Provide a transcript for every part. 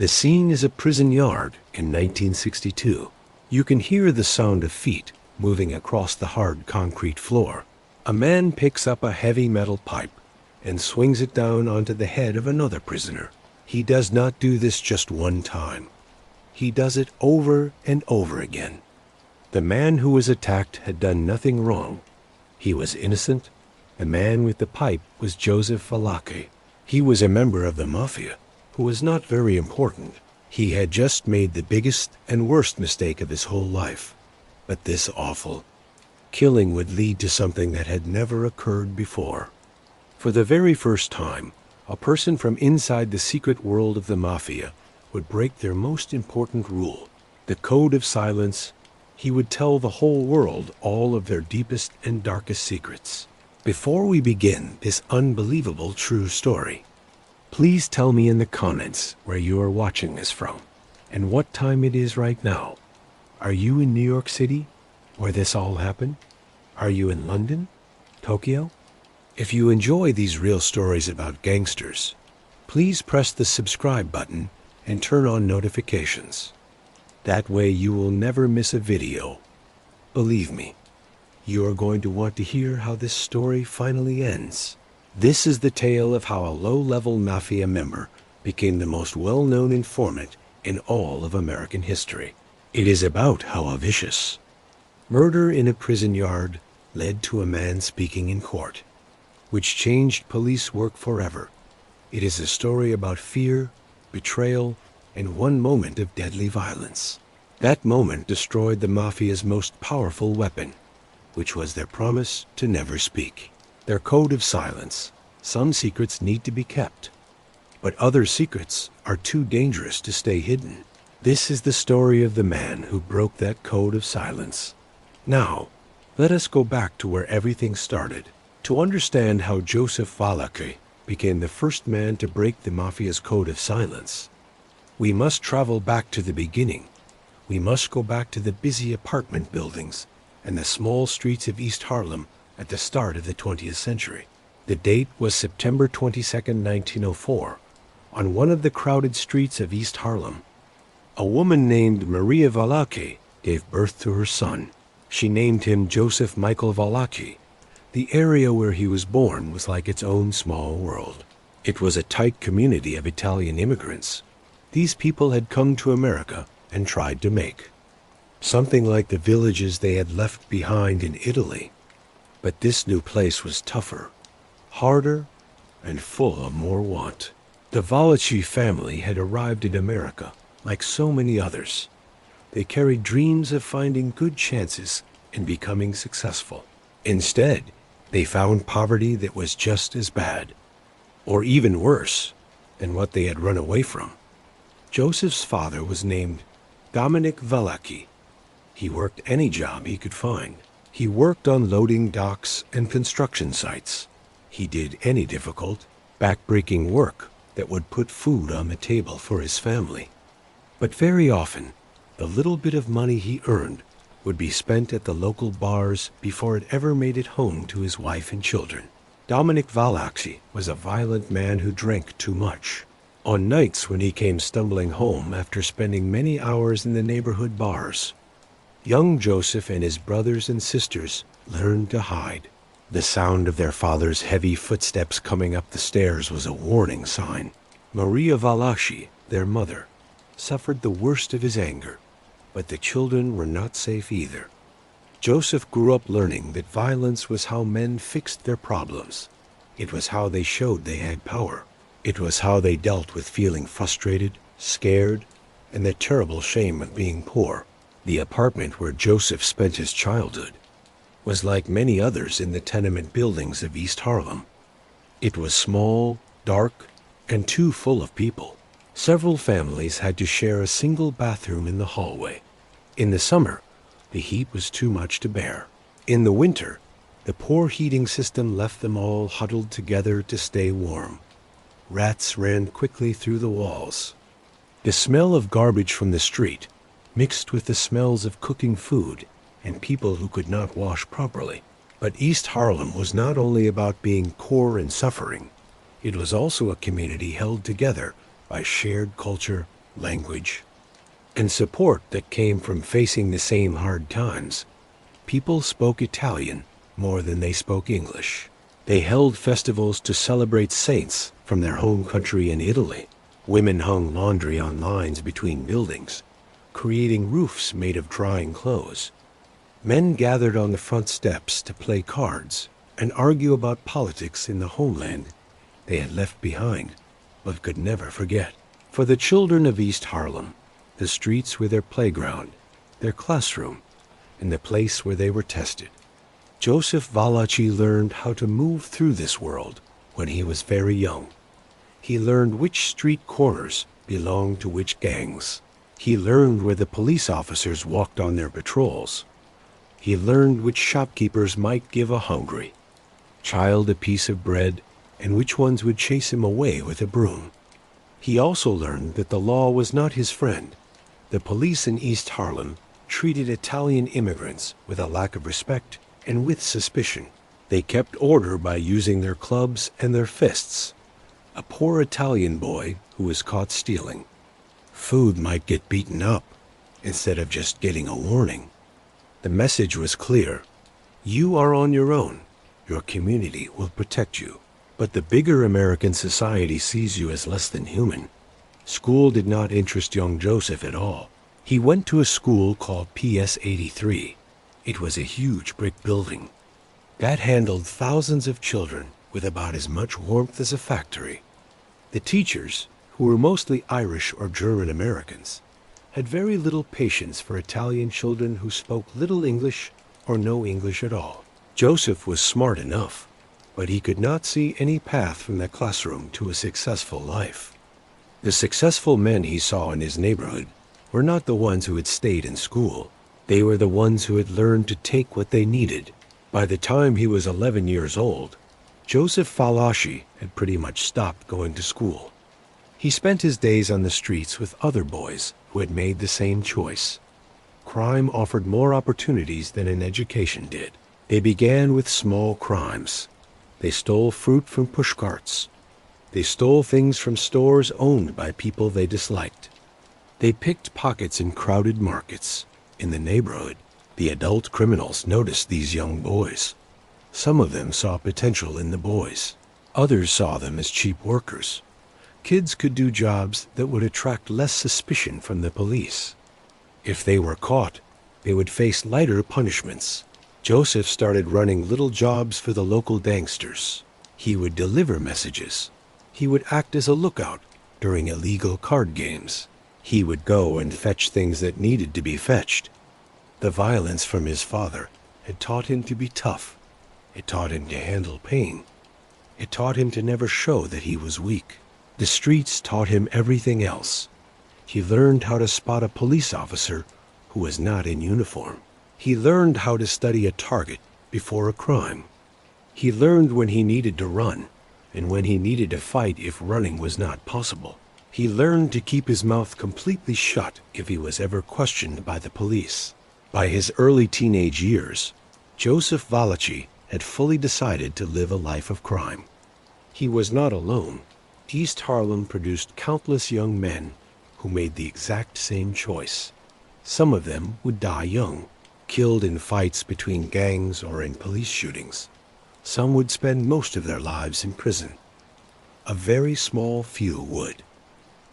The scene is a prison yard in 1962. You can hear the sound of feet moving across the hard concrete floor. A man picks up a heavy metal pipe and swings it down onto the head of another prisoner. He does not do this just one time. He does it over and over again. The man who was attacked had done nothing wrong. He was innocent. The man with the pipe was Joseph Valachi. He was a member of the Mafia, who was not very important. He had just made the biggest and worst mistake of his whole life. But this awful killing would lead to something that had never occurred before. For the very first time, a person from inside the secret world of the Mafia would break their most important rule, the code of silence. He would tell the whole world all of their deepest and darkest secrets. Before we begin this unbelievable true story, please tell me in the comments where you are watching this from and what time it is right now. Are you in New York City, where this all happened? Are you in London? Tokyo? If you enjoy these real stories about gangsters, please press the subscribe button and turn on notifications. That way you will never miss a video. Believe me, you are going to want to hear how this story finally ends. This is the tale of how a low-level mafia member became the most well-known informant in all of American history. It is about how a vicious murder in a prison yard led to a man speaking in court, which changed police work forever. It is a story about fear, betrayal, and one moment of deadly violence. That moment destroyed the Mafia's most powerful weapon, which was their promise to never speak. Their code of silence. Some secrets need to be kept, but other secrets are too dangerous to stay hidden. This is the story of the man who broke that code of silence. Now, let us go back to where everything started. To understand how Joseph Valachi became the first man to break the Mafia's code of silence, we must travel back to the beginning. We must go back to the busy apartment buildings and the small streets of East Harlem at the start of the 20th century. The date was September 22nd, 1904. On one of the crowded streets of East Harlem, a woman named Maria Valachi gave birth to her son. She named him Joseph Michael Valachi. The area where he was born was like its own small world. It was a tight community of Italian immigrants. These people had come to America and tried to make something like the villages they had left behind in Italy. But this new place was tougher, harder, and full of more want. The Valachi family had arrived in America like so many others. They carried dreams of finding good chances and becoming successful. Instead, they found poverty that was just as bad, or even worse, than what they had run away from. Joseph's father was named Dominic Valachi. He worked any job he could find. He worked on loading docks and construction sites. He did any difficult, back-breaking work that would put food on the table for his family. But very often, the little bit of money he earned would be spent at the local bars before it ever made it home to his wife and children. Dominic Valachi was a violent man who drank too much. On nights when he came stumbling home after spending many hours in the neighborhood bars, young Joseph and his brothers and sisters learned to hide. The sound of their father's heavy footsteps coming up the stairs was a warning sign. Maria Valachi, their mother, suffered the worst of his anger, but the children were not safe either. Joseph grew up learning that violence was how men fixed their problems. It was how they showed they had power. It was how they dealt with feeling frustrated, scared, and the terrible shame of being poor. The apartment where Joseph spent his childhood was like many others in the tenement buildings of East Harlem. It was small, dark, and too full of people. Several families had to share a single bathroom in the hallway. In the summer, the heat was too much to bear. In the winter, the poor heating system left them all huddled together to stay warm. Rats ran quickly through the walls. The smell of garbage from the street mixed with the smells of cooking food and people who could not wash properly. But East Harlem was not only about being poor and suffering. It was also a community held together by shared culture language, and support that came from facing the same hard times. People spoke Italian more than they spoke English. They held festivals to celebrate saints from their home country in Italy. Women hung laundry on lines between buildings, creating roofs made of drying clothes. Men gathered on the front steps to play cards and argue about politics in the homeland they had left behind, but could never forget. For the children of East Harlem, the streets were their playground, their classroom, and the place where they were tested. Joseph Valachi learned how to move through this world when he was very young. He learned which street corners belonged to which gangs. He learned where the police officers walked on their patrols. He learned which shopkeepers might give a hungry child a piece of bread and which ones would chase him away with a broom. He also learned that the law was not his friend. The police in East Harlem treated Italian immigrants with a lack of respect and with suspicion. They kept order by using their clubs and their fists. A poor Italian boy who was caught stealing food might get beaten up instead of just getting a warning. The message was clear. You are on your own. Your community will protect you. But the bigger American society sees you as less than human. School did not interest young Joseph at all. He went to a school called PS 83. It was a huge brick building that handled thousands of children with about as much warmth as a factory. The teachers, who were mostly Irish or German Americans, had very little patience for Italian children who spoke little English or no English at all. Joseph was smart enough, but he could not see any path from that classroom to a successful life. The successful men he saw in his neighborhood were not the ones who had stayed in school. They were the ones who had learned to take what they needed. By the time he was 11 years old, Joseph Valachi had pretty much stopped going to school. He spent his days on the streets with other boys who had made the same choice. Crime offered more opportunities than an education did. They began with small crimes. They stole fruit from pushcarts. They stole things from stores owned by people they disliked. They picked pockets in crowded markets. In the neighborhood, the adult criminals noticed these young boys. Some of them saw potential in the boys. Others saw them as cheap workers. Kids could do jobs that would attract less suspicion from the police. If they were caught, they would face lighter punishments. Joseph started running little jobs for the local gangsters. He would deliver messages. He would act as a lookout during illegal card games. He would go and fetch things that needed to be fetched. The violence from his father had taught him to be tough. It taught him to handle pain. It taught him to never show that he was weak. The streets taught him everything else. He learned how to spot a police officer who was not in uniform. He learned how to study a target before a crime. He learned when he needed to run and when he needed to fight if running was not possible. He learned to keep his mouth completely shut if he was ever questioned by the police. By his early teenage years, Joseph Valachi had fully decided to live a life of crime. He was not alone. East Harlem produced countless young men who made the exact same choice. Some of them would die young, killed in fights between gangs or in police shootings. Some would spend most of their lives in prison. A very small few would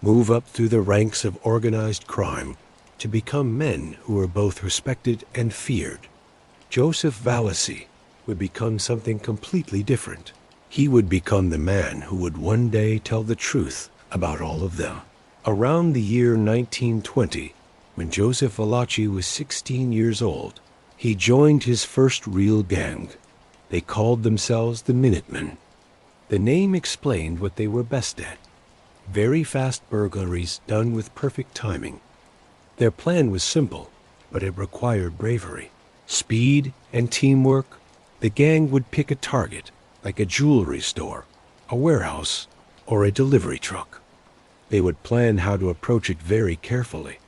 move up through the ranks of organized crime to become men who were both respected and feared. Joseph Valachi would become something completely different. He would become the man who would one day tell the truth about all of them. Around the year 1920, when Joseph Valachi was 16 years old, he joined his first real gang. They called themselves the Minutemen. The name explained what they were best at: very fast burglaries done with perfect timing. Their plan was simple, but it required bravery, speed, and teamwork. The gang would pick a target, like a jewelry store, a warehouse, or a delivery truck. They would plan how to approach it very carefully.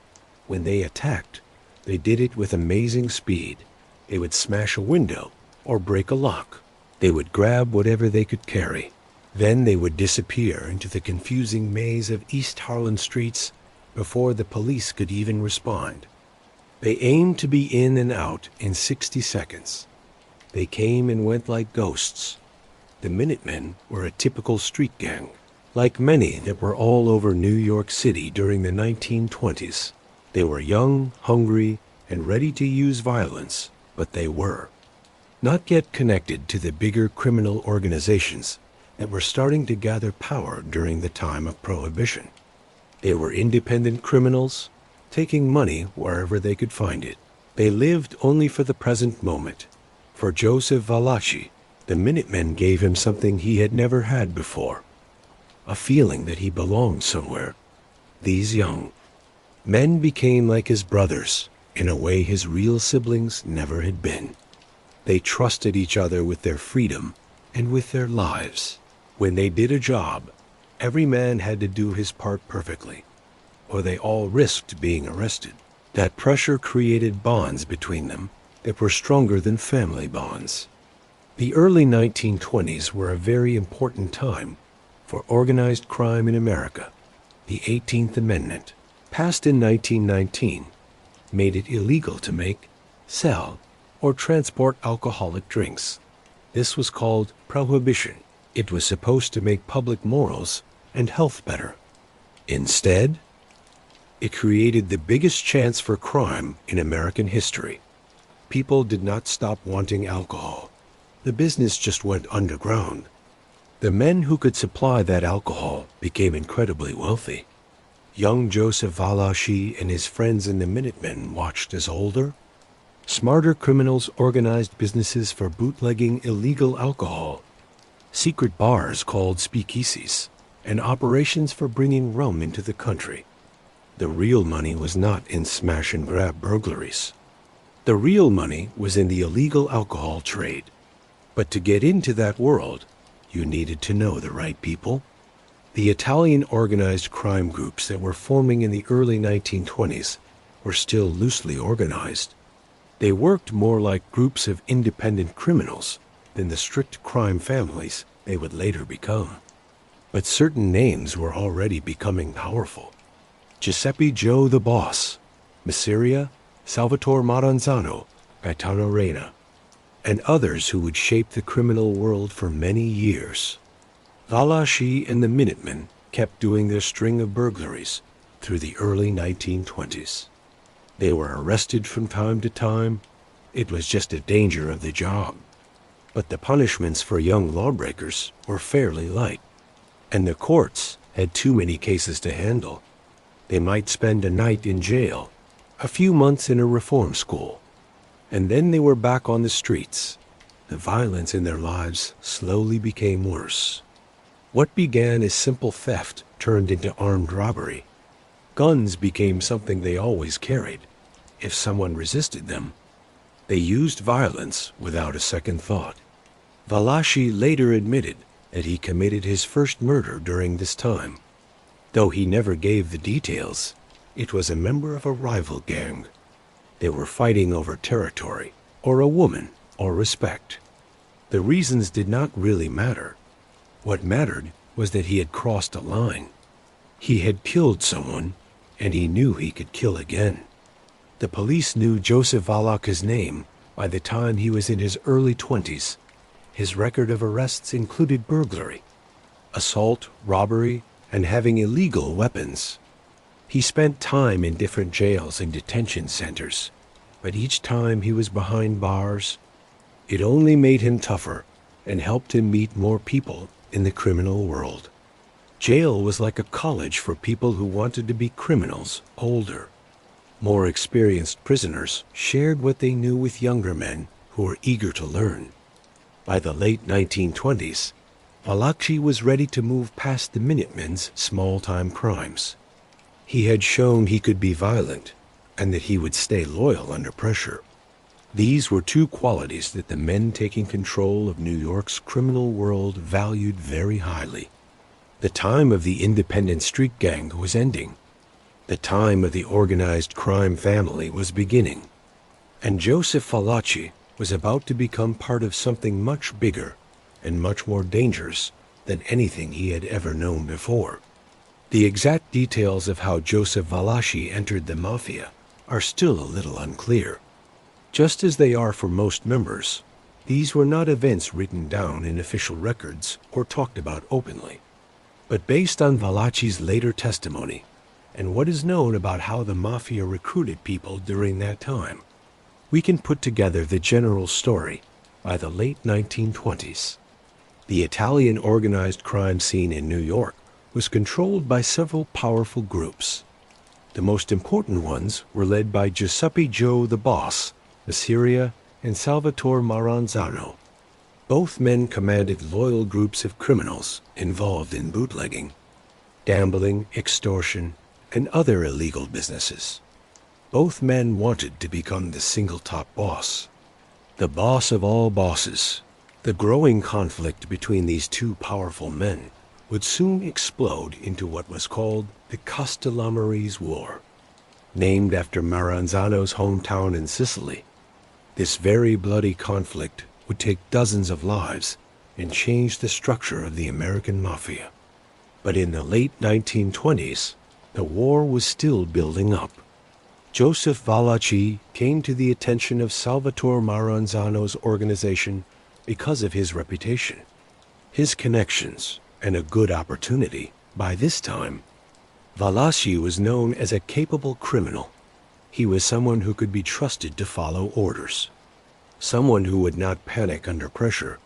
When they attacked, they did it with amazing speed. They would smash a window or break a lock. They would grab whatever they could carry. Then they would disappear into the confusing maze of East Harlem streets before the police could even respond. They aimed to be in and out in 60 seconds. They came and went like ghosts. The Minutemen were a typical street gang, like many that were all over New York City during the 1920s. They were young, hungry, and ready to use violence, but they were not yet connected to the bigger criminal organizations that were starting to gather power during the time of Prohibition. They were independent criminals, taking money wherever they could find it. They lived only for the present moment. For Joseph Valachi, the Minutemen gave him something he had never had before, a feeling that he belonged somewhere. These young men became like his brothers in a way his real siblings never had been. They trusted each other with their freedom and with their lives. When they did a job, every man had to do his part perfectly, or they all risked being arrested. That pressure created bonds between them that were stronger than family bonds. The early 1920s were a very important time for organized crime in America. The 18th Amendment, passed in 1919, made it illegal to make, sell, or transport alcoholic drinks. This was called Prohibition. It was supposed to make public morals and health better. Instead, it created the biggest chance for crime in American history. People did not stop wanting alcohol. The business just went underground. The men who could supply that alcohol became incredibly wealthy. Young Joseph Valachi and his friends in the Minutemen watched as older, smarter criminals organized businesses for bootlegging illegal alcohol, secret bars called speakeasies, and operations for bringing rum into the country. The real money was not in smash-and-grab burglaries. The real money was in the illegal alcohol trade. But to get into that world, you needed to know the right people. The Italian organized crime groups that were forming in the early 1920s were still loosely organized. They worked more like groups of independent criminals than the strict crime families they would later become. But certain names were already becoming powerful. Giuseppe Joe the Boss, Masseria, Salvatore Maranzano, Gaetano Reina, and others who would shape the criminal world for many years. Valachi and the Minutemen kept doing their string of burglaries through the early 1920s. They were arrested from time to time. It was just a danger of the job. But the punishments for young lawbreakers were fairly light, and the courts had too many cases to handle. They might spend a night in jail, a few months in a reform school, and then they were back on the streets. The violence in their lives slowly became worse. What began as simple theft turned into armed robbery. Guns became something they always carried. If someone resisted them, they used violence without a second thought. Valachi later admitted that he committed his first murder during this time. Though he never gave the details, it was a member of a rival gang. They were fighting over territory, or a woman, or respect. The reasons did not really matter. What mattered was that he had crossed a line. He had killed someone, and he knew he could kill again. The police knew Joseph Valachi's name by the time he was in his early 20s. His record of arrests included burglary, assault, robbery, and having illegal weapons. He spent time in different jails and detention centers, but each time he was behind bars, it only made him tougher and helped him meet more people in the criminal world. Jail was like a college for people who wanted to be criminals older. More experienced prisoners shared what they knew with younger men who were eager to learn. By the late 1920s, Valachi was ready to move past the Minutemen's small-time crimes. He had shown he could be violent and that he would stay loyal under pressure. These were two qualities that the men taking control of New York's criminal world valued very highly. The time of the independent street gang was ending. The time of the organized crime family was beginning. And Joseph Valachi was about to become part of something much bigger and much more dangerous than anything he had ever known before. The exact details of how Joseph Valachi entered the Mafia are still a little unclear. Just as they are for most members, these were not events written down in official records or talked about openly. But based on Valachi's later testimony and what is known about how the Mafia recruited people during that time, we can put together the general story by the late 1920s. The Italian organized crime scene in New York was controlled by several powerful groups. The most important ones were led by Giuseppe Joe the Boss, Masiria, and Salvatore Maranzano. Both men commanded loyal groups of criminals involved in bootlegging, gambling, extortion, and other illegal businesses. Both men wanted to become the single top boss, the boss of all bosses. The growing conflict between these two powerful men would soon explode into what was called the Castellammarese War. Named after Maranzano's hometown in Sicily, this very bloody conflict would take dozens of lives and change the structure of the American Mafia. But in the late 1920s, the war was still building up. Joseph Valachi came to the attention of Salvatore Maranzano's organization because of his reputation, his connections, and a good opportunity. By this time, Valachi was known as a capable criminal. He was someone who could be trusted to follow orders, someone who would not panic under pressure,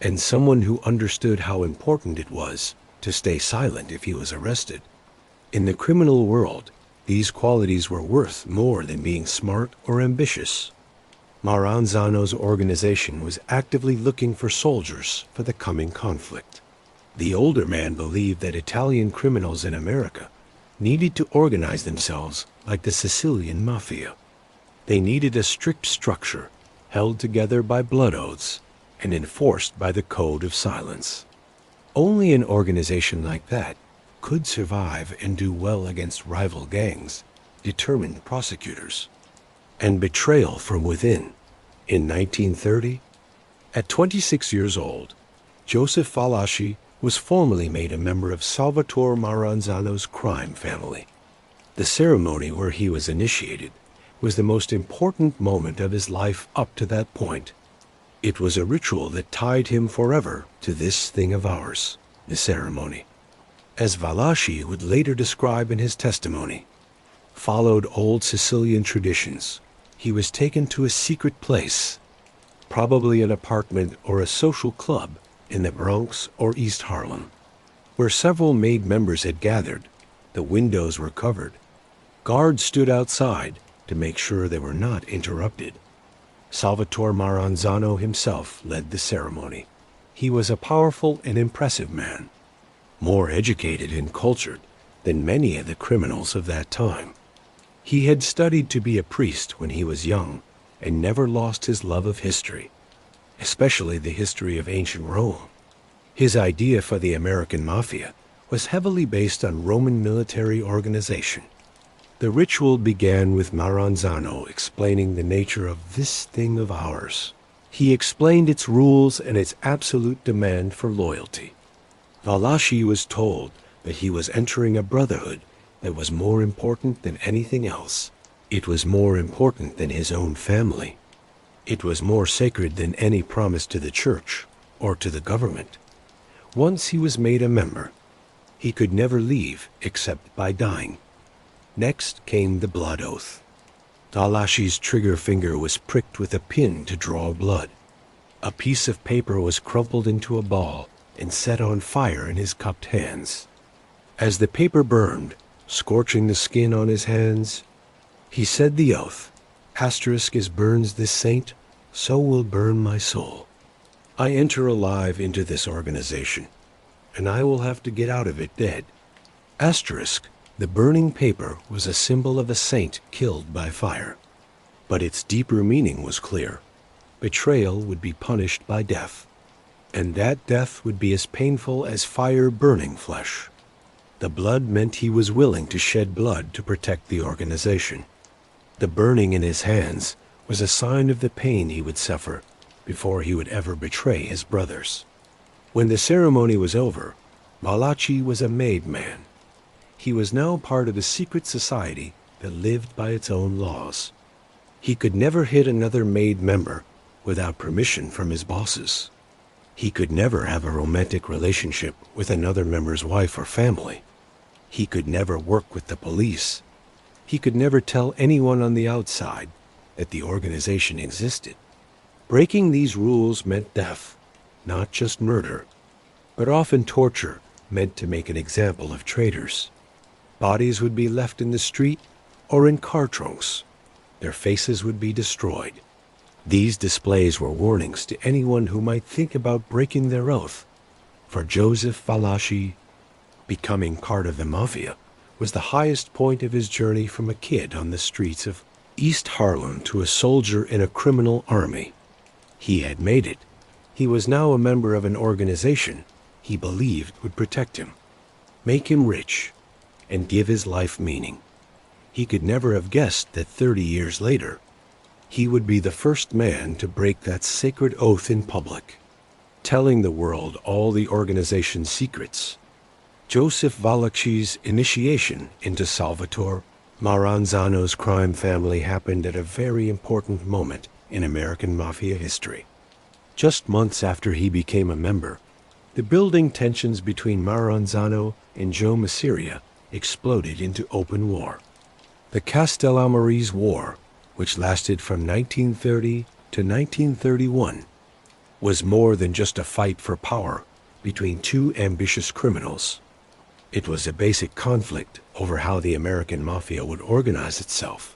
and someone who understood how important it was to stay silent if he was arrested. In the criminal world, these qualities were worth more than being smart or ambitious. Maranzano's organization was actively looking for soldiers for the coming conflict. The older man believed that Italian criminals in America needed to organize themselves like the Sicilian Mafia. They needed a strict structure, held together by blood oaths and enforced by the code of silence. Only an organization like that could survive and do well against rival gangs, determined prosecutors, and betrayal from within. In 1930, at 26 years old, Joseph Valachi was formally made a member of Salvatore Maranzano's crime family. The ceremony where he was initiated was the most important moment of his life up to that point. It was a ritual that tied him forever to this thing of ours, the ceremony. As Valachi would later describe in his testimony, followed old Sicilian traditions. He was taken to a secret place, probably an apartment or a social club in the Bronx or East Harlem, where several made members had gathered. The windows were covered. Guards stood outside to make sure they were not interrupted. Salvatore Maranzano himself led the ceremony. He was a powerful and impressive man, more educated and cultured than many of the criminals of that time. He had studied to be a priest when he was young and never lost his love of history, especially the history of ancient Rome. His idea for the American Mafia was heavily based on Roman military organization. The ritual began with Maranzano explaining the nature of this thing of ours. He explained its rules and its absolute demand for loyalty. Valachi was told that he was entering a brotherhood that was more important than anything else. It was more important than his own family. It was more sacred than any promise to the church or to the government. Once he was made a member, he could never leave except by dying. Next came the blood oath. Valachi's trigger finger was pricked with a pin to draw blood. A piece of paper was crumpled into a ball and set on fire in his cupped hands. As the paper burned, scorching the skin on his hands, he said the oath, "Asterisk as burns this saint, so will burn my soul. I enter alive into this organization, and I will have to get out of it dead." Asterisk, the burning paper, was a symbol of a saint killed by fire. But its deeper meaning was clear. Betrayal would be punished by death, and that death would be as painful as fire burning flesh. The blood meant he was willing to shed blood to protect the organization. The burning in his hands was a sign of the pain he would suffer before he would ever betray his brothers. When the ceremony was over, Valachi was a made man. He was now part of a secret society that lived by its own laws. He could never hit another made member without permission from his bosses. He could never have a romantic relationship with another member's wife or family. He could never work with the police. He could never tell anyone on the outside that the organization existed. Breaking these rules meant death, not just murder, but often torture meant to make an example of traitors. Bodies would be left in the street or in car trunks. Their faces would be destroyed. These displays were warnings to anyone who might think about breaking their oath. For Joseph Valachi, becoming part of the Mafia was the highest point of his journey from a kid on the streets of East Harlem to a soldier in a criminal army. He had made it. He was now a member of an organization he believed would protect him, make him rich, and give his life meaning. He could never have guessed that 30 years later, he would be the first man to break that sacred oath in public, telling the world all the organization's secrets. Joseph Valachi's initiation into Salvatore Maranzano's crime family happened at a very important moment in American Mafia history. Just months after he became a member, the building tensions between Maranzano and Joe Masseria exploded into open war. The Castellammarese War, which lasted from 1930 to 1931, was more than just a fight for power between two ambitious criminals. It was a basic conflict over how the American Mafia would organize itself.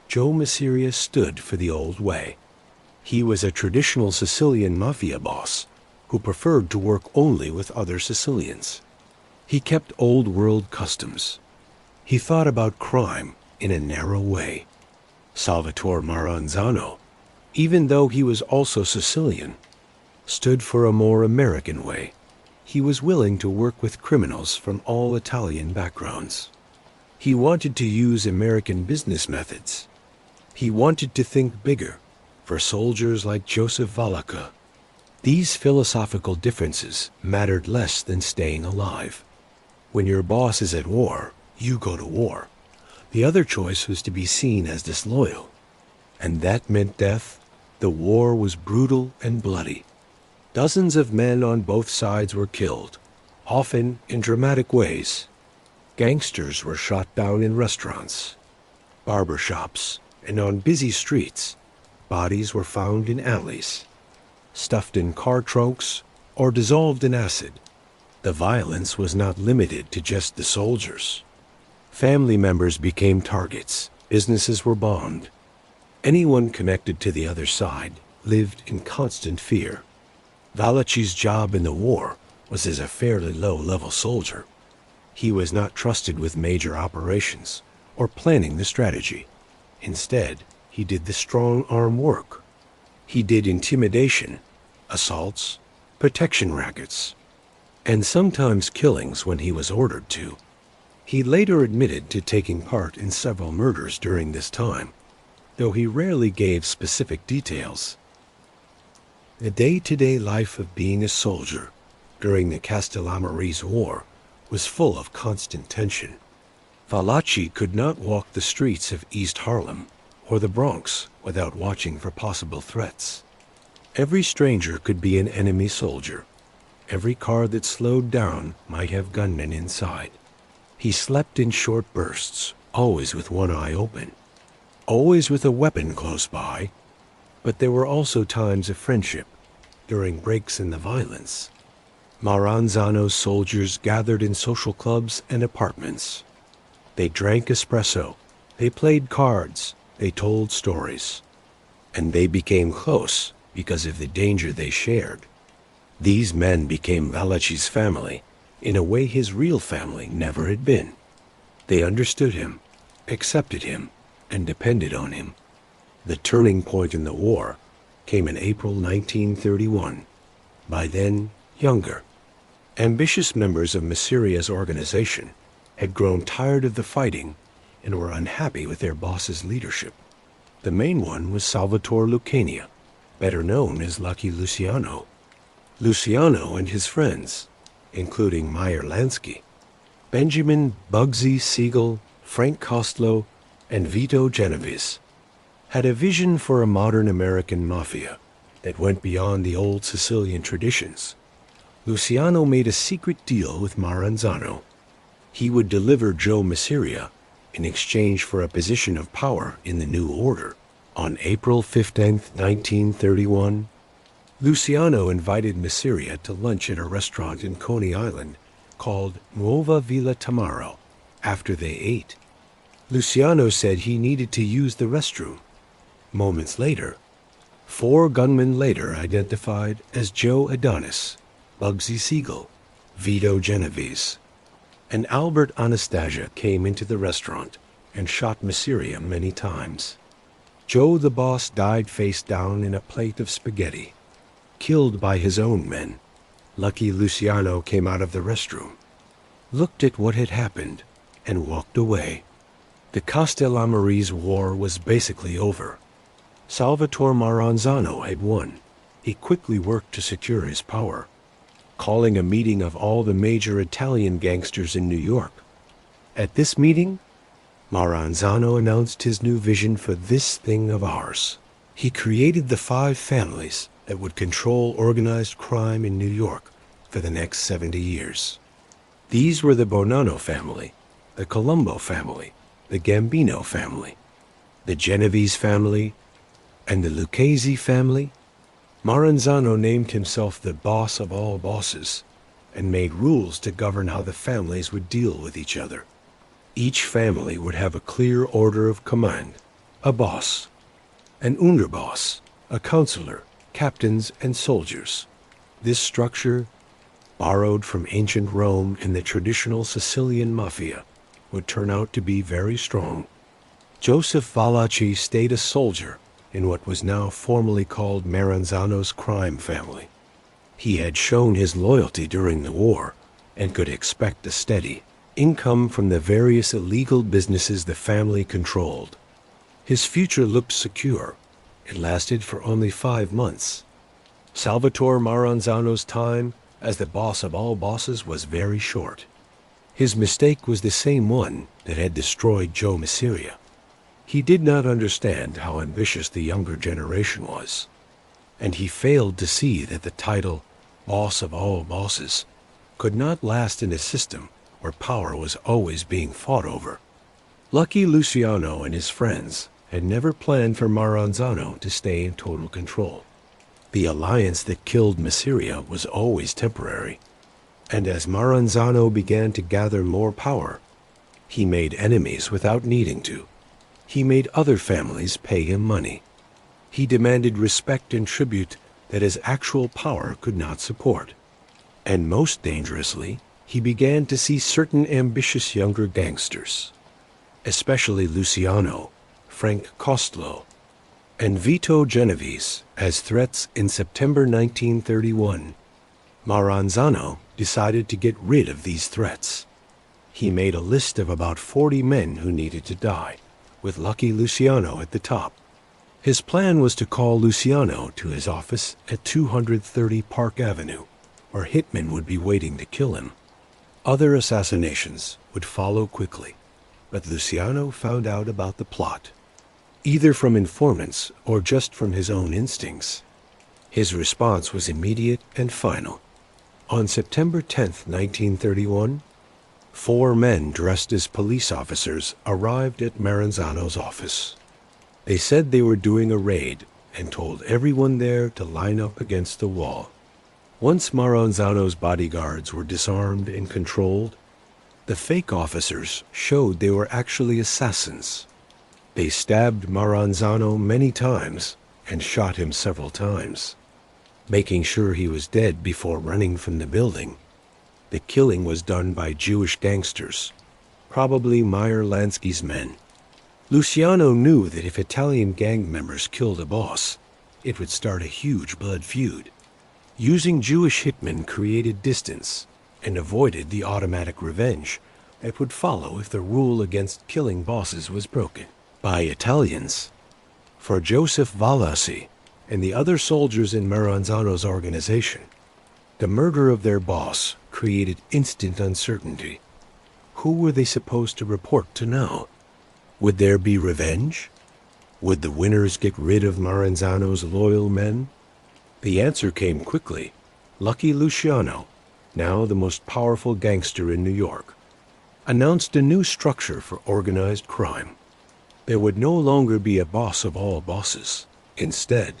Joe Masseria stood for the old way. He was a traditional Sicilian Mafia boss who preferred to work only with other Sicilians. He kept old world customs. He thought about crime in a narrow way. Salvatore Maranzano, even though he was also Sicilian, stood for a more American way. He was willing to work with criminals from all Italian backgrounds. He wanted to use American business methods. He wanted to think bigger for soldiers like Joseph Valachi. These philosophical differences mattered less than staying alive. When your boss is at war, you go to war. The other choice was to be seen as disloyal. And that meant death. The war was brutal and bloody. Dozens of men on both sides were killed, often in dramatic ways. Gangsters were shot down in restaurants, barber shops, and on busy streets. Bodies were found in alleys, stuffed in car trunks, or dissolved in acid. The violence was not limited to just the soldiers. Family members became targets. Businesses were bombed. Anyone connected to the other side lived in constant fear. Valachi's job in the war was as a fairly low-level soldier. He was not trusted with major operations or planning the strategy. Instead, he did the strong-arm work. He did intimidation, assaults, protection rackets, and sometimes killings when he was ordered to. He later admitted to taking part in several murders during this time, though he rarely gave specific details. The day-to-day life of being a soldier during the Castellammarese War was full of constant tension. Valachi could not walk the streets of East Harlem or the Bronx without watching for possible threats. Every stranger could be an enemy soldier. Every car that slowed down might have gunmen inside. He slept in short bursts, always with one eye open, always with a weapon close by. But there were also times of friendship during breaks in the violence. Maranzano's soldiers gathered in social clubs and apartments. They drank espresso, they played cards, they told stories, and they became close because of the danger they shared. These men became Valachi's family in a way his real family never had been. They understood him, accepted him, and depended on him. The turning point in the war came in April 1931. By then, younger, ambitious members of Masseria's organization had grown tired of the fighting and were unhappy with their boss's leadership. The main one was Salvatore Lucania, better known as Lucky Luciano. Luciano and his friends, including Meyer Lansky, Benjamin Bugsy Siegel, Frank Costello, and Vito Genovese had a vision for a modern American mafia that went beyond the old Sicilian traditions. Luciano made a secret deal with Maranzano. He would deliver Joe Masiria in exchange for a position of power in the new order. On April 15, 1931, Luciano invited Masiria to lunch at a restaurant in Coney Island called Nuova Villa Tamaro. After they ate, Luciano said he needed to use the restroom. Moments later, 4 gunmen later identified as Joe Adonis, Bugsy Siegel, Vito Genovese, and Albert Anastasia came into the restaurant and shot Masiria many times. Joe the boss died face down in a plate of spaghetti, killed by his own men. Lucky Luciano came out of the restroom, looked at what had happened, and walked away. The Castellammarese War was basically over. Salvatore Maranzano had won. He quickly worked to secure his power, calling a meeting of all the major Italian gangsters in New York. At this meeting, Maranzano announced his new vision for this thing of ours. He created the 5 families that would control organized crime in New York for the next 70 years. These were the Bonanno family, the Colombo family, the Gambino family, the Genovese family, and the Lucchese family. Maranzano named himself the boss of all bosses and made rules to govern how the families would deal with each other. Each family would have a clear order of command, a boss, an underboss, a counselor, captains, and soldiers. This structure, borrowed from ancient Rome and the traditional Sicilian mafia, would turn out to be very strong. Joseph Valachi stayed a soldier in what was now formally called Maranzano's crime family. He had shown his loyalty during the war and could expect a steady income from the various illegal businesses the family controlled. His future looked secure. It lasted for only 5 months. Salvatore Maranzano's time as the boss of all bosses was very short. His mistake was the same one that had destroyed Joe Masiria. He did not understand how ambitious the younger generation was, and he failed to see that the title, boss of all bosses, could not last in a system where power was always being fought over. Lucky Luciano and his friends had never planned for Maranzano to stay in total control. The alliance that killed Masiria was always temporary, and as Maranzano began to gather more power, he made enemies without needing to. He made other families pay him money. He demanded respect and tribute that his actual power could not support. And most dangerously, he began to see certain ambitious younger gangsters, especially Luciano, Frank Costello, and Vito Genovese, as threats in September 1931. Maranzano decided to get rid of these threats. He made a list of about 40 men who needed to die, with Lucky Luciano at the top. His plan was to call Luciano to his office at 230 Park Avenue, where hitmen would be waiting to kill him. Other assassinations would follow quickly, but Luciano found out about the plot, either from informants or just from his own instincts. His response was immediate and final. On September 10th, 1931, 4 men dressed as police officers arrived at Maranzano's office. They said they were doing a raid and told everyone there to line up against the wall. Once Maranzano's bodyguards were disarmed and controlled, the fake officers showed they were actually assassins. They stabbed Maranzano many times and shot him several times, making sure he was dead before running from the building. The killing was done by Jewish gangsters, probably Meyer Lansky's men. Luciano knew that if Italian gang members killed a boss, it would start a huge blood feud. Using Jewish hitmen created distance and avoided the automatic revenge that would follow if the rule against killing bosses was broken by Italians. For Joseph Valachi and the other soldiers in Maranzano's organization, the murder of their boss created instant uncertainty. who were they supposed to report to now? Would there be revenge? Would the winners get rid of Maranzano's loyal men? The answer came quickly. Lucky Luciano, now the most powerful gangster in New York, announced a new structure for organized crime. There would no longer be a boss of all bosses. Instead,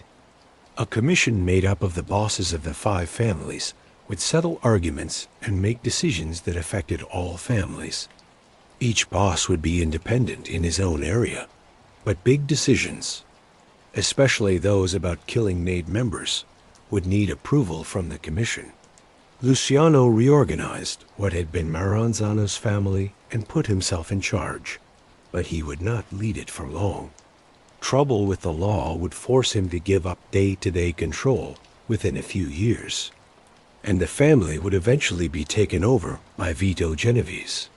a commission made up of the bosses of the 5 families would settle arguments and make decisions that affected all families. Each boss would be independent in his own area, but big decisions, especially those about killing NAID members, would need approval from the commission. Luciano reorganized what had been Maranzano's family and put himself in charge, but he would not lead it for long. Trouble with the law would force him to give up day-to-day control within a few years, and the family would eventually be taken over by Vito Genovese.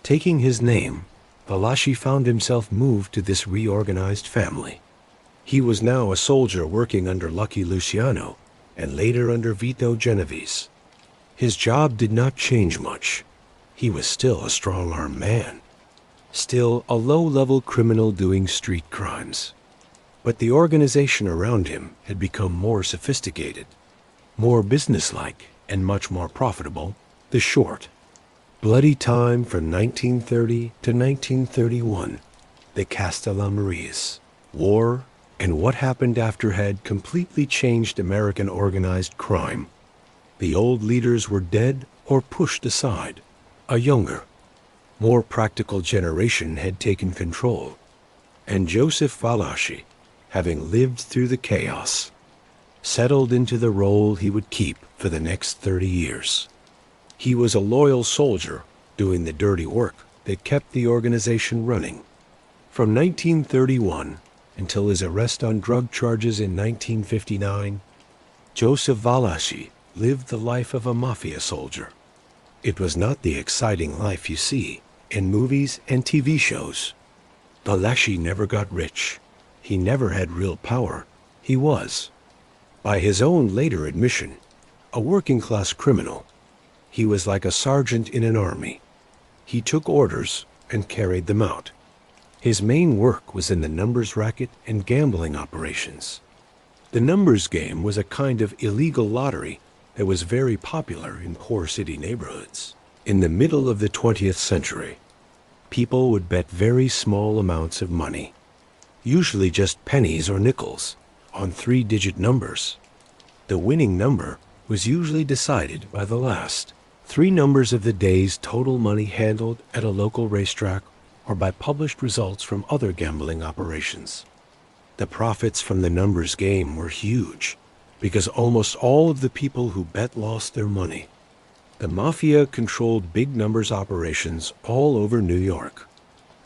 Taking his name, Valachi found himself moved to this reorganized family. He was now a soldier working under Lucky Luciano and later under Vito Genovese. His job did not change much. He was still a strong-arm man, still a low-level criminal doing street crimes. But the organization around him had become more sophisticated, more businesslike, and much more profitable. The short, bloody time from 1930 to 1931, the Castellammarese War, and what happened after had completely changed American organized crime. The old leaders were dead or pushed aside. A younger, more practical generation had taken control, and Joseph Valachi, having lived through the chaos, settled into the role he would keep for the next 30 years. He was a loyal soldier doing the dirty work that kept the organization running. From 1931 until his arrest on drug charges in 1959, Joseph Valachi lived the life of a mafia soldier. It was not the exciting life you see in movies and TV shows. Valachi never got rich. He never had real power. He was, by his own later admission, a working-class criminal. He was like a sergeant in an army. He took orders and carried them out. His main work was in the numbers racket and gambling operations. The numbers game was a kind of illegal lottery that was very popular in poor city neighborhoods. In the middle of the 20th century, people would bet very small amounts of money, usually just pennies or nickels, on 3-digit numbers. The winning number was usually decided by the last 3 numbers of the day's total money handled at a local racetrack or by published results from other gambling operations. The profits from the numbers game were huge, because almost all of the people who bet lost their money. The Mafia controlled big numbers operations all over New York,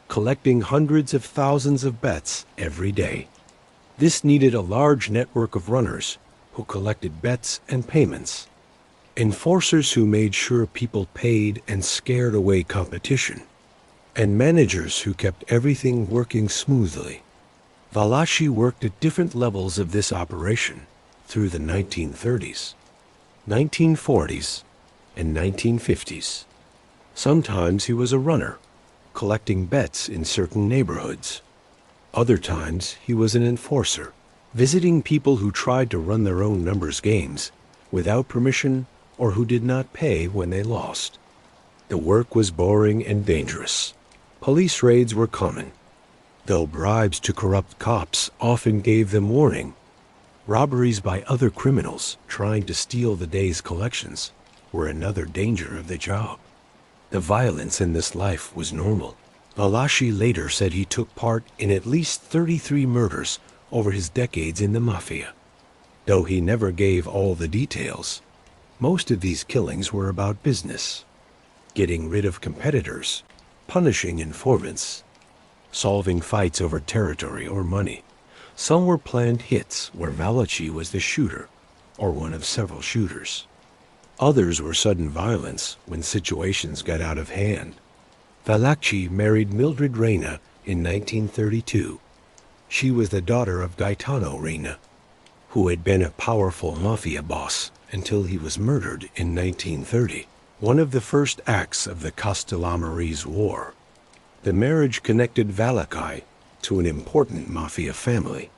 collecting hundreds of thousands of bets every day. This needed a large network of runners who collected bets and payments, enforcers who made sure people paid and scared away competition, and managers who kept everything working smoothly. Valachi worked at different levels of this operation through the 1930s, 1940s, and 1950s. Sometimes he was a runner, collecting bets in certain neighborhoods. Other times he was an enforcer, visiting people who tried to run their own numbers games without permission or who did not pay when they lost. The work was boring and dangerous. Police raids were common, though bribes to corrupt cops often gave them warning. Robberies by other criminals trying to steal the day's collections were another danger of the job. The violence in this life was normal. Valachi later said he took part in at least 33 murders over his decades in the Mafia. Though he never gave all the details, most of these killings were about business, getting rid of competitors, punishing informants, solving fights over territory or money. Some were planned hits where Valachi was the shooter or one of several shooters. Others were sudden violence when situations got out of hand. Valachi married Mildred Reyna in 1932. She was the daughter of Gaetano Reyna, who had been a powerful mafia boss until he was murdered in 1930. one of the first acts of the Castellammarese War. The marriage connected Valachi to an important mafia family,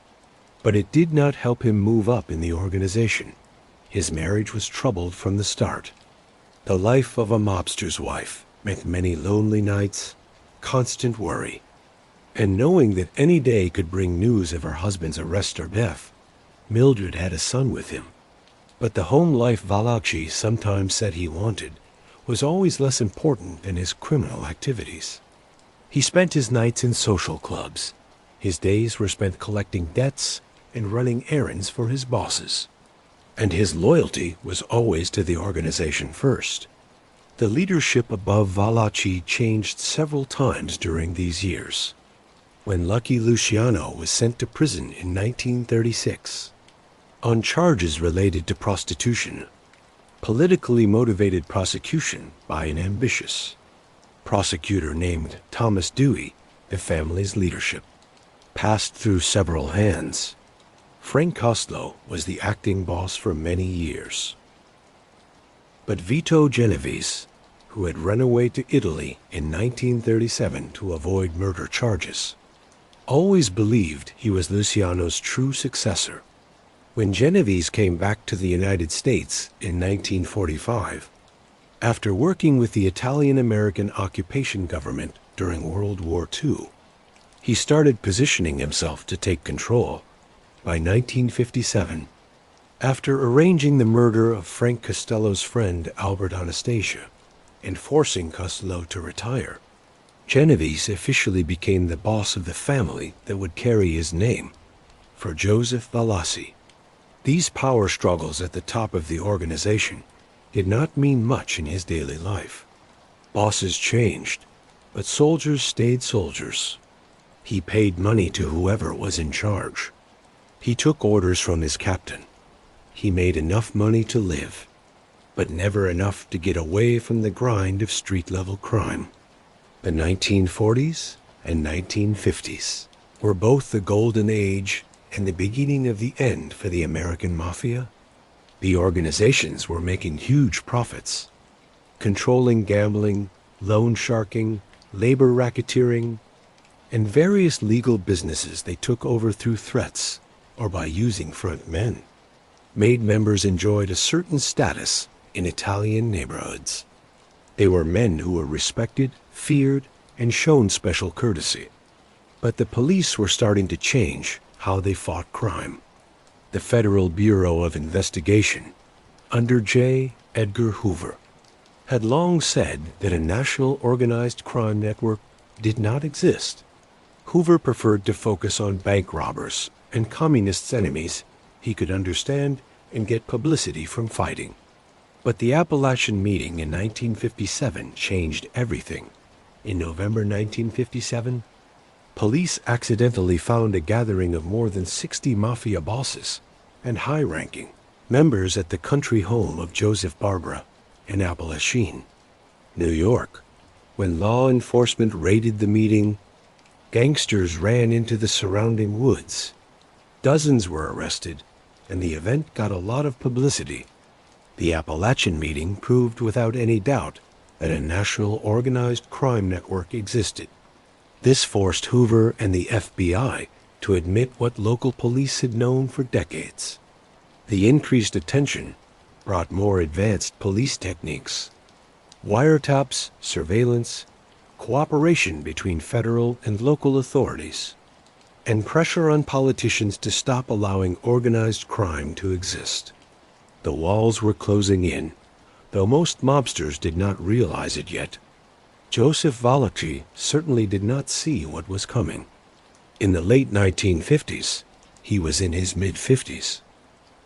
but it did not help him move up in the organization. His marriage was troubled from the start. The life of a mobster's wife meant many lonely nights, constant worry, and knowing that any day could bring news of her husband's arrest or death. Mildred had a son with him, but the home life Valachi sometimes said he wanted was always less important than his criminal activities. He spent his nights in social clubs. His days were spent collecting debts and running errands for his bosses. And his loyalty was always to the organization first. The leadership above Valachi changed several times during these years. When Lucky Luciano was sent to prison in 1936 on charges related to prostitution, politically motivated prosecution by an ambitious prosecutor named Thomas Dewey, the family's leadership passed through several hands. Frank Costello was the acting boss for many years. But Vito Genovese, who had run away to Italy in 1937 to avoid murder charges, always believed he was Luciano's true successor. When Genovese came back to the United States in 1945, after working with the Italian-American occupation government during World War II, he started positioning himself to take control. By 1957, after arranging the murder of Frank Costello's friend Albert Anastasia and forcing Costello to retire, Genovese officially became the boss of the family that would carry his name for Joseph Valachi. These power struggles at the top of the organization did not mean much in his daily life. Bosses changed, but soldiers stayed soldiers. He paid money to whoever was in charge. He took orders from his captain. He made enough money to live, but never enough to get away from the grind of street-level crime. The 1940s and 1950s were both the golden age and the beginning of the end for the American Mafia. The organizations were making huge profits, controlling gambling, loan sharking, labor racketeering, and various legal businesses they took over through threats or by using front men. Made members enjoyed a certain status in Italian neighborhoods. They were men who were respected, feared, and shown special courtesy. But the police were starting to change how they fought crime. The Federal Bureau of Investigation, under J. Edgar Hoover, had long said that a national organized crime network did not exist. Hoover preferred to focus on bank robbers and communists' enemies he could understand and get publicity from fighting. But the Appalachian meeting in 1957 changed everything. In November 1957, police accidentally found a gathering of more than 60 mafia bosses and high-ranking members at the country home of Joseph Barbara in Appalachian, New York. When law enforcement raided the meeting, gangsters ran into the surrounding woods. Dozens were arrested, and the event got a lot of publicity. The Appalachian meeting proved without any doubt that a national organized crime network existed. This forced Hoover and the FBI to admit what local police had known for decades. The increased attention brought more advanced police techniques, wiretaps, surveillance, cooperation between federal and local authorities, and pressure on politicians to stop allowing organized crime to exist. The walls were closing in, though most mobsters did not realize it yet. Joseph Valachi certainly did not see what was coming. In the late 1950s, he was in his mid-50s,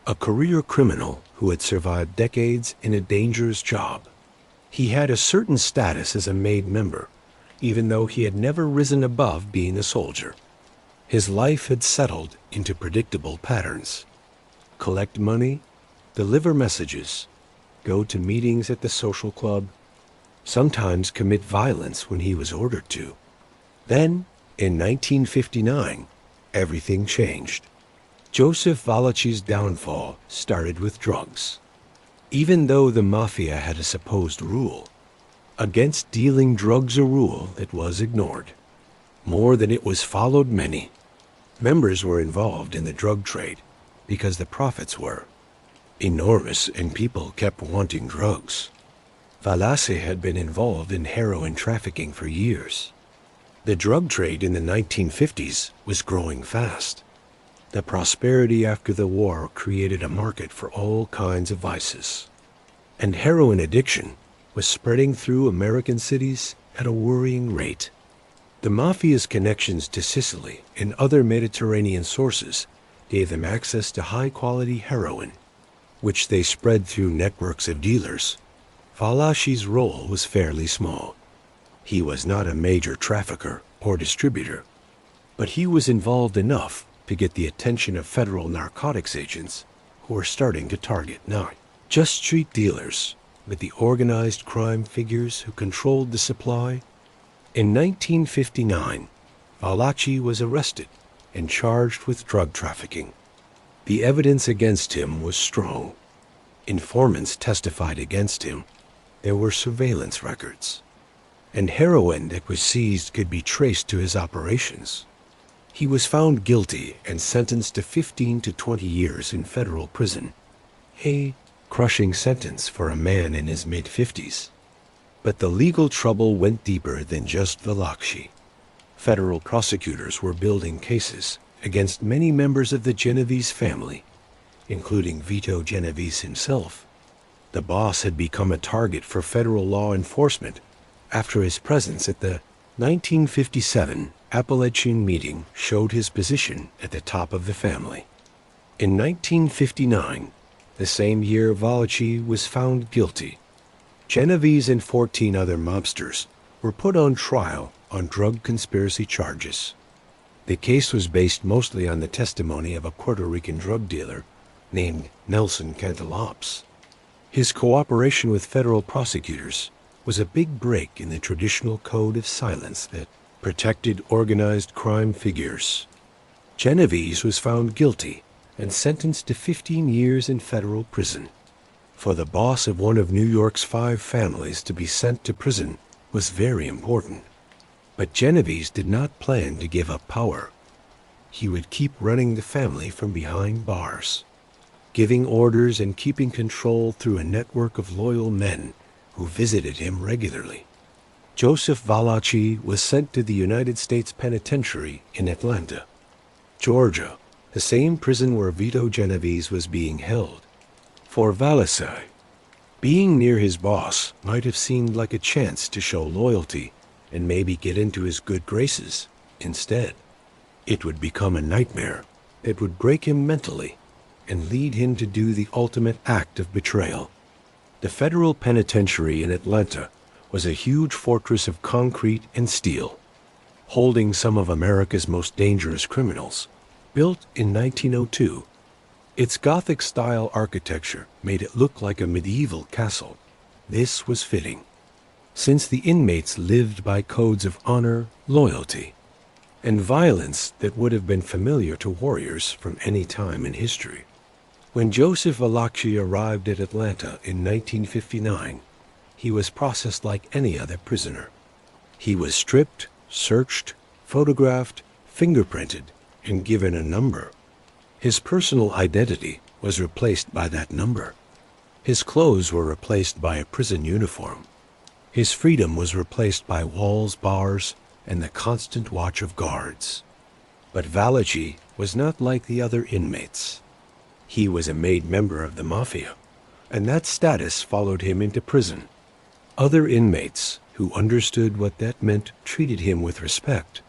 a career criminal who had survived decades in a dangerous job. He had a certain status as a made member, even though he had never risen above being a soldier. His life had settled into predictable patterns. Collect money, deliver messages, go to meetings at the social club, sometimes commit violence when he was ordered to. Then, in 1959, everything changed. Joseph Valachi's downfall started with drugs. Even though the Mafia had a supposed rule against dealing drugs, a rule that was ignored. More than it was followed, many members were involved in the drug trade because the profits were enormous and people kept wanting drugs. Valachi had been involved in heroin trafficking for years. The drug trade in the 1950s was growing fast. The prosperity after the war created a market for all kinds of vices. And heroin addiction was spreading through American cities at a worrying rate. The Mafia's connections to Sicily and other Mediterranean sources gave them access to high-quality heroin, which they spread through networks of dealers. Valachi's role was fairly small. He was not a major trafficker or distributor, but he was involved enough to get the attention of federal narcotics agents who were starting to target not just street dealers, but the organized crime figures who controlled the supply. In 1959, Valachi was arrested and charged with drug trafficking. The evidence against him was strong. Informants testified against him. There were surveillance records, and heroin that was seized could be traced to his operations. He was found guilty and sentenced to 15 to 20 years in federal prison, a crushing sentence for a man in his mid-50s. But the legal trouble went deeper than just Valachi. Federal prosecutors were building cases against many members of the Genovese family, including Vito Genovese himself. The boss had become a target for federal law enforcement after his presence at the 1957 Appalachian meeting showed his position at the top of the family. In 1959, the same year Valachi was found guilty, Genovese and 14 other mobsters were put on trial on drug conspiracy charges. The case was based mostly on the testimony of a Puerto Rican drug dealer named Nelson Cantalopes. His cooperation with federal prosecutors was a big break in the traditional code of silence that protected organized crime figures. Genovese was found guilty and sentenced to 15 years in federal prison. For the boss of one of New York's 5 families to be sent to prison was very important. But Genovese did not plan to give up power. He would keep running the family from behind bars, giving orders and keeping control through a network of loyal men who visited him regularly. Joseph Valachi was sent to the United States Penitentiary in Atlanta, Georgia, the same prison where Vito Genovese was being held. For Valachi, being near his boss might have seemed like a chance to show loyalty and maybe get into his good graces. Instead, it would become a nightmare that would break him mentally and lead him to do the ultimate act of betrayal. The federal penitentiary in Atlanta was a huge fortress of concrete and steel, holding some of America's most dangerous criminals. Built in 1902, its Gothic-style architecture made it look like a medieval castle. This was fitting, since the inmates lived by codes of honor, loyalty, and violence that would have been familiar to warriors from any time in history. When Joseph Valachi arrived at Atlanta in 1959, he was processed like any other prisoner. He was stripped, searched, photographed, fingerprinted, and given a number. His personal identity was replaced by that number. His clothes were replaced by a prison uniform. His freedom was replaced by walls, bars, and the constant watch of guards. But Valachi was not like the other inmates. He was a made member of the Mafia, and that status followed him into prison. Other inmates who understood what that meant treated him with respect.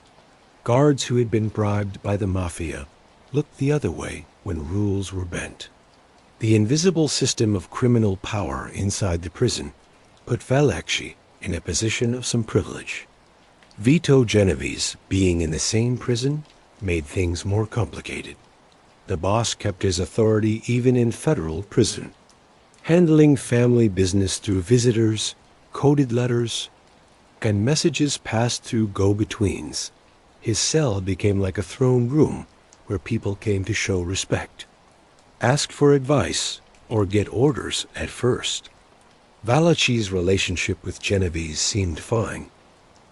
Guards who had been bribed by the Mafia looked the other way when rules were bent. The invisible system of criminal power inside the prison put Valachi in a position of some privilege. Vito Genovese being in the same prison made things more complicated. The boss kept his authority even in federal prison, handling family business through visitors, coded letters, and messages passed through go-betweens. His cell became like a throne room where people came to show respect, ask for advice, or get orders at first. Valachi's relationship with Genovese seemed fine.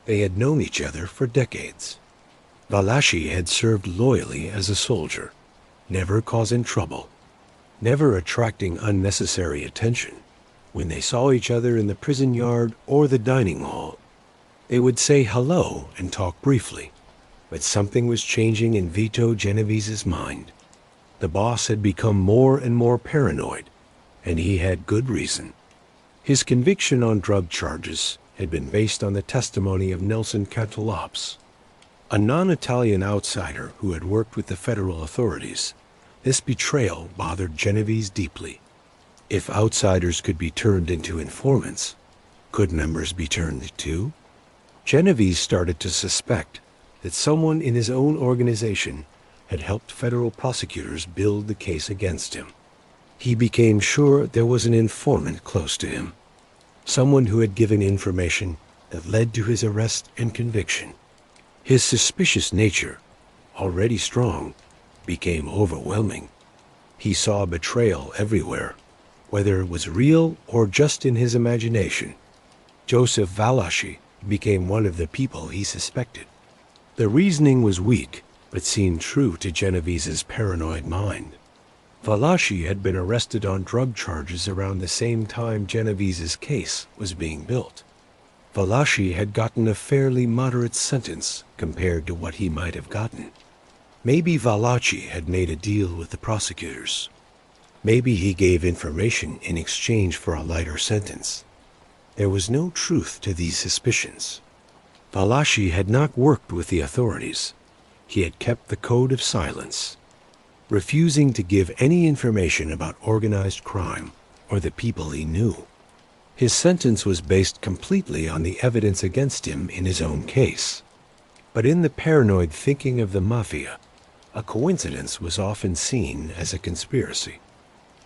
They had known each other for decades. Valachi had served loyally as a soldier, never causing trouble, never attracting unnecessary attention. When they saw each other in the prison yard or the dining hall, they would say hello and talk briefly. But something was changing in Vito Genovese's mind. The boss had become more and more paranoid, and he had good reason. His conviction on drug charges had been based on the testimony of Nelson Cantalopes, a non-Italian outsider who had worked with the federal authorities. This betrayal bothered Genovese deeply. If outsiders could be turned into informants, could members be turned too? Genovese started to suspect that someone in his own organization had helped federal prosecutors build the case against him. He became sure there was an informant close to him, someone who had given information that led to his arrest and conviction. His suspicious nature, already strong, became overwhelming. He saw betrayal everywhere, whether it was real or just in his imagination. Joseph Valachi became one of the people he suspected. The reasoning was weak, but seemed true to Genovese's paranoid mind. Valachi had been arrested on drug charges around the same time Genovese's case was being built. Valachi had gotten a fairly moderate sentence compared to what he might have gotten. Maybe Valachi had made a deal with the prosecutors. Maybe he gave information in exchange for a lighter sentence. There was no truth to these suspicions. Valachi had not worked with the authorities. He had kept the code of silence, refusing to give any information about organized crime or the people he knew. His sentence was based completely on the evidence against him in his own case. But in the paranoid thinking of the Mafia, a coincidence was often seen as a conspiracy.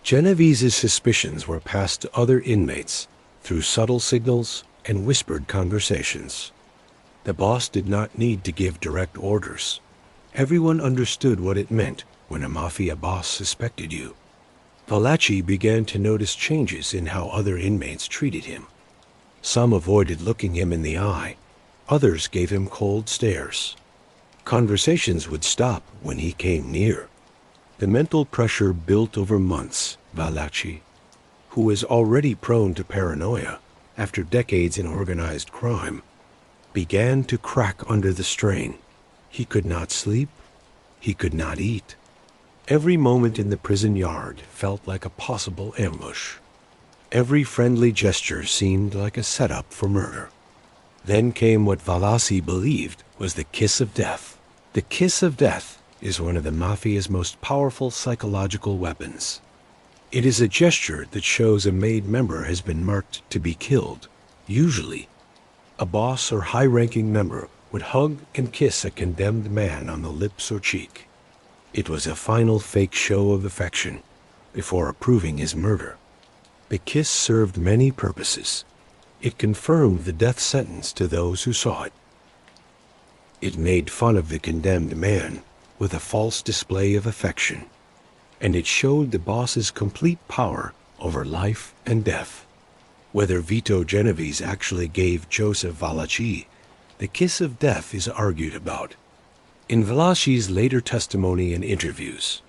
Genovese's suspicions were passed to other inmates through subtle signals and whispered conversations. The boss did not need to give direct orders. Everyone understood what it meant when a Mafia boss suspected you. Valachi began to notice changes in how other inmates treated him. Some avoided looking him in the eye. Others gave him cold stares. Conversations would stop when he came near. The mental pressure built over months. Valachi, who was already prone to paranoia after decades in organized crime, began to crack under the strain. He could not sleep. He could not eat. Every moment in the prison yard felt like a possible ambush. Every friendly gesture seemed like a setup for murder. Then came what Valachi believed was the kiss of death. The kiss of death is one of the Mafia's most powerful psychological weapons. It is a gesture that shows a made member has been marked to be killed. Usually, a boss or high-ranking member would hug and kiss a condemned man on the lips or cheek. It was a final fake show of affection before approving his murder. The kiss served many purposes. It confirmed the death sentence to those who saw it. It made fun of the condemned man with a false display of affection, and it showed the boss's complete power over life and death. Whether Vito Genovese actually gave Joseph Valachi the kiss of death is argued about. In Valachi's later testimony and interviews,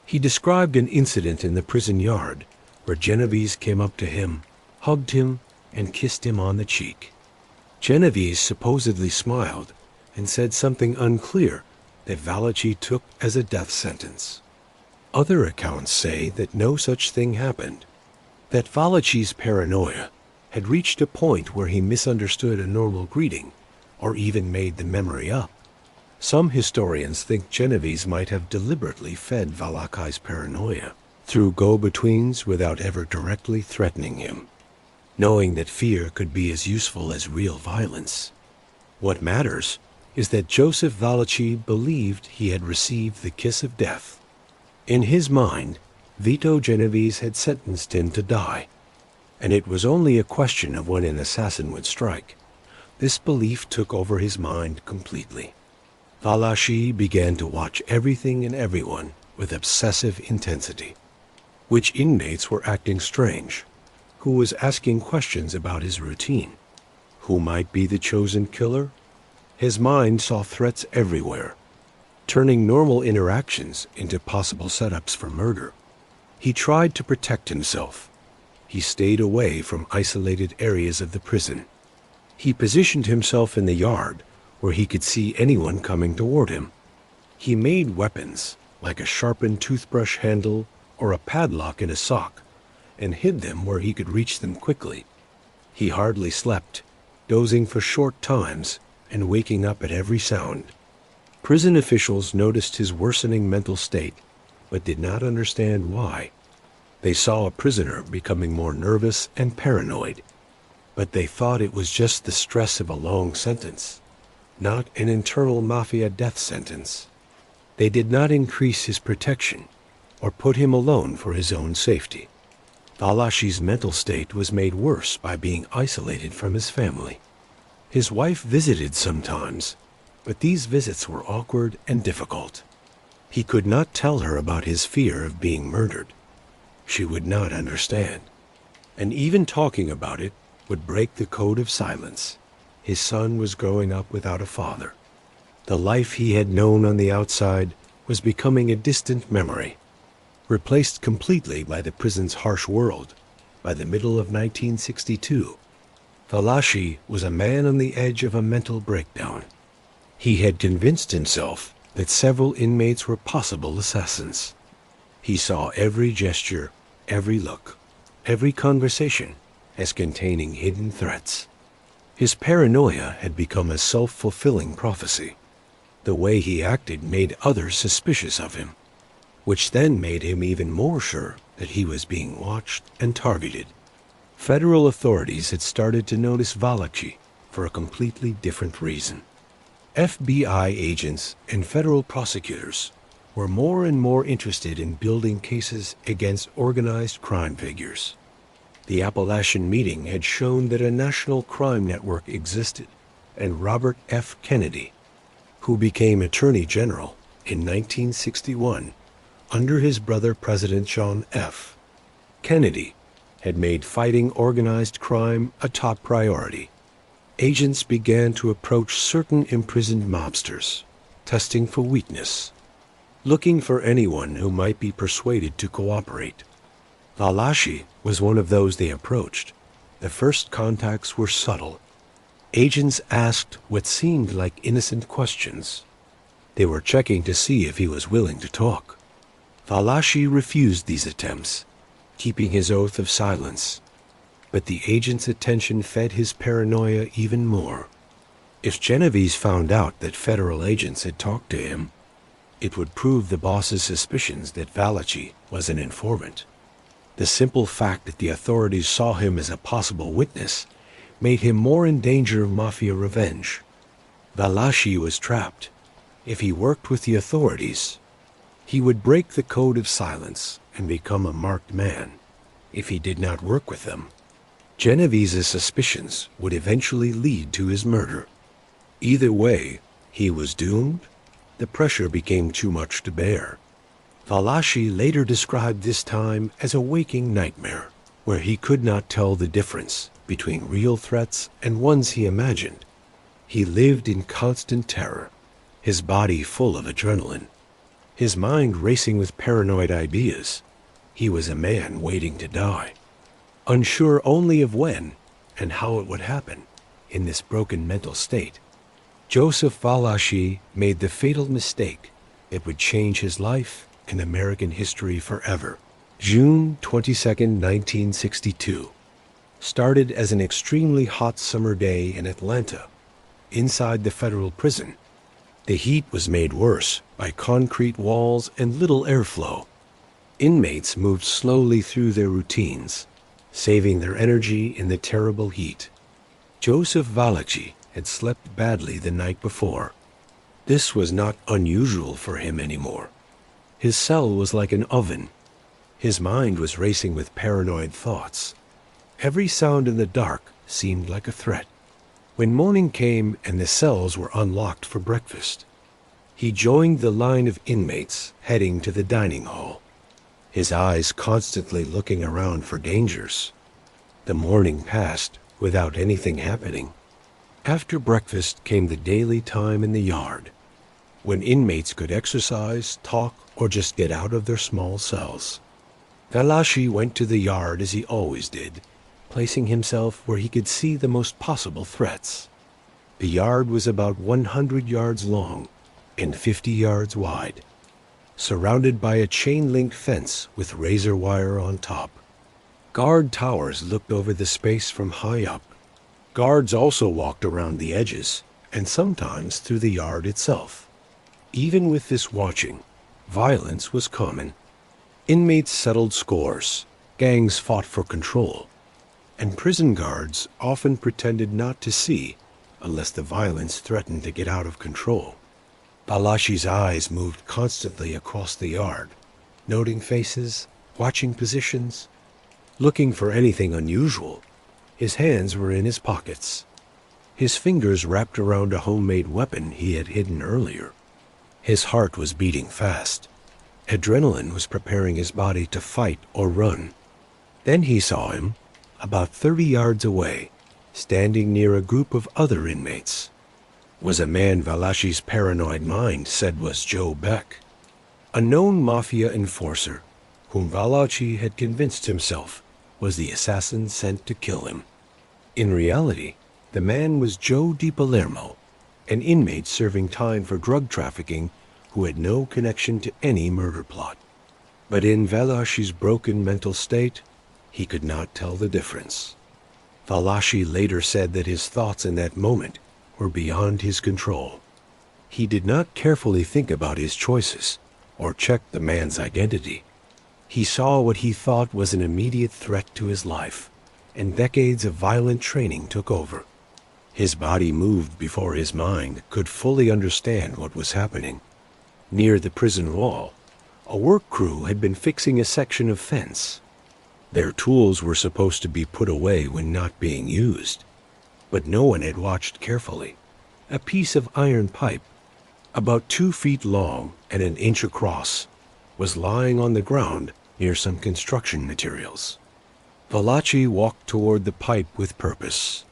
he described an incident in the prison yard where Genovese came up to him, hugged him, and kissed him on the cheek. Genovese supposedly smiled and said something unclear that Valachi took as a death sentence. Other accounts say that no such thing happened, that Valachi's paranoia had reached a point where he misunderstood a normal greeting or even made the memory up. Some historians think Genovese might have deliberately fed Valachi's paranoia through go-betweens without ever directly threatening him, knowing that fear could be as useful as real violence. What matters is that Joseph Valachi believed he had received the kiss of death. In his mind, Vito Genovese had sentenced him to die, and it was only a question of when an assassin would strike. This belief took over his mind completely. Valachi began to watch everything and everyone with obsessive intensity. Which inmates were acting strange? Who was asking questions about his routine? Who might be the chosen killer? His mind saw threats everywhere, turning normal interactions into possible setups for murder. He tried to protect himself. He stayed away from isolated areas of the prison. He positioned himself in the yard where he could see anyone coming toward him. He made weapons, like a sharpened toothbrush handle or a padlock in a sock, and hid them where he could reach them quickly. He hardly slept, dozing for short times and waking up at every sound. Prison officials noticed his worsening mental state, but did not understand why. They saw a prisoner becoming more nervous and paranoid, but they thought it was just the stress of a long sentence, not an internal mafia death sentence. They did not increase his protection or put him alone for his own safety. Valachi's mental state was made worse by being isolated from his family. His wife visited sometimes, but these visits were awkward and difficult. He could not tell her about his fear of being murdered. She would not understand. And even talking about it would break the code of silence. His son was growing up without a father. The life he had known on the outside was becoming a distant memory, replaced completely by the prison's harsh world. By the middle of 1962, Valachi was a man on the edge of a mental breakdown. He had convinced himself that several inmates were possible assassins. He saw every gesture, every look, every conversation as containing hidden threats. His paranoia had become a self-fulfilling prophecy. The way he acted made others suspicious of him, which then made him even more sure that he was being watched and targeted. Federal authorities had started to notice Valachi for a completely different reason. FBI agents and federal prosecutors were more and more interested in building cases against organized crime figures. The Appalachian meeting had shown that a national crime network existed, and Robert F. Kennedy, who became Attorney General in 1961 under his brother President John F. Kennedy, had made fighting organized crime a top priority. Agents began to approach certain imprisoned mobsters, testing for weakness, looking for anyone who might be persuaded to cooperate. Valachi was one of those they approached. The first contacts were subtle. Agents asked what seemed like innocent questions. They were checking to see if he was willing to talk. Valachi refused these attempts, keeping his oath of silence. But the agent's attention fed his paranoia even more. If Genovese found out that federal agents had talked to him, it would prove the boss's suspicions that Valachi was an informant. The simple fact that the authorities saw him as a possible witness made him more in danger of mafia revenge. Valachi was trapped. If he worked with the authorities, he would break the code of silence and become a marked man. If he did not work with them, Genovese's suspicions would eventually lead to his murder. Either way, he was doomed. The pressure became too much to bear. Valachi later described this time as a waking nightmare, where he could not tell the difference between real threats and ones he imagined. He lived in constant terror, his body full of adrenaline, his mind racing with paranoid ideas. He was a man waiting to die, unsure only of when and how it would happen. In this broken mental state, Joseph Valachi made the fatal mistake that would change his life and American history forever. June 22, 1962. Started as an extremely hot summer day in Atlanta, inside the federal prison. The heat was made worse by concrete walls and little airflow. Inmates moved slowly through their routines, saving their energy in the terrible heat. Joseph Valachi had slept badly the night before. This was not unusual for him anymore. His cell was like an oven. His mind was racing with paranoid thoughts. Every sound in the dark seemed like a threat. When morning came and the cells were unlocked for breakfast, he joined the line of inmates heading to the dining hall. his eyes constantly looking around for dangers. The morning passed without anything happening. After breakfast came the daily time in the yard, when inmates could exercise, talk, or just get out of their small cells. Valachi went to the yard as he always did, placing himself where he could see the most possible threats. The yard was about 100 yards long and 50 yards wide, surrounded by a chain-link fence with razor wire on top. Guard towers looked over the space from high up. Guards also walked around the edges, and sometimes through the yard itself. Even with this watching, violence was common. Inmates settled scores, gangs fought for control, and prison guards often pretended not to see unless the violence threatened to get out of control. Valachi's eyes moved constantly across the yard, noting faces, watching positions, looking for anything unusual. His hands were in his pockets, his fingers wrapped around a homemade weapon he had hidden earlier. His heart was beating fast. Adrenaline was preparing his body to fight or run. Then he saw him, about 30 yards away, standing near a group of other inmates. Was a man Valachi's paranoid mind said was Joe Beck, a known mafia enforcer whom Valachi had convinced himself was the assassin sent to kill him. In reality, the man was Joe DiPalermo, an inmate serving time for drug trafficking who had no connection to any murder plot. But in Valachi's broken mental state, he could not tell the difference. Valachi later said that his thoughts in that moment were beyond his control. He did not carefully think about his choices or check the man's identity. He saw what he thought was an immediate threat to his life, and decades of violent training took over. His body moved before his mind could fully understand what was happening. Near the prison wall, a work crew had been fixing a section of fence. Their tools were supposed to be put away when not being used, but no one had watched carefully. A piece of iron pipe, about 2 feet long and an inch across, was lying on the ground near some construction materials. Valachi walked toward the pipe with purpose,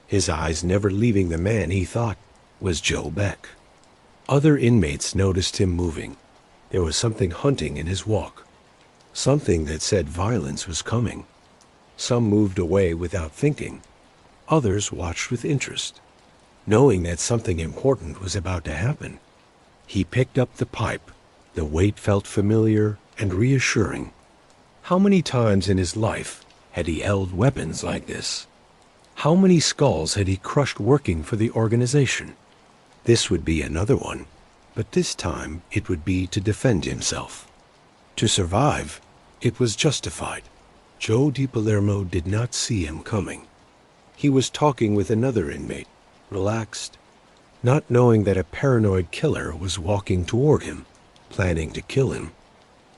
his eyes never leaving the man he thought was Joe Beck. Other inmates noticed him moving. There was something hunting in his walk, something that said violence was coming. Some moved away without thinking. Others watched with interest, knowing that something important was about to happen. He picked up the pipe. The weight felt familiar and reassuring. How many times in his life had he held weapons like this? How many skulls had he crushed working for the organization? This would be another one, but this time it would be to defend himself. To survive, it was justified. Joe DiPalermo did not see him coming. He was talking with another inmate, relaxed, not knowing that a paranoid killer was walking toward him, planning to kill him.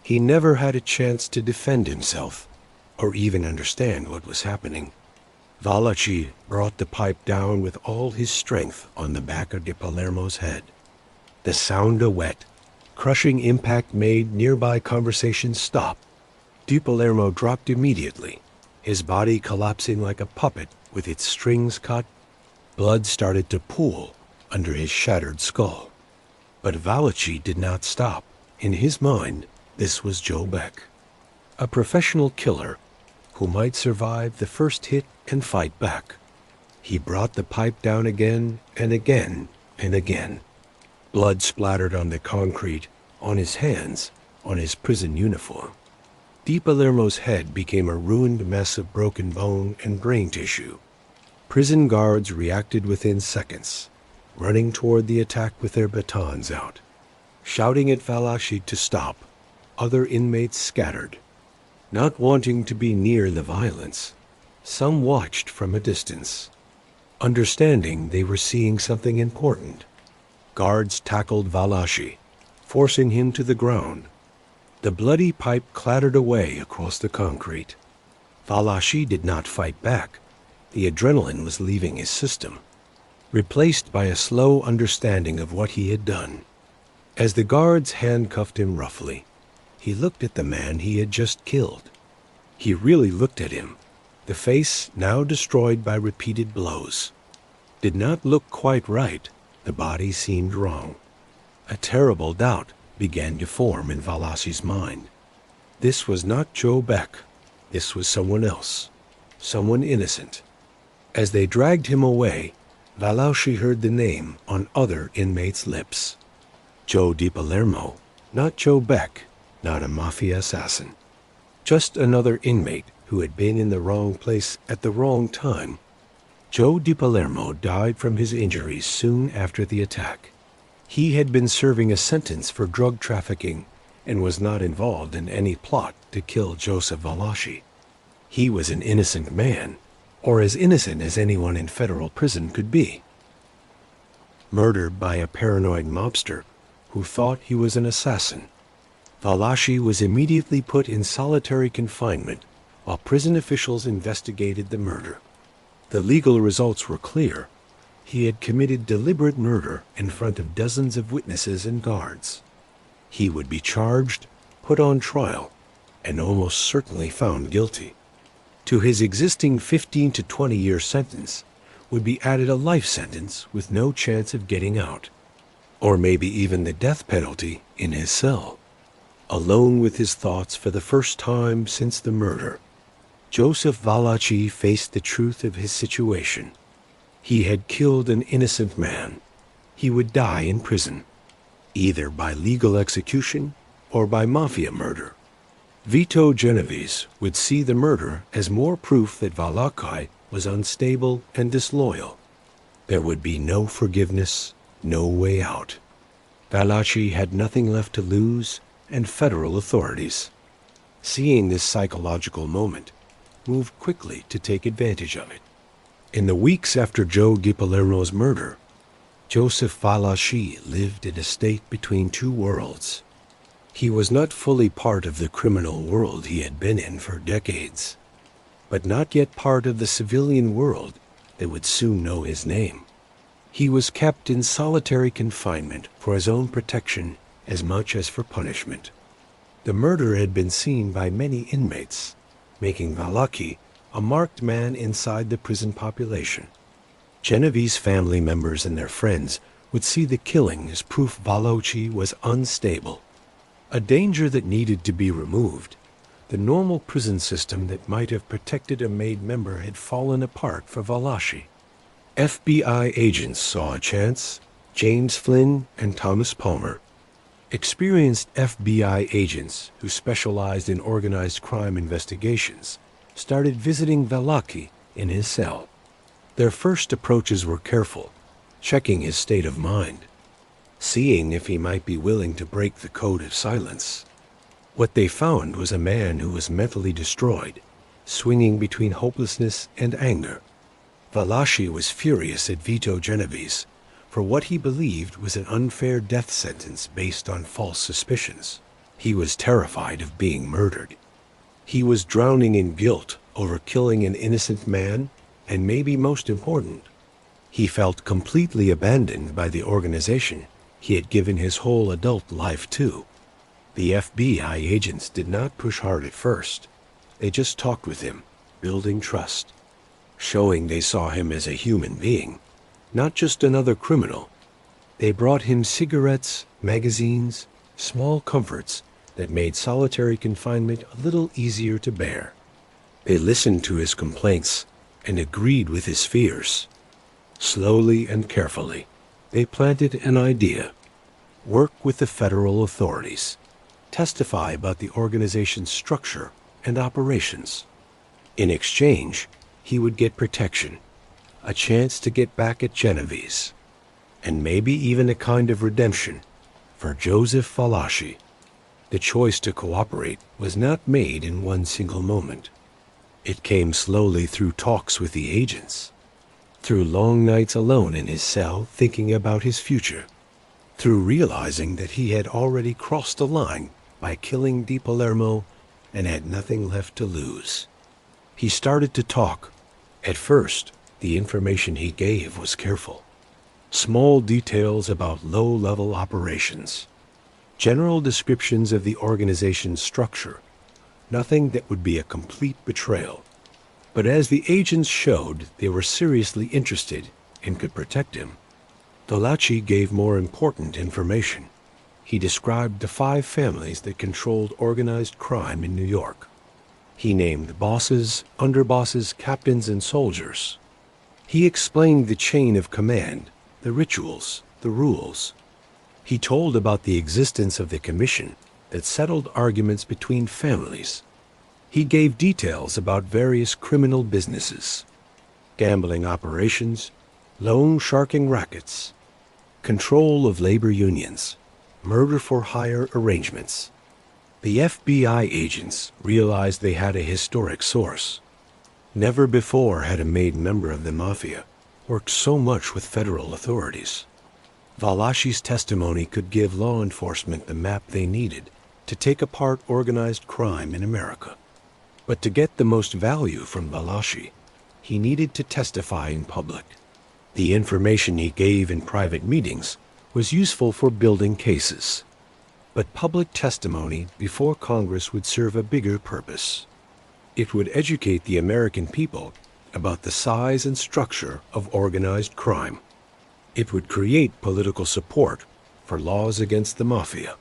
He never had a chance to defend himself, or even understand what was happening. Valachi brought the pipe down with all his strength on the back of DiPalermo's head. The sound of wet, crushing impact made nearby conversation stop. DiPalermo dropped immediately, his body collapsing like a puppet with its strings cut. Blood started to pool under his shattered skull. But Valachi did not stop. In his mind, this was Joe Beck, a professional killer who might survive the first hit and fight back. He brought the pipe down again and again and again. Blood splattered on the concrete, on his hands, on his prison uniform. DiPalermo's head became a ruined mess of broken bone and brain tissue. Prison guards reacted within seconds, running toward the attack with their batons out, shouting at Valachi to stop. Other inmates scattered, not wanting to be near the violence. Some watched from a distance, understanding they were seeing something important. Guards tackled Valachi, forcing him to the ground. The bloody pipe clattered away across the concrete. Valachi did not fight back. The adrenaline was leaving his system, replaced by a slow understanding of what he had done. As the guards handcuffed him roughly, He looked at the man he had just killed. He really looked at him. The face, now destroyed by repeated blows, did not look quite right. The body seemed wrong. A terrible doubt began to form in Valachi's mind. This was not Joe Beck. This was someone else. Someone innocent. As they dragged him away, Valachi heard the name on other inmates' lips. Joe DiPalermo, not Joe Beck, not a mafia assassin. Just another inmate who had been in the wrong place at the wrong time. Joe DiPalermo died from his injuries soon after the attack. He had been serving a sentence for drug trafficking and was not involved in any plot to kill Joseph Valachi. He was an innocent man, or as innocent as anyone in federal prison could be. Murdered by a paranoid mobster who thought he was an assassin, Valachi was immediately put in solitary confinement while prison officials investigated the murder. The legal results were clear. He had committed deliberate murder in front of dozens of witnesses and guards. He would be charged, put on trial, and almost certainly found guilty. To his existing 15 to 20-year sentence would be added a life sentence with no chance of getting out, or maybe even the death penalty in his cell. Alone with his thoughts for the first time since the murder, Joseph Valachi faced the truth of his situation. He had killed an innocent man. He would die in prison, either by legal execution or by mafia murder. Vito Genovese would see the murder as more proof that Valachi was unstable and disloyal. There would be no forgiveness, no way out. Valachi had nothing left to lose, and federal authorities, seeing this psychological moment, moved quickly to take advantage of it. In the weeks after Joe DiPalermo's murder, Joseph Valachi lived in a state between two worlds. He was not fully part of the criminal world he had been in for decades, but not yet part of the civilian world that would soon know his name. He was kept in solitary confinement for his own protection as much as for punishment. The murder had been seen by many inmates, making Valachi a marked man inside the prison population. Genovese family members and their friends would see the killing as proof Valachi was unstable, a danger that needed to be removed. The normal prison system that might have protected a made member had fallen apart for Valachi. FBI agents saw a chance. James Flynn and Thomas Palmer, experienced FBI agents who specialized in organized crime investigations, started visiting Valachi in his cell. Their first approaches were careful, checking his state of mind, seeing if he might be willing to break the code of silence. What they found was a man who was mentally destroyed, swinging between hopelessness and anger. Valachi was furious at Vito Genovese for what he believed was an unfair death sentence based on false suspicions. He was terrified of being murdered. He was drowning in guilt over killing an innocent man, and maybe most important, he felt completely abandoned by the organization he had given his whole adult life to. The FBI agents did not push hard at first. They just talked with him, building trust, showing they saw him as a human being, not just another criminal. They brought him cigarettes, magazines, small comforts that made solitary confinement a little easier to bear. They listened to his complaints and agreed with his fears. Slowly and carefully, they planted an idea. Work with the federal authorities. Testify about the organization's structure and operations. In exchange, he would get protection, a chance to get back at Genovese, and maybe even a kind of redemption for Joseph Valachi. The choice to cooperate was not made in one single moment. It came slowly through talks with the agents, through long nights alone in his cell thinking about his future, through realizing that he had already crossed the line by killing DiPalermo and had nothing left to lose. He started to talk. At first, the information he gave was careful. Small details about low-level operations. General descriptions of the organization's structure, nothing that would be a complete betrayal. But as the agents showed they were seriously interested and could protect him, Valachi gave more important information. He described the 5 families that controlled organized crime in New York. He named bosses, underbosses, captains, and soldiers. He explained the chain of command, the rituals, the rules. He told about the existence of the commission that settled arguments between families. He gave details about various criminal businesses, gambling operations, loan sharking rackets, control of labor unions, murder-for-hire arrangements. The FBI agents realized they had a historic source. Never before had a made member of the Mafia worked so much with federal authorities. Valachi's testimony could give law enforcement the map they needed to take apart organized crime in America. But to get the most value from Valachi, he needed to testify in public. The information he gave in private meetings was useful for building cases. But public testimony before Congress would serve a bigger purpose. It would educate the American people about the size and structure of organized crime. It would create political support for laws against the Mafia.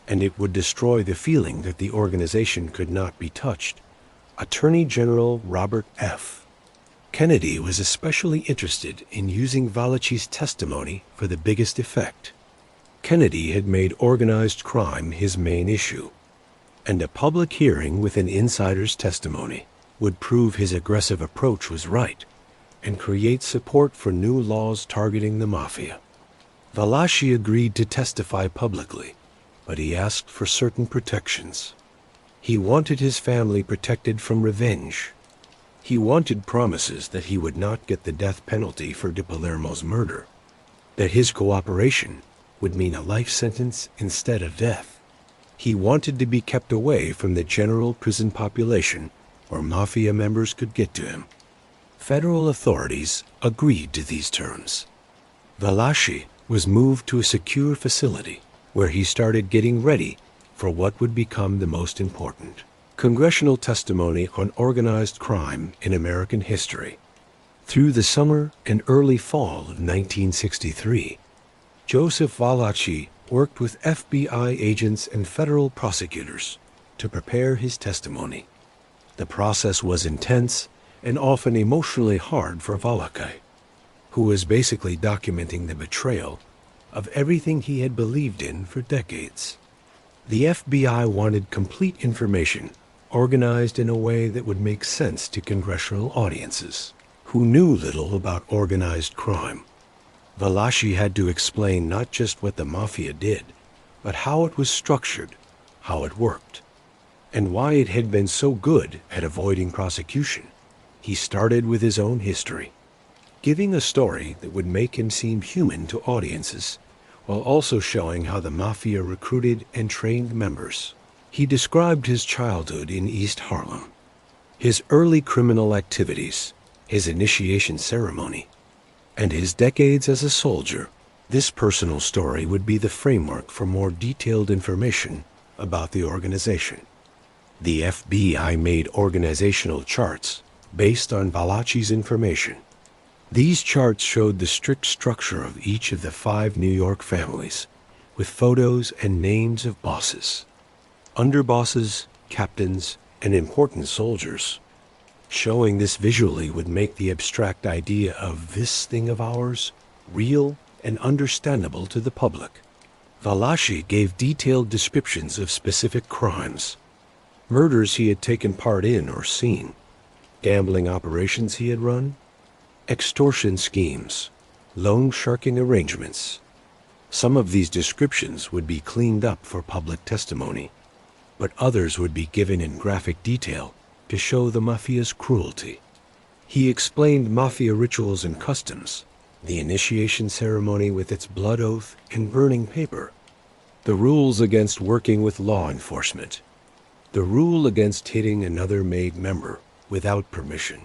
And it would destroy the feeling that the organization could not be touched. Attorney General Robert F. Kennedy was especially interested in using Valachi's testimony for the biggest effect. Kennedy had made organized crime his main issue, and a public hearing with an insider's testimony would prove his aggressive approach was right and create support for new laws targeting the Mafia. Valachi agreed to testify publicly, but he asked for certain protections. He wanted his family protected from revenge. He wanted promises that he would not get the death penalty for De Palermo's murder, that his cooperation would mean a life sentence instead of death. He wanted to be kept away from the general prison population where Mafia members could get to him. Federal authorities agreed to these terms. Valachi was moved to a secure facility where he started getting ready for what would become the most important: congressional testimony on organized crime in American history. Through the summer and early fall of 1963, Joseph Valachi worked with FBI agents and federal prosecutors to prepare his testimony. The process was intense and often emotionally hard for Valachi, who was basically documenting the betrayal of everything he had believed in for decades. The FBI wanted complete information organized in a way that would make sense to congressional audiences who knew little about organized crime. Valachi had to explain not just what the Mafia did, but how it was structured, how it worked, and why it had been so good at avoiding prosecution. He started with his own history, giving a story that would make him seem human to audiences, while also showing how the Mafia recruited and trained members. He described his childhood in East Harlem, his early criminal activities, his initiation ceremony, and his decades as a soldier. This personal story would be the framework for more detailed information about the organization. The FBI made organizational charts based on Valachi's information. These charts showed the strict structure of each of the 5 New York families, with photos and names of bosses, underbosses, captains, and important soldiers. Showing this visually would make the abstract idea of this thing of ours real and understandable to the public. Valachi gave detailed descriptions of specific crimes, murders he had taken part in or seen, gambling operations he had run, extortion schemes, loan sharking arrangements. Some of these descriptions would be cleaned up for public testimony, but others would be given in graphic detail to show the Mafia's cruelty. He explained Mafia rituals and customs, the initiation ceremony with its blood oath and burning paper, the rules against working with law enforcement, the rule against hitting another made member without permission,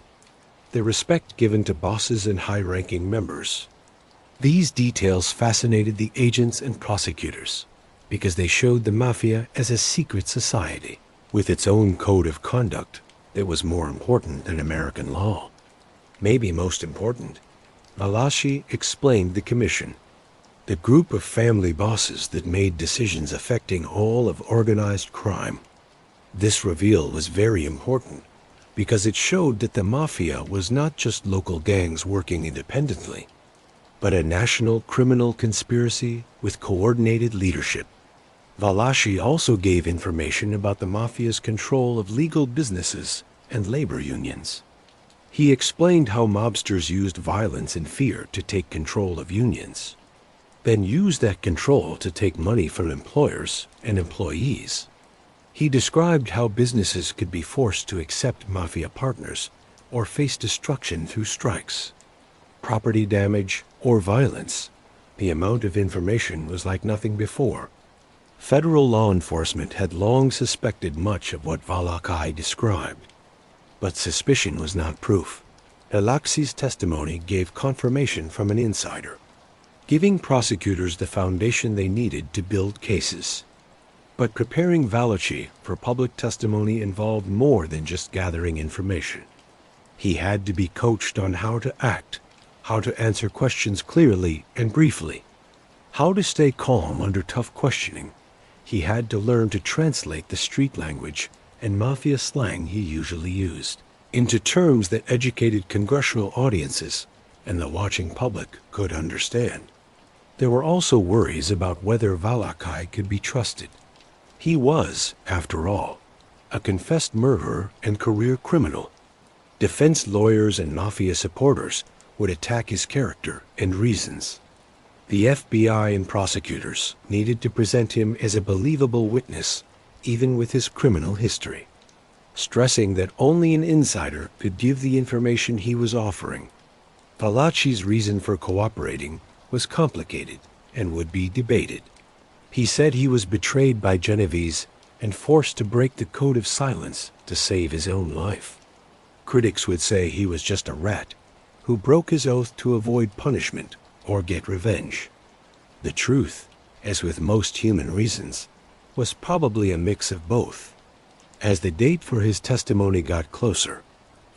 the respect given to bosses and high-ranking members. These details fascinated the agents and prosecutors because they showed the Mafia as a secret society with its own code of conduct that was more important than American law. Maybe most important, Valachi explained the commission, the group of family bosses that made decisions affecting all of organized crime. This reveal was very important because it showed that the Mafia was not just local gangs working independently, but a national criminal conspiracy with coordinated leadership. Valachi also gave information about the Mafia's control of legal businesses and labor unions. He explained how mobsters used violence and fear to take control of unions, then used that control to take money from employers and employees. He described how businesses could be forced to accept Mafia partners or face destruction through strikes, property damage, or violence. The amount of information was like nothing before. Federal law enforcement had long suspected much of what Valachi described, but suspicion was not proof. Valachi's testimony gave confirmation from an insider, giving prosecutors the foundation they needed to build cases. But preparing Valachi for public testimony involved more than just gathering information. He had to be coached on how to act, how to answer questions clearly and briefly, how to stay calm under tough questioning. He had to learn to translate the street language and Mafia slang he usually used into terms that educated congressional audiences and the watching public could understand. There were also worries about whether Valachi could be trusted. He was, after all, a confessed murderer and career criminal. Defense lawyers and Mafia supporters would attack his character and reasons. The FBI and prosecutors needed to present him as a believable witness, even with his criminal history, stressing that only an insider could give the information he was offering. Valachi's reason for cooperating was complicated and would be debated. He said he was betrayed by Genovese and forced to break the code of silence to save his own life. Critics would say he was just a rat who broke his oath to avoid punishment or get revenge. The truth, as with most human reasons, was probably a mix of both. As the date for his testimony got closer,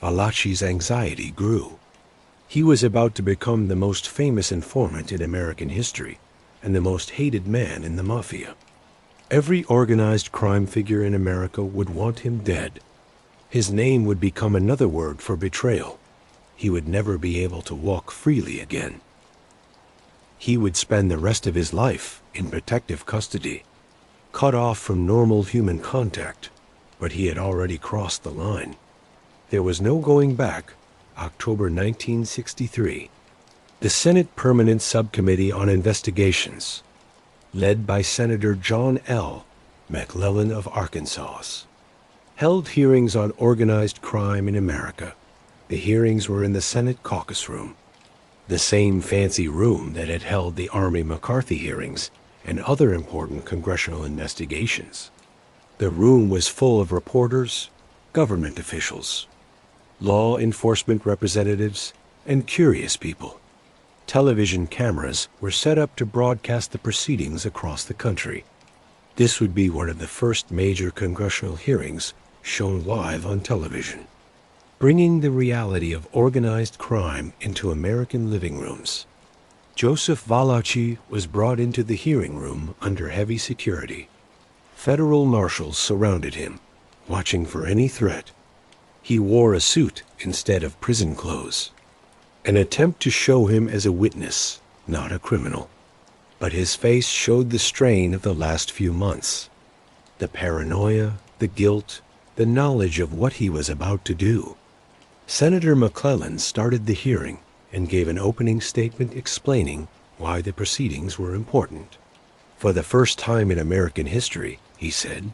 Valachi's anxiety grew. He was about to become the most famous informant in American history and the most hated man in the Mafia. Every organized crime figure in America would want him dead. His name would become another word for betrayal. He would never be able to walk freely again. He would spend the rest of his life in protective custody, cut off from normal human contact, but he had already crossed the line. There was no going back. October 1963. The Senate Permanent Subcommittee on Investigations, led by Senator John L. McClellan of Arkansas, held hearings on organized crime in America. The hearings were in the Senate caucus room, the same fancy room that had held the Army McCarthy hearings and other important congressional investigations. The room was full of reporters, government officials, law enforcement representatives, and curious people. Television cameras were set up to broadcast the proceedings across the country. This would be one of the first major congressional hearings shown live on television, bringing the reality of organized crime into American living rooms. Joseph Valachi was brought into the hearing room under heavy security. Federal marshals surrounded him, watching for any threat. He wore a suit instead of prison clothes, an attempt to show him as a witness, not a criminal. But his face showed the strain of the last few months, the paranoia, the guilt, the knowledge of what he was about to do. Senator McClellan started the hearing and gave an opening statement explaining why the proceedings were important. For the first time in American history, he said,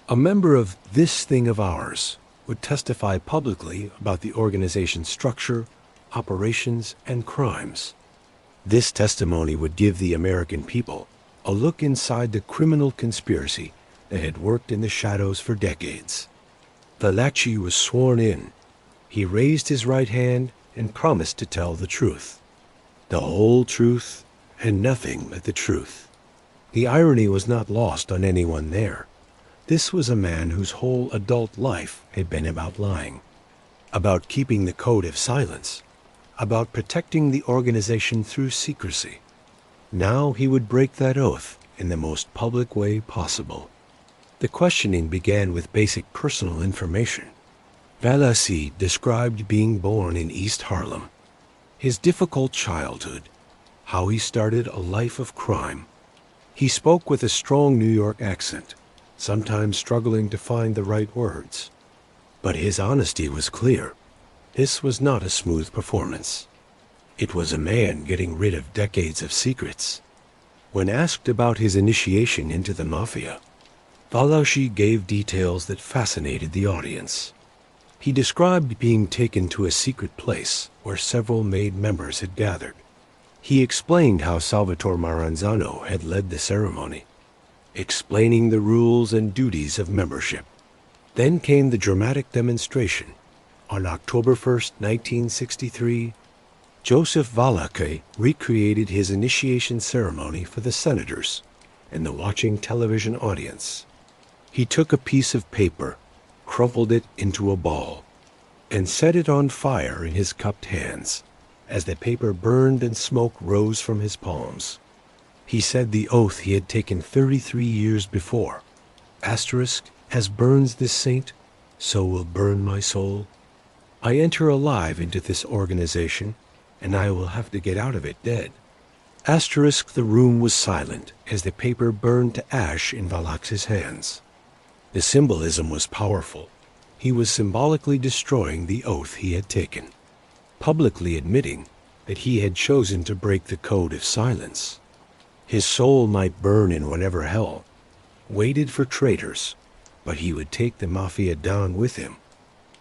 a member of this thing of ours would testify publicly about the organization's structure, operations, and crimes. This testimony would give the American people a look inside the criminal conspiracy that had worked in the shadows for decades. Valachi was sworn in. He raised his right hand and promised to tell the truth, the whole truth, and nothing but the truth. The irony was not lost on anyone there. This was a man whose whole adult life had been about lying, about keeping the code of silence, about protecting the organization through secrecy. Now he would break that oath in the most public way possible. The questioning began with basic personal information. Valachi described being born in East Harlem, his difficult childhood, how he started a life of crime. He spoke with a strong New York accent, sometimes struggling to find the right words. But his honesty was clear. This was not a smooth performance. It was a man getting rid of decades of secrets. When asked about his initiation into the Mafia, Valachi gave details that fascinated the audience. He described being taken to a secret place where several made members had gathered. He explained how Salvatore Maranzano had led the ceremony, explaining the rules and duties of membership. Then came the dramatic demonstration. On October 1st, 1963, Joseph Valachi recreated his initiation ceremony for the senators and the watching television audience. He took a piece of paper, crumpled it into a ball, and set it on fire in his cupped hands. As the paper burned and smoke rose from his palms, he said the oath he had taken 33 years before. Asterisk, as burns this saint, so will burn my soul. I enter alive into this organization, and I will have to get out of it dead. Asterisk, the room was silent as the paper burned to ash in Valachi's hands. The symbolism was powerful. He was symbolically destroying the oath he had taken, publicly admitting that he had chosen to break the code of silence. His soul might burn in whatever hell waited for traitors, but he would take the Mafia down with him.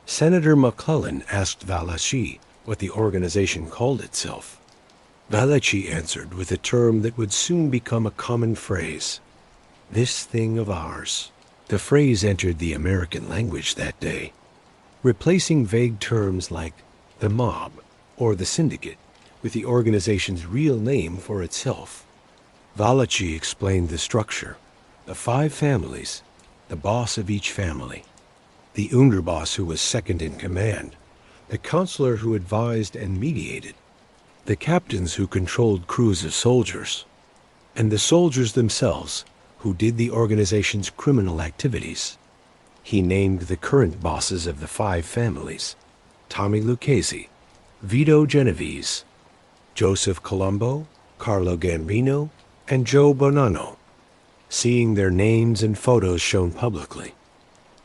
Senator McClellan asked Valachi what the organization called itself. Valachi answered with a term that would soon become a common phrase: "This thing of ours." The phrase entered the American language that day, replacing vague terms like the mob or the syndicate with the organization's real name for itself. Valachi explained the structure: the 5 families, the boss of each family, the underboss who was second in command, the counselor who advised and mediated, the captains who controlled crews of soldiers, and the soldiers themselves who did the organization's criminal activities. He named the current bosses of the 5 families: Tommy Lucchese, Vito Genovese, Joseph Colombo, Carlo Gambino, and Joe Bonanno. Seeing their names and photos shown publicly,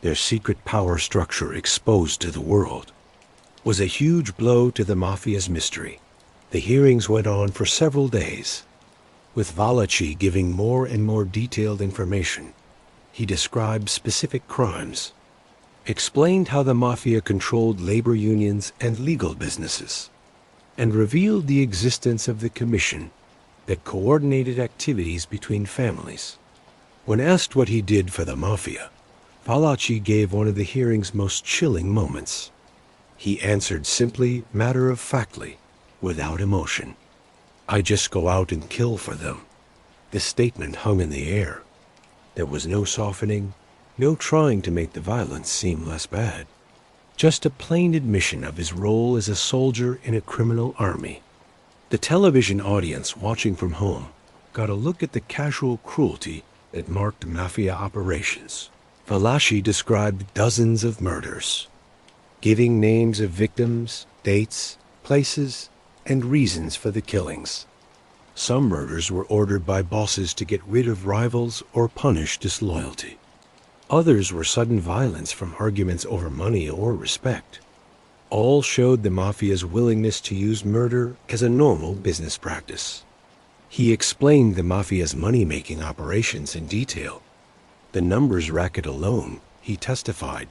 their secret power structure exposed to the world, was a huge blow to the Mafia's mystery. The hearings went on for several days, with Valachi giving more and more detailed information. He described specific crimes, explained how the Mafia controlled labor unions and legal businesses, and revealed the existence of the commission that coordinated activities between families. When asked what he did for the Mafia, Valachi gave one of the hearing's most chilling moments. He answered simply, matter-of-factly, without emotion: "I just go out and kill for them." The statement hung in the air. There was no softening, no trying to make the violence seem less bad. Just a plain admission of his role as a soldier in a criminal army. The television audience watching from home got a look at the casual cruelty that marked Mafia operations. Valachi described dozens of murders, giving names of victims, dates, places, and reasons for the killings. Some murders were ordered by bosses to get rid of rivals or punish disloyalty. Others were sudden violence from arguments over money or respect. All showed the Mafia's willingness to use murder as a normal business practice. He explained the Mafia's money-making operations in detail. The numbers racket alone, he testified,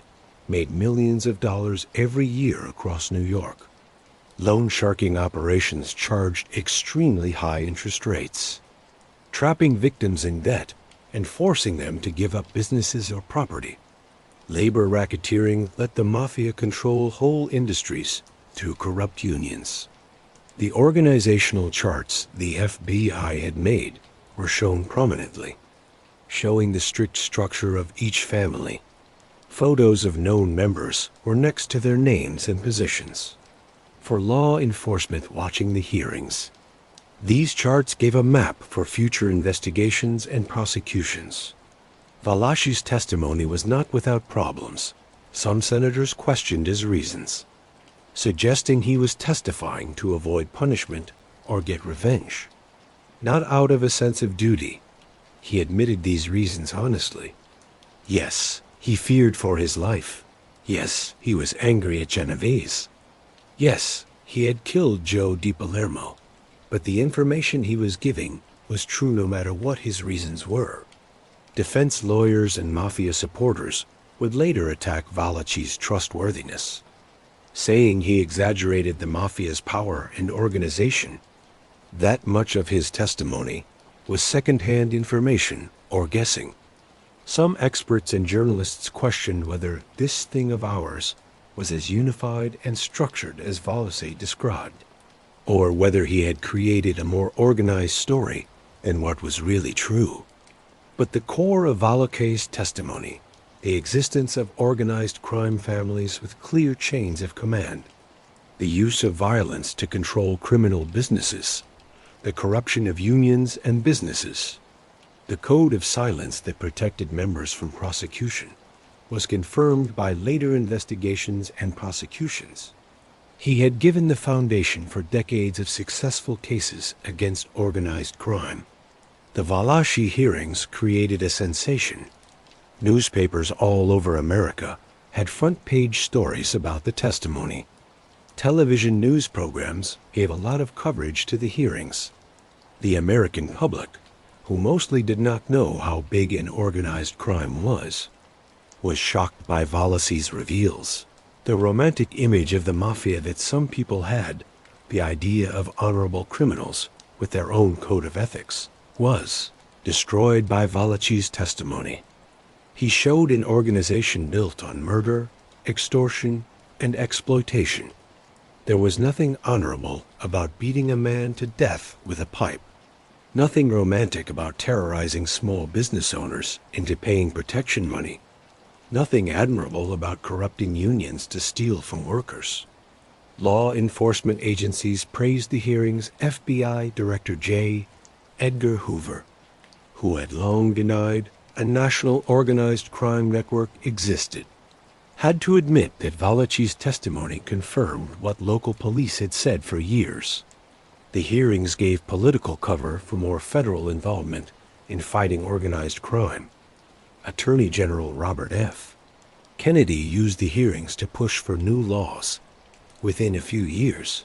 made millions of dollars every year across New York. Loan sharking operations charged extremely high interest rates, trapping victims in debt and forcing them to give up businesses or property. Labor racketeering let the Mafia control whole industries through corrupt unions. The organizational charts the FBI had made were shown prominently, showing the strict structure of each family. Photos of known members were next to their names and positions. For law enforcement watching the hearings, these charts gave a map for future investigations and prosecutions. Valachi's testimony was not without problems. Some senators questioned his reasons, suggesting he was testifying to avoid punishment or get revenge, not out of a sense of duty. He admitted these reasons honestly. Yes, he feared for his life. Yes, he was angry at Genovese. Yes, he had killed Joe Di Palermo. But the information he was giving was true no matter what his reasons were. Defense lawyers and mafia supporters would later attack Valachi's trustworthiness, saying he exaggerated the mafia's power and organization. That much of his testimony was second-hand information or guessing. Some experts and journalists questioned whether this thing of ours was as unified and structured as Valachi described, or whether he had created a more organized story than what was really true. But the core of Valachi's testimony, the existence of organized crime families with clear chains of command, the use of violence to control criminal businesses, the corruption of unions and businesses, the code of silence that protected members from prosecution, was confirmed by later investigations and prosecutions. He had given the foundation for decades of successful cases against organized crime. The Valachi hearings created a sensation. Newspapers all over America had front-page stories about the testimony. Television news programs gave a lot of coverage to the hearings. The American public, who mostly did not know how big an organized crime was shocked by Valachi's reveals. The romantic image of the mafia that some people had, the idea of honorable criminals with their own code of ethics, was destroyed by Valachi's testimony. He showed an organization built on murder, extortion, and exploitation. There was nothing honorable about beating a man to death with a pipe. Nothing romantic about terrorizing small business owners into paying protection money. Nothing admirable about corrupting unions to steal from workers. Law enforcement agencies praised the hearings. FBI Director J. Edgar Hoover, who had long denied a national organized crime network existed, had to admit that Valachi's testimony confirmed what local police had said for years. The hearings gave political cover for more federal involvement in fighting organized crime. Attorney General Robert F. Kennedy used the hearings to push for new laws. Within a few years,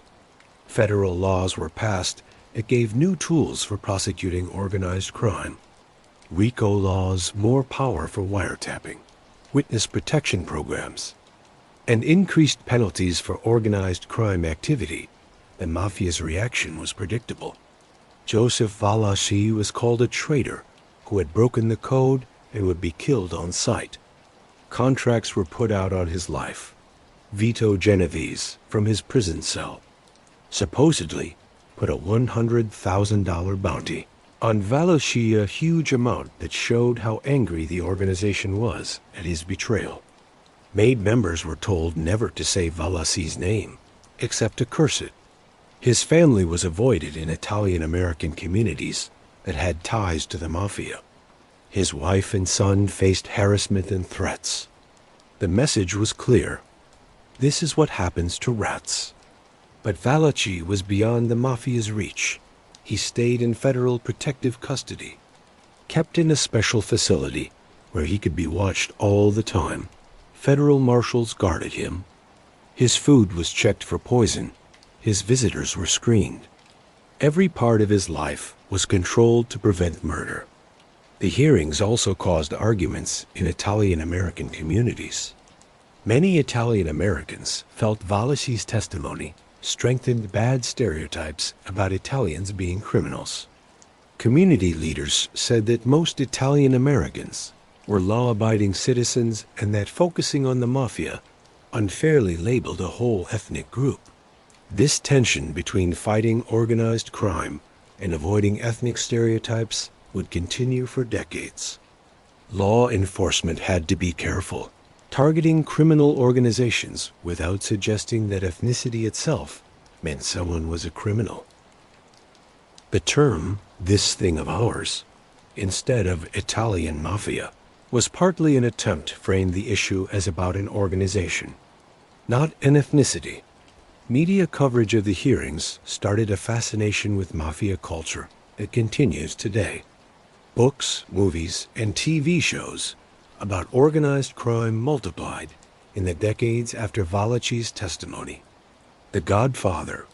federal laws were passed that gave new tools for prosecuting organized crime. RICO laws, more power for wiretapping, witness protection programs, and increased penalties for organized crime activity. The mafia's reaction was predictable. Joseph Valachi was called a traitor who had broken the code and would be killed on sight. Contracts were put out on his life. Vito Genovese, from his prison cell, supposedly put a $100,000 bounty on Valachi, a huge amount that showed how angry the organization was at his betrayal. Made members were told never to say Valachi's name, except to curse it. His family was avoided in Italian-American communities that had ties to the mafia. His wife and son faced harassment and threats. The message was clear. This is what happens to rats. But Valachi was beyond the mafia's reach. He stayed in federal protective custody, kept in a special facility where he could be watched all the time. Federal marshals guarded him. His food was checked for poison. His visitors were screened. Every part of his life was controlled to prevent murder. The hearings also caused arguments in Italian-American communities. Many Italian-Americans felt Valachi's testimony strengthened bad stereotypes about Italians being criminals. Community leaders said that most Italian-Americans were law-abiding citizens and that focusing on the mafia unfairly labeled a whole ethnic group. This tension between fighting organized crime and avoiding ethnic stereotypes would continue for decades. Law enforcement had to be careful, targeting criminal organizations without suggesting that ethnicity itself meant someone was a criminal. The term, "this thing of ours," instead of Italian mafia, was partly an attempt to frame the issue as about an organization, not an ethnicity. Media coverage of the hearings started a fascination with mafia culture that continues today. Books, movies, and TV shows about organized crime multiplied in the decades after Valachi's testimony. The Godfather,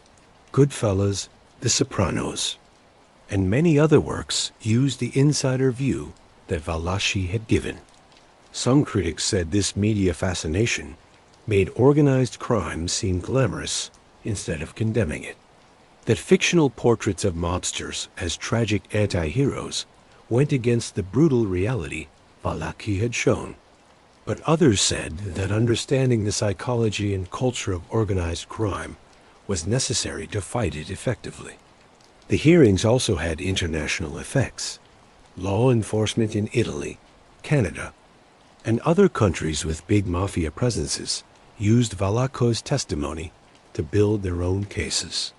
Goodfellas, The Sopranos, and many other works used the insider view that Valachi had given. Some critics said this media fascination made organized crime seem glamorous instead of condemning it. That fictional portraits of mobsters as tragic anti-heroes went against the brutal reality Valachi had shown. But others said that understanding the psychology and culture of organized crime was necessary to fight it effectively. The hearings also had international effects. Law enforcement in Italy, Canada, and other countries with big mafia presences used Valachi's testimony to build their own cases.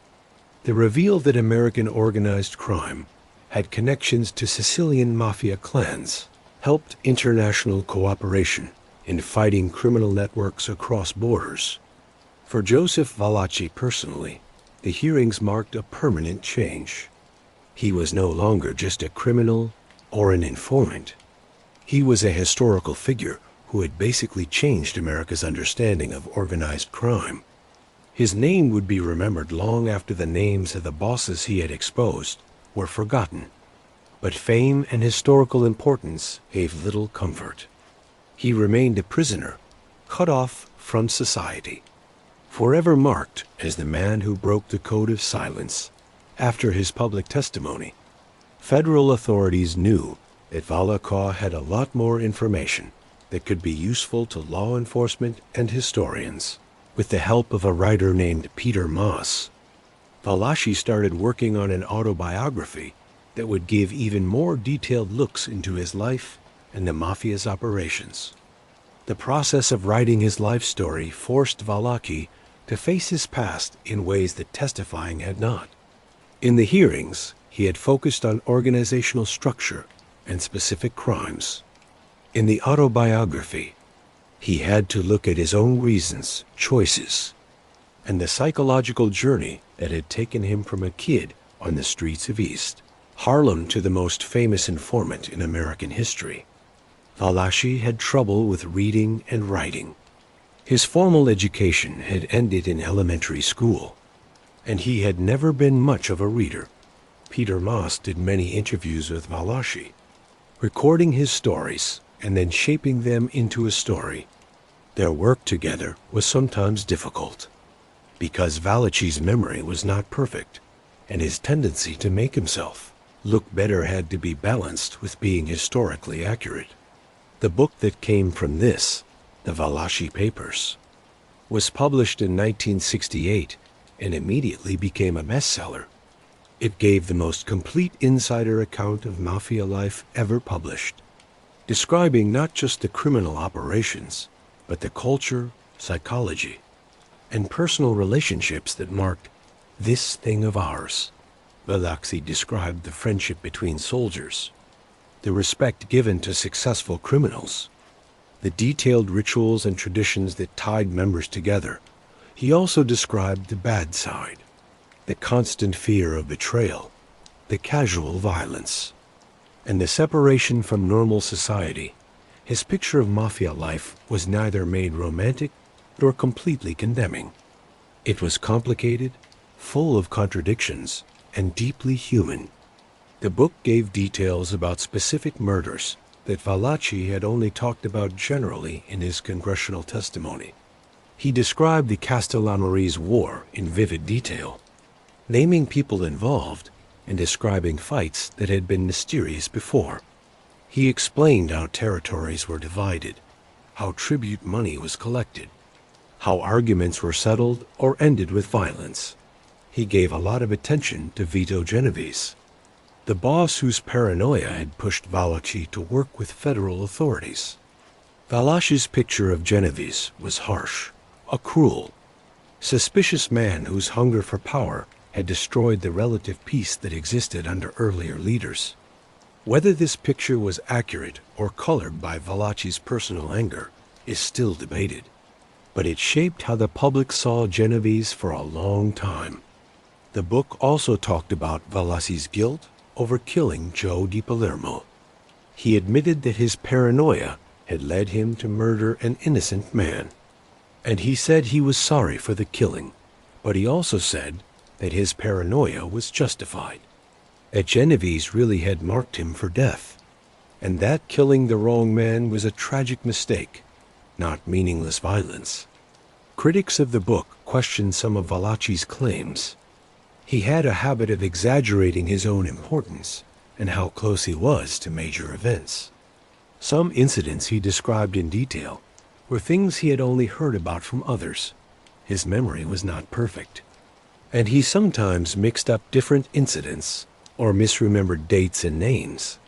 They revealed that American organized crime had connections to Sicilian mafia clans, helped international cooperation in fighting criminal networks across borders. For Joseph Valachi personally, the hearings marked a permanent change. He was no longer just a criminal or an informant. He was a historical figure who had basically changed America's understanding of organized crime. His name would be remembered long after the names of the bosses he had exposed were forgotten. But fame and historical importance gave little comfort. He remained a prisoner, cut off from society, forever marked as the man who broke the code of silence. After his public testimony, federal authorities knew that Valachi had a lot more information that could be useful to law enforcement and historians. With the help of a writer named Peter Moss, Valachi started working on an autobiography that would give even more detailed looks into his life and the mafia's operations. The process of writing his life story forced Valachi to face his past in ways that Testifying had not. In the hearings, he had focused on organizational structure and specific crimes. In the autobiography, he had to look at his own reasons, choices, and the psychological journey that had taken him from a kid on the streets of East Harlem to the most famous informant in American history. Valachi had trouble with reading and writing. His formal education had ended in elementary school, and he had never been much of a reader. Peter Moss did many interviews with Valachi, recording his stories and then shaping them into a story. Their work together was sometimes difficult, because Valachi's memory was not perfect, and his tendency to make himself look better had to be balanced with being historically accurate. The book that came from this, the Valachi Papers, was published in 1968 and immediately became a bestseller. It gave the most complete insider account of mafia life ever published, describing not just the criminal operations, but the culture, psychology, and personal relationships that marked this thing of ours. Valachi described the friendship between soldiers, the respect given to successful criminals, the detailed rituals and traditions that tied members together. He also described the bad side, the constant fear of betrayal, the casual violence, and the separation from normal society. His picture of mafia life was neither made romantic nor completely condemning. It was complicated, full of contradictions, and deeply human. The book gave details about specific murders that Valachi had only talked about generally in his congressional testimony. He described the Castellammarese War in vivid detail, naming people involved and describing fights that had been mysterious before. He explained how territories were divided, how tribute money was collected, how arguments were settled or ended with violence. He gave a lot of attention to Vito Genovese, the boss whose paranoia had pushed Valachi to work with federal authorities. Valachi's picture of Genovese was harsh, a cruel, suspicious man whose hunger for power had destroyed the relative peace that existed under earlier leaders. Whether this picture was accurate or colored by Valachi's personal anger is still debated, but it shaped how the public saw Genovese for a long time. The book also talked about Valachi's guilt over killing Joe Di Palermo. He admitted that his paranoia had led him to murder an innocent man, and he said he was sorry for the killing, but he also said that his paranoia was justified, that Genovese really had marked him for death, and that killing the wrong man was a tragic mistake, not meaningless violence. Critics of the book questioned some of Valachi's claims. He had a habit of exaggerating his own importance and how close he was to major events. Some incidents he described in detail were things he had only heard about from others. His memory was not perfect, and he sometimes mixed up different incidents or misremembered dates and names.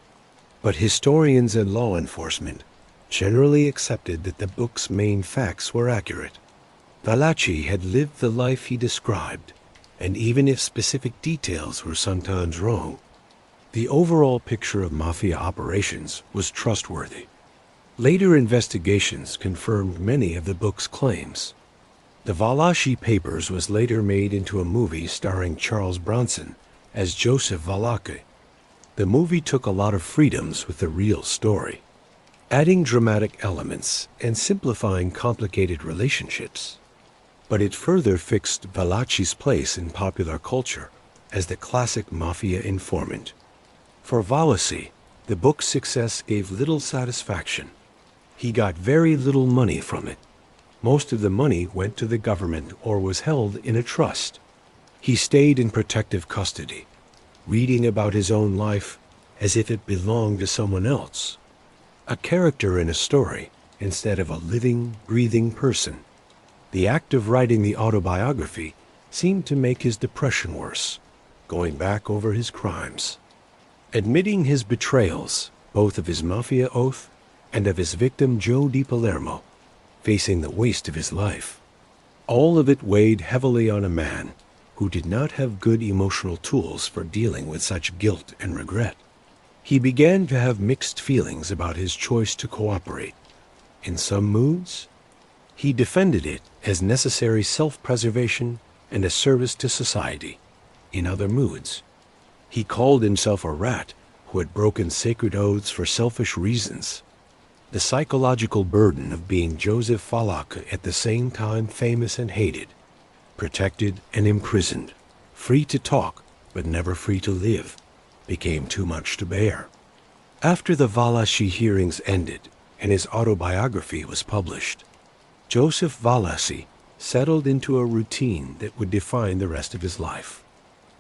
But historians and law enforcement generally accepted that the book's main facts were accurate. Valachi had lived the life he described, and even if specific details were sometimes wrong, the overall picture of mafia operations was trustworthy. Later investigations confirmed many of the book's claims. The Valachi Papers was later made into a movie starring Charles Bronson as Joseph Valachi. The movie took a lot of freedoms with the real story, adding dramatic elements and simplifying complicated relationships. But it further fixed Valachi's place in popular culture as the classic mafia informant. For Valachi, the book's success gave little satisfaction. He got very little money from it. Most of the money went to the government or was held in a trust. He stayed in protective custody, reading about his own life as if it belonged to someone else, a character in a story instead of a living, breathing person. The act of writing the autobiography seemed to make his depression worse, going back over his crimes, admitting his betrayals, both of his mafia oath and of his victim Joe Di Palermo, facing the waste of his life. All of it weighed heavily on a man who did not have good emotional tools for dealing with such guilt and regret. He began to have mixed feelings about his choice to cooperate. In some moods, he defended it as necessary self-preservation and a service to society. In other moods, he called himself a rat who had broken sacred oaths for selfish reasons. The psychological burden of being Joseph Valachi, at the same time famous and hated, protected and imprisoned, free to talk but never free to live, became too much to bear. After the Valachi hearings ended and his autobiography was published, Joseph Valachi settled into a routine that would define the rest of his life.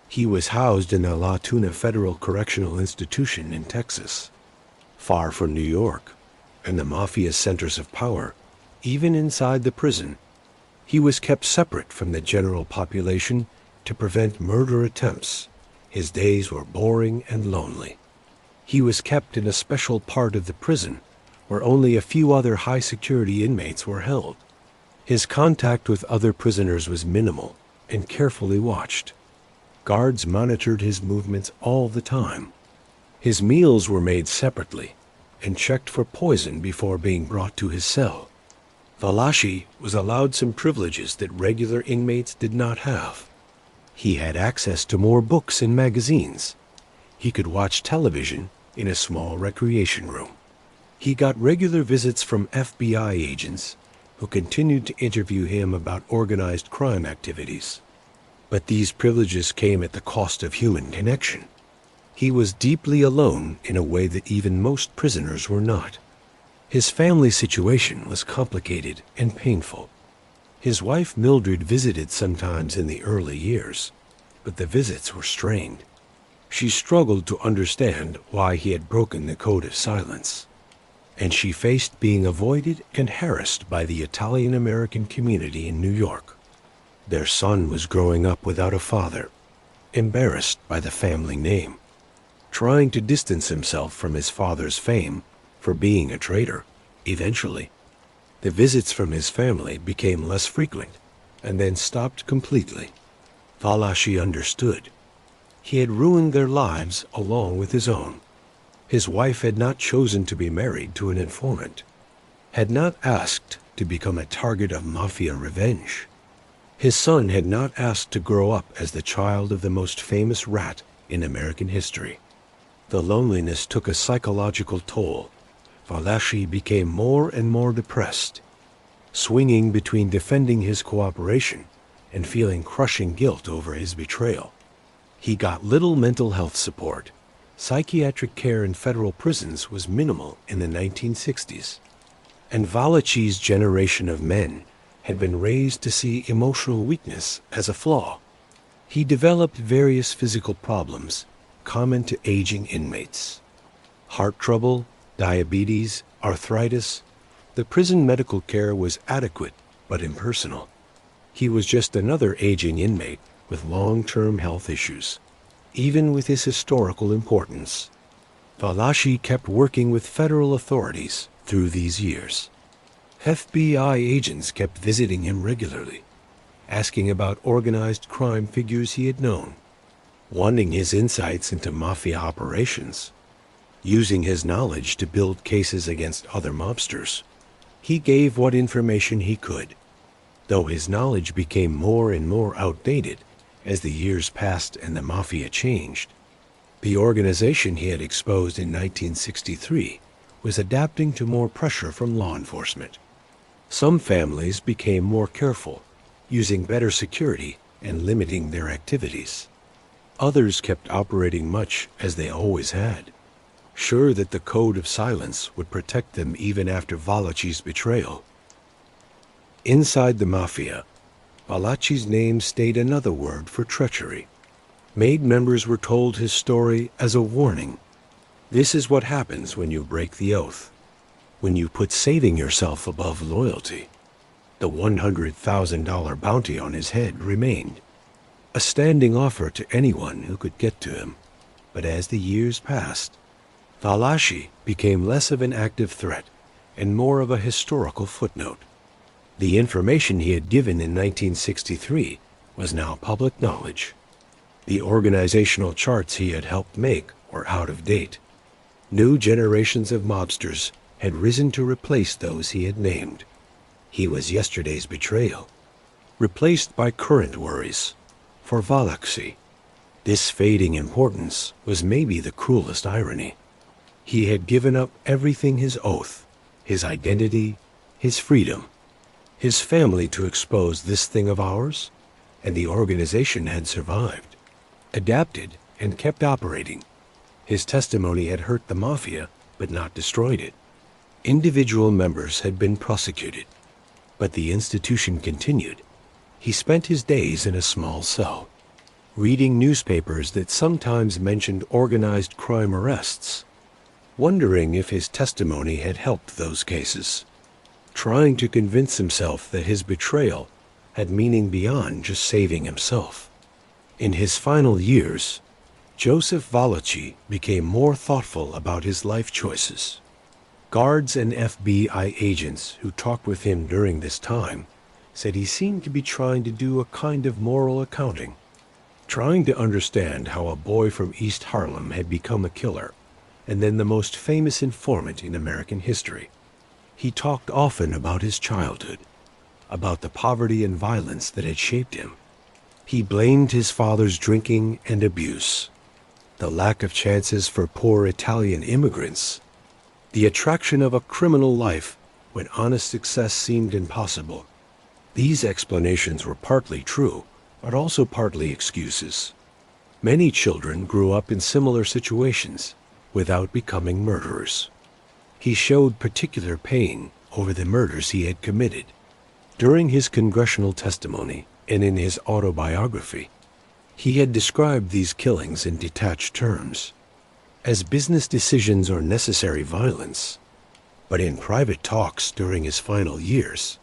He was housed in the La Tuna Federal Correctional Institution in Texas, far from New York and the mafia's centers of power. Even inside the prison, he was kept separate from the general population to prevent murder attempts. His days were boring and lonely. He was kept in a special part of the prison where only a few other high-security inmates were held. His contact with other prisoners was minimal and carefully watched. Guards monitored his movements all the time. His meals were made separately and checked for poison before being brought to his cell. Valachi was allowed some privileges that regular inmates did not have. He had access to more books and magazines. He could watch television in a small recreation room. He got regular visits from FBI agents who continued to interview him about organized crime activities. But these privileges came at the cost of human connection. He was deeply alone in a way that even most prisoners were not. His family situation was complicated and painful. His wife Mildred visited sometimes in the early years, but the visits were strained. She struggled to understand why he had broken the code of silence, and she faced being avoided and harassed by the Italian-American community in New York. Their son was growing up without a father, embarrassed by the family name. trying to distance himself from his father's fame for being a traitor. Eventually, the visits from his family became less frequent and then stopped completely. Valachi understood. He had ruined their lives along with his own. His wife had not chosen to be married to an informant, had not asked to become a target of mafia revenge. His son had not asked to grow up as the child of the most famous rat in American history. The loneliness took a psychological toll. Valachi became more and more depressed, swinging between defending his cooperation and feeling crushing guilt over his betrayal. He got little mental health support. Psychiatric care in federal prisons was minimal in the 1960s, and Valachi's generation of men had been raised to see emotional weakness as a flaw. He developed various physical problems common to aging inmates: heart trouble, diabetes, arthritis. The prison medical care was adequate but impersonal. He was just another aging inmate with long-term health issues. Even with his historical importance, Valachi kept working with federal authorities through these years. FBI agents kept visiting him regularly, asking about organized crime figures he had known, wanting his insights into mafia operations, using his knowledge to build cases against other mobsters. He gave what information he could, though his knowledge became more and more outdated as the years passed and the mafia changed. The organization he had exposed in 1963 was adapting to more pressure from law enforcement. Some families became more careful, using better security and limiting their activities. Others kept operating much as they always had, sure that the code of silence would protect them even after Valachi's betrayal. Inside the mafia, Valachi's name stayed another word for treachery. Made members were told his story as a warning. This is what happens when you break the oath, when you put saving yourself above loyalty. The $100,000 bounty on his head remained, a standing offer to anyone who could get to him. But as the years passed, Valachi became less of an active threat and more of a historical footnote. The information he had given in 1963 was now public knowledge. The organizational charts he had helped make were out of date. New generations of mobsters had risen to replace those he had named. He was yesterday's betrayal, replaced by current worries. For Valachi, this fading importance was maybe the cruelest irony. He had given up everything: his oath, his identity, his freedom, his family to expose this thing of ours, and the organization had survived, adapted, and kept operating. His testimony had hurt the mafia, but not destroyed it. Individual members had been prosecuted, but the institution continued. He spent his days in a small cell, reading newspapers that sometimes mentioned organized crime arrests, wondering if his testimony had helped those cases, trying to convince himself that his betrayal had meaning beyond just saving himself. In his final years, Joseph Valachi became more thoughtful about his life choices. Guards and FBI agents who talked with him during this time said he seemed to be trying to do a kind of moral accounting, trying to understand how a boy from East Harlem had become a killer, and then the most famous informant in American history. He talked often about his childhood, about the poverty and violence that had shaped him. He blamed his father's drinking and abuse, the lack of chances for poor Italian immigrants, the attraction of a criminal life when honest success seemed impossible. These explanations were partly true, but also partly excuses. Many children grew up in similar situations without becoming murderers. He showed particular pain over the murders he had committed. During his congressional testimony and in his autobiography, he had described these killings in detached terms, as business decisions or necessary violence. But in private talks during his final years,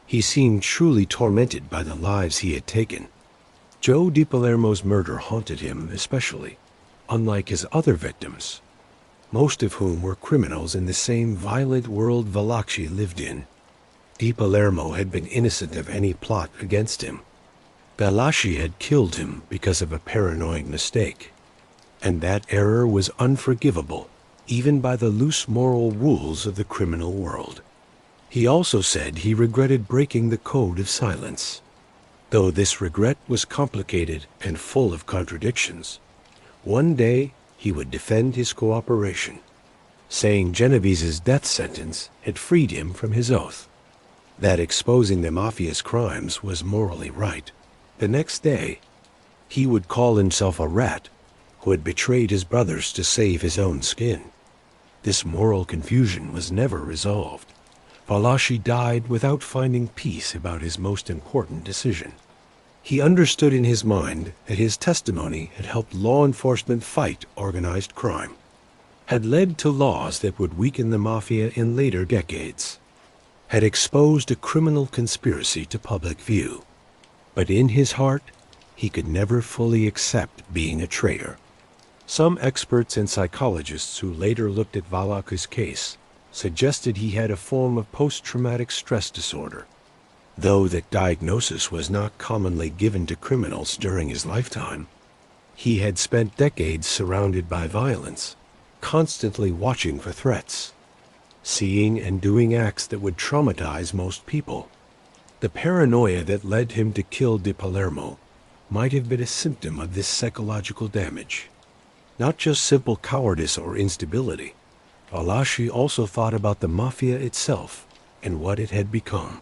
he seemed truly tormented by the lives he had taken. Joe Di Palermo's murder haunted him especially. unlike his other victims, most of whom were criminals in the same violent world Valachi lived in. Di Palermo had been innocent of any plot against him. Valachi had killed him because of a paranoid mistake, and that error was unforgivable, even by the loose moral rules of the criminal world. He also said he regretted breaking the code of silence, though this regret was complicated and full of contradictions. One day he would defend his cooperation, saying Genovese's death sentence had freed him from his oath, that exposing the Mafia's crimes was morally right. The next day, he would call himself a rat who had betrayed his brothers to save his own skin. This moral confusion was never resolved. Valachi died without finding peace about his most important decision. He understood in his mind that his testimony had helped law enforcement fight organized crime, had led to laws that would weaken the Mafia in later decades, had exposed a criminal conspiracy to public view. But in his heart, he could never fully accept being a traitor. Some experts and psychologists who later looked at Valachi's case suggested he had a form of post-traumatic stress disorder, though that diagnosis was not commonly given to criminals during his lifetime. He had spent decades surrounded by violence, constantly watching for threats, seeing and doing acts that would traumatize most people. The paranoia that led him to kill Di Palermo might have been a symptom of this psychological damage, not just simple cowardice or instability. Valachi also thought about the Mafia itself and what it had become.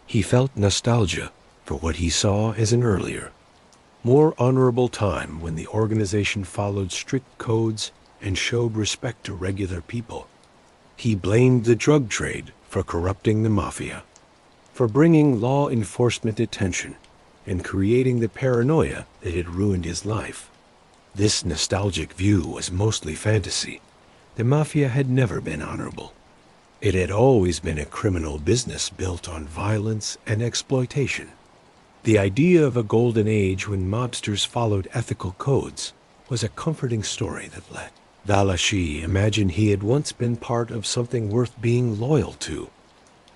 He felt nostalgia for what he saw as an earlier, more honorable time when the organization followed strict codes and showed respect to regular people. He blamed the drug trade for corrupting the Mafia, for bringing law enforcement attention and creating the paranoia that had ruined his life. This nostalgic view was mostly fantasy. The Mafia had never been honorable. It had always been a criminal business built on violence and exploitation. The idea of a golden age when mobsters followed ethical codes was a comforting story that let Valachi imagine he had once been part of something worth being loyal to.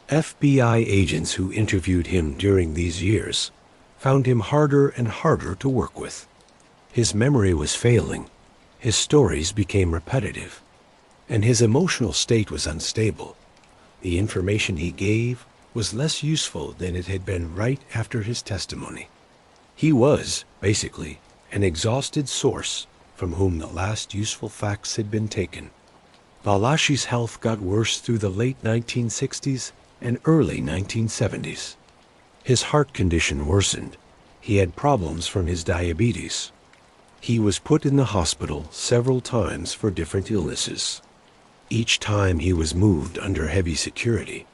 FBI agents who interviewed him during these years found him harder and harder to work with. His memory was failing, his stories became repetitive, and his emotional state was unstable. The information he gave was less useful than it had been right after his testimony. He was, basically, an exhausted source from whom the last useful facts had been taken. Valachi's health got worse through the late 1960s and early 1970s. His heart condition worsened. He had problems from his diabetes. He was put in the hospital several times for different illnesses. Each time he was moved under heavy security,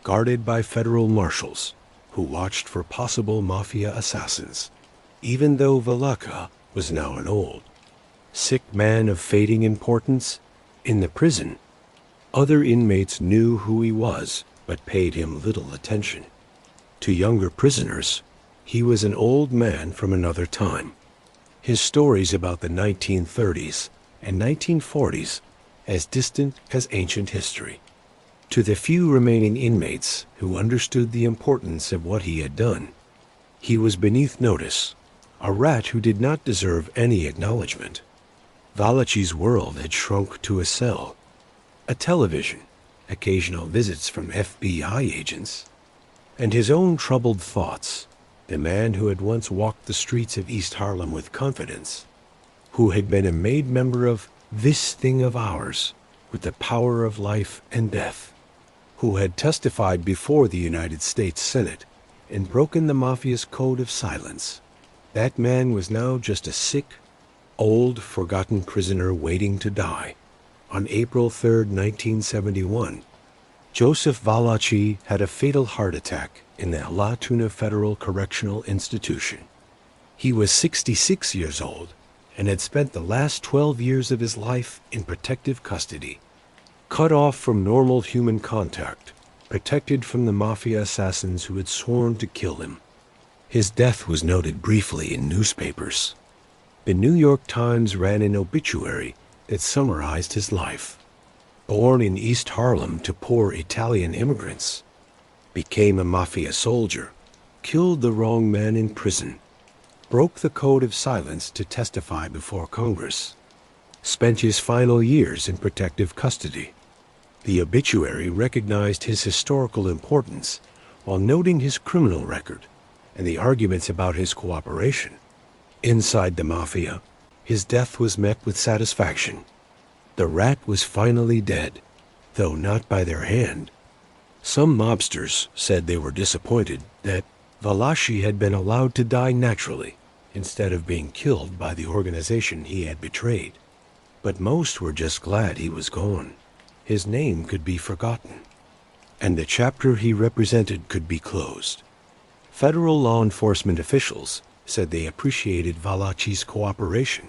guarded by federal marshals who watched for possible Mafia assassins. Even though Valachi was now an old, sick man of fading importance, in the prison, other inmates knew who he was but paid him little attention. To younger prisoners, he was an old man from another time. His stories about the 1930s and 1940s as distant as ancient history. To the few remaining inmates who understood the importance of what he had done, he was beneath notice, a rat who did not deserve any acknowledgement. Valachi's world had shrunk to a cell, a television, occasional visits from FBI agents, and his own troubled thoughts. The man who had once walked the streets of East Harlem with confidence, who had been a made member of this thing of ours with the power of life and death, who had testified before the United States Senate and broken the Mafia's code of silence. That man was now just a sick, old, forgotten prisoner waiting to die. On April 3, 1971, Joseph Valachi had a fatal heart attack in the La Tuna Federal Correctional Institution. He was 66 years old and had spent the last 12 years of his life in protective custody, cut off from normal human contact, protected from the Mafia assassins who had sworn to kill him. His death was noted briefly in newspapers, The New York Times ran an obituary that summarized his life. Born in East Harlem to poor Italian immigrants, became a mafia soldier, killed the wrong man in prison, broke the code of silence to testify before Congress, spent his final years in protective custody. The obituary recognized his historical importance while noting his criminal record and the arguments about his cooperation. Inside the mafia, his death was met with satisfaction. The rat was finally dead, though not by their hand. Some mobsters said they were disappointed that Valachi had been allowed to die naturally instead of being killed by the organization he had betrayed. But most were just glad he was gone. His name could be forgotten, and the chapter he represented could be closed. Federal law enforcement officials said they appreciated Valachi's cooperation.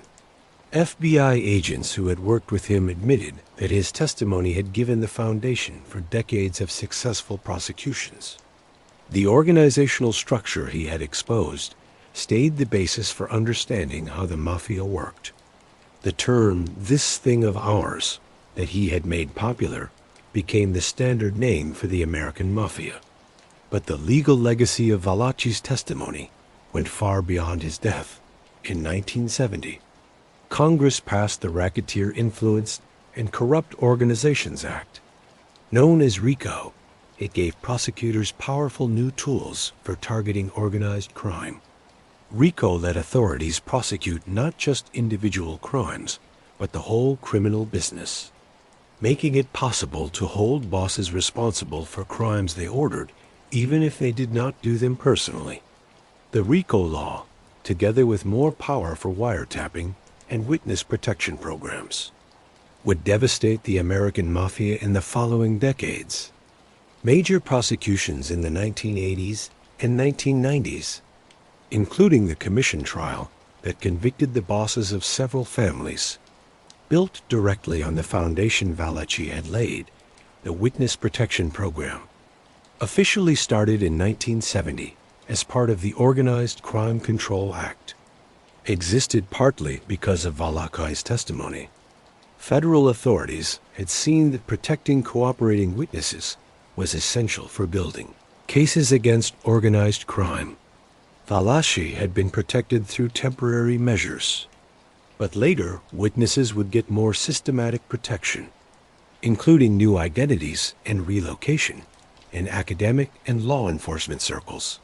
FBI agents who had worked with him admitted that his testimony had given the foundation for decades of successful prosecutions. The organizational structure he had exposed stayed the basis for understanding how the mafia worked. The term, "this thing of ours," that he had made popular, became the standard name for the American mafia. But the legal legacy of Valachi's testimony went far beyond his death. In 1970, Congress passed the Racketeer Influenced and Corrupt Organizations Act. Known as RICO, it gave prosecutors powerful new tools for targeting organized crime. RICO let authorities prosecute not just individual crimes, but the whole criminal business, making it possible to hold bosses responsible for crimes they ordered, even if they did not do them personally. The RICO law, together with more power for wiretapping and witness protection programs, would devastate the American mafia in the following decades. Major prosecutions in the 1980s and 1990s, including the commission trial that convicted the bosses of several families, built directly on the foundation Valachi had laid. The Witness Protection Program, officially started in 1970 as part of the Organized Crime Control Act, existed partly because of Valachi's testimony. Federal authorities had seen that protecting cooperating witnesses was essential for building cases against organized crime. Valachi had been protected through temporary measures, but later witnesses would get more systematic protection, including new identities and relocation in academic and law enforcement circles.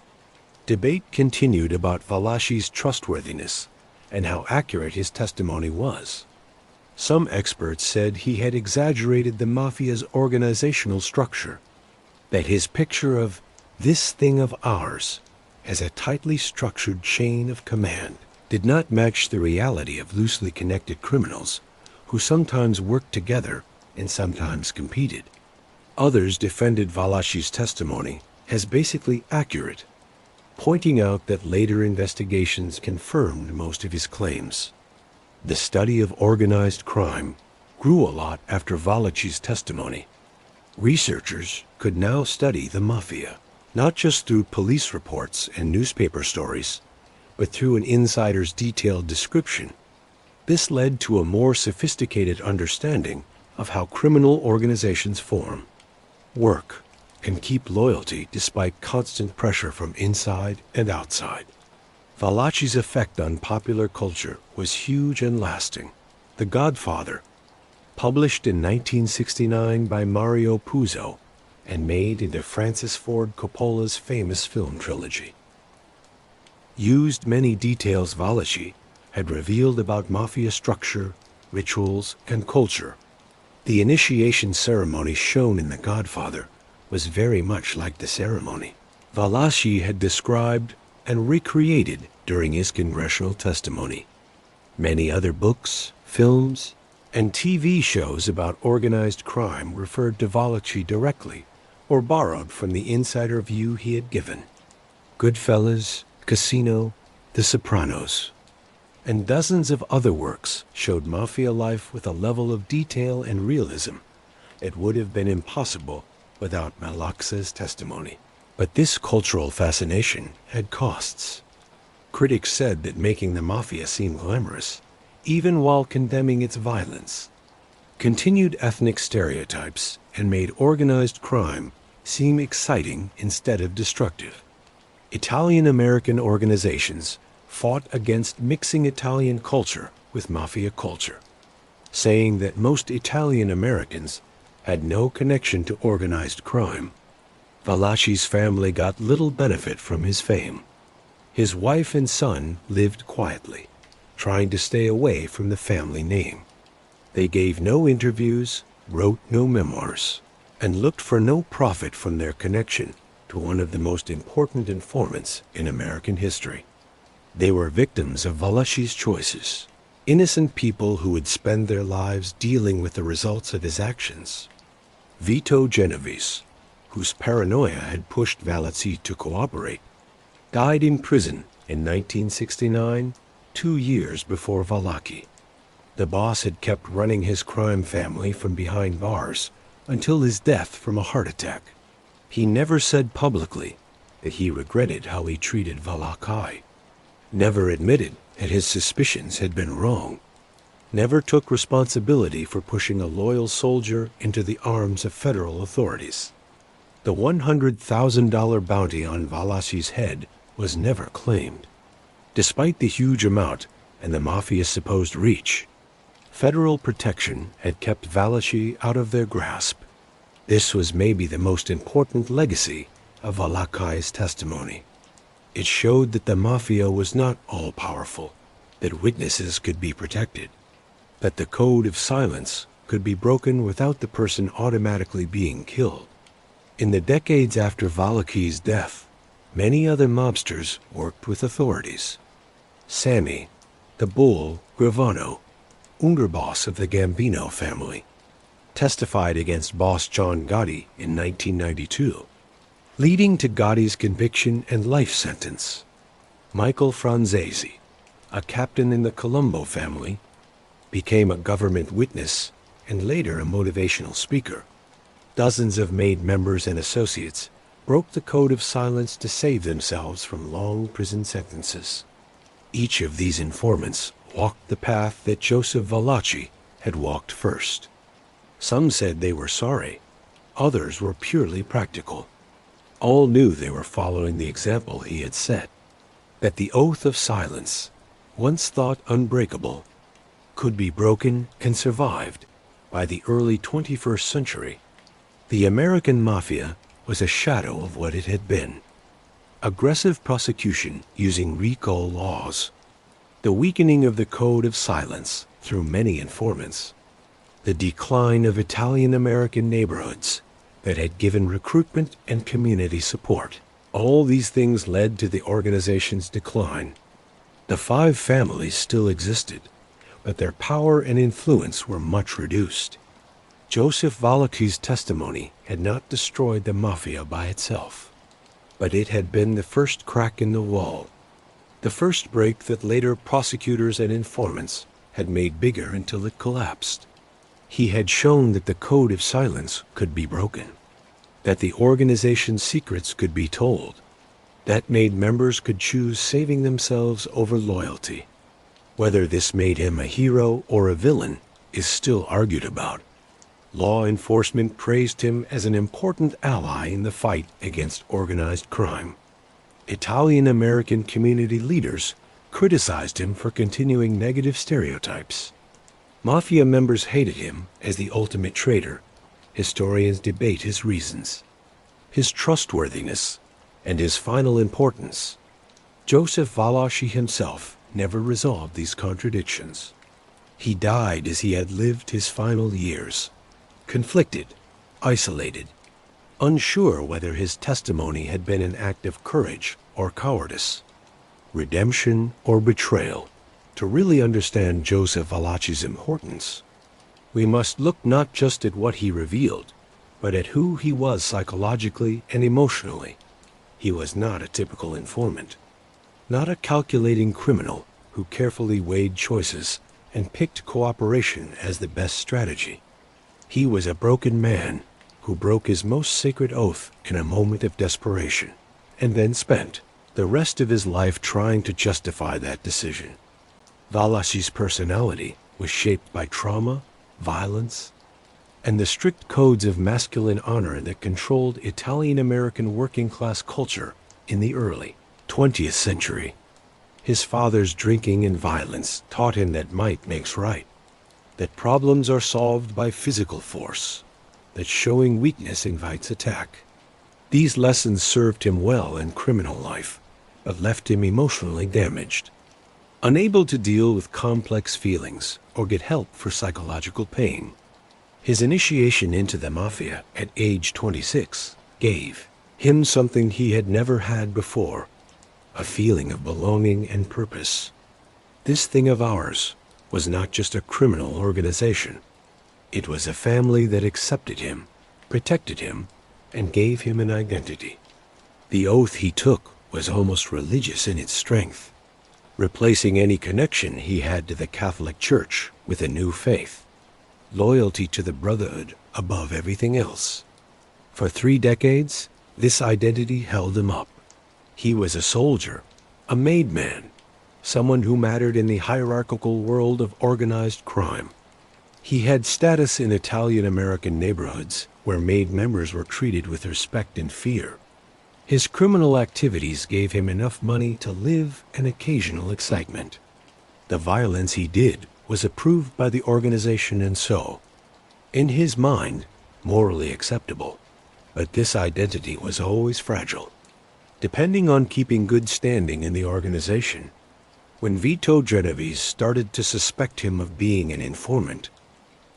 Debate continued about Valachi's trustworthiness and how accurate his testimony was. Some experts said he had exaggerated the mafia's organizational structure, that his picture of "this thing of ours" as a tightly structured chain of command did not match the reality of loosely connected criminals who sometimes worked together and sometimes competed. Others defended Valachi's testimony as basically accurate, pointing out that later investigations confirmed most of his claims. The study of organized crime grew a lot after Valachi's testimony. Researchers could now study the mafia, not just through police reports and newspaper stories, but through an insider's detailed description. This led to a more sophisticated understanding of how criminal organizations form, work, and keep loyalty despite constant pressure from inside and outside. Valachi's effect on popular culture was huge and lasting. The Godfather, published in 1969 by Mario Puzo and made into Francis Ford Coppola's famous film trilogy, used many details Valachi had revealed about mafia structure, rituals, and culture. The initiation ceremony shown in The Godfather was very much like the ceremony Valachi had described and recreated during his congressional testimony. Many other books, films, and TV shows about organized crime referred to Valachi directly or borrowed from the insider view he had given. Goodfellas, Casino, The Sopranos, and dozens of other works showed mafia life with a level of detail and realism it would have been impossible without Valachi's testimony. But this cultural fascination had costs. Critics said that making the mafia seem glamorous, even while condemning its violence, continued ethnic stereotypes and made organized crime seem exciting instead of destructive. Italian-American organizations fought against mixing Italian culture with mafia culture, saying that most Italian Americans had no connection to organized crime. Valachi's family got little benefit from his fame. His wife and son lived quietly, trying to stay away from the family name. They gave no interviews, wrote no memoirs, and looked for no profit from their connection to one of the most important informants in American history. They were victims of Valachi's choices, innocent people who would spend their lives dealing with the results of his actions. Vito Genovese, whose paranoia had pushed Valachi to cooperate, died in prison in 1969, 2 years before Valachi. The boss had kept running his crime family from behind bars until his death from a heart attack. He never said publicly that he regretted how he treated Valachi, never admitted that his suspicions had been wrong, never took responsibility for pushing a loyal soldier into the arms of federal authorities. The $100,000 bounty on Valachi's head was never claimed. Despite the huge amount and the mafia's supposed reach, federal protection had kept Valachi out of their grasp. This was maybe the most important legacy of Valachi's testimony. It showed that the mafia was not all-powerful, that witnesses could be protected, that the code of silence could be broken without the person automatically being killed. In the decades after Valachi's death, many other mobsters worked with authorities. Sammy, the Bull Gravano, underboss of the Gambino family, testified against boss John Gotti in 1992, leading to Gotti's conviction and life sentence. Michael Franzesi, a captain in the Colombo family, became a government witness and later a motivational speaker. Dozens of made members and associates broke the code of silence to save themselves from long prison sentences. Each of these informants walked the path that Joseph Valachi had walked first. Some said they were sorry, others were purely practical. All knew they were following the example he had set, that the oath of silence, once thought unbreakable, could be broken and survived by the early 21st century. The American Mafia was a shadow of what it had been. Aggressive prosecution using RICO laws, the weakening of the code of silence through many informants, the decline of Italian-American neighborhoods that had given recruitment and community support. All these things led to the organization's decline. The 5 families still existed, but their power and influence were much reduced. Joseph Valachi's testimony had not destroyed the mafia by itself, but it had been the first crack in the wall, the first break that later prosecutors and informants had made bigger until it collapsed. He had shown that the code of silence could be broken, that the organization's secrets could be told, that made members could choose saving themselves over loyalty. Whether this made him a hero or a villain is still argued about. Law enforcement praised him as an important ally in the fight against organized crime. Italian-American community leaders criticized him for continuing negative stereotypes. Mafia members hated him as the ultimate traitor. Historians debate his reasons, his trustworthiness, and his final importance. Joseph Valachi himself never resolved these contradictions. He died as he had lived his final years, conflicted, isolated, unsure whether his testimony had been an act of courage or cowardice, redemption or betrayal. To really understand Joseph Valachi's importance, we must look not just at what he revealed, but at who he was psychologically and emotionally. He was not a typical informant, not a calculating criminal who carefully weighed choices and picked cooperation as the best strategy. He was a broken man who broke his most sacred oath in a moment of desperation, and then spent the rest of his life trying to justify that decision. Valachi's personality was shaped by trauma, violence, and the strict codes of masculine honor that controlled Italian-American working-class culture in the early 20th century. His father's drinking and violence taught him that might makes right, that problems are solved by physical force, that showing weakness invites attack. These lessons served him well in criminal life, but left him emotionally damaged, unable to deal with complex feelings or get help for psychological pain. His initiation into the Mafia at age 26 gave him something he had never had before, a feeling of belonging and purpose. This thing of ours was not just a criminal organization. It was a family that accepted him, protected him, and gave him an identity. The oath he took was almost religious in its strength, replacing any connection he had to the Catholic Church with a new faith, loyalty to the brotherhood above everything else. For 3 decades, this identity held him up. He was a soldier, a made man, someone who mattered in the hierarchical world of organized crime. He had status in Italian-American neighborhoods where made members were treated with respect and fear. His criminal activities gave him enough money to live and occasional excitement. The violence he did was approved by the organization and so, in his mind, morally acceptable. But this identity was always fragile, depending on keeping good standing in the organization. When Vito Genovese started to suspect him of being an informant,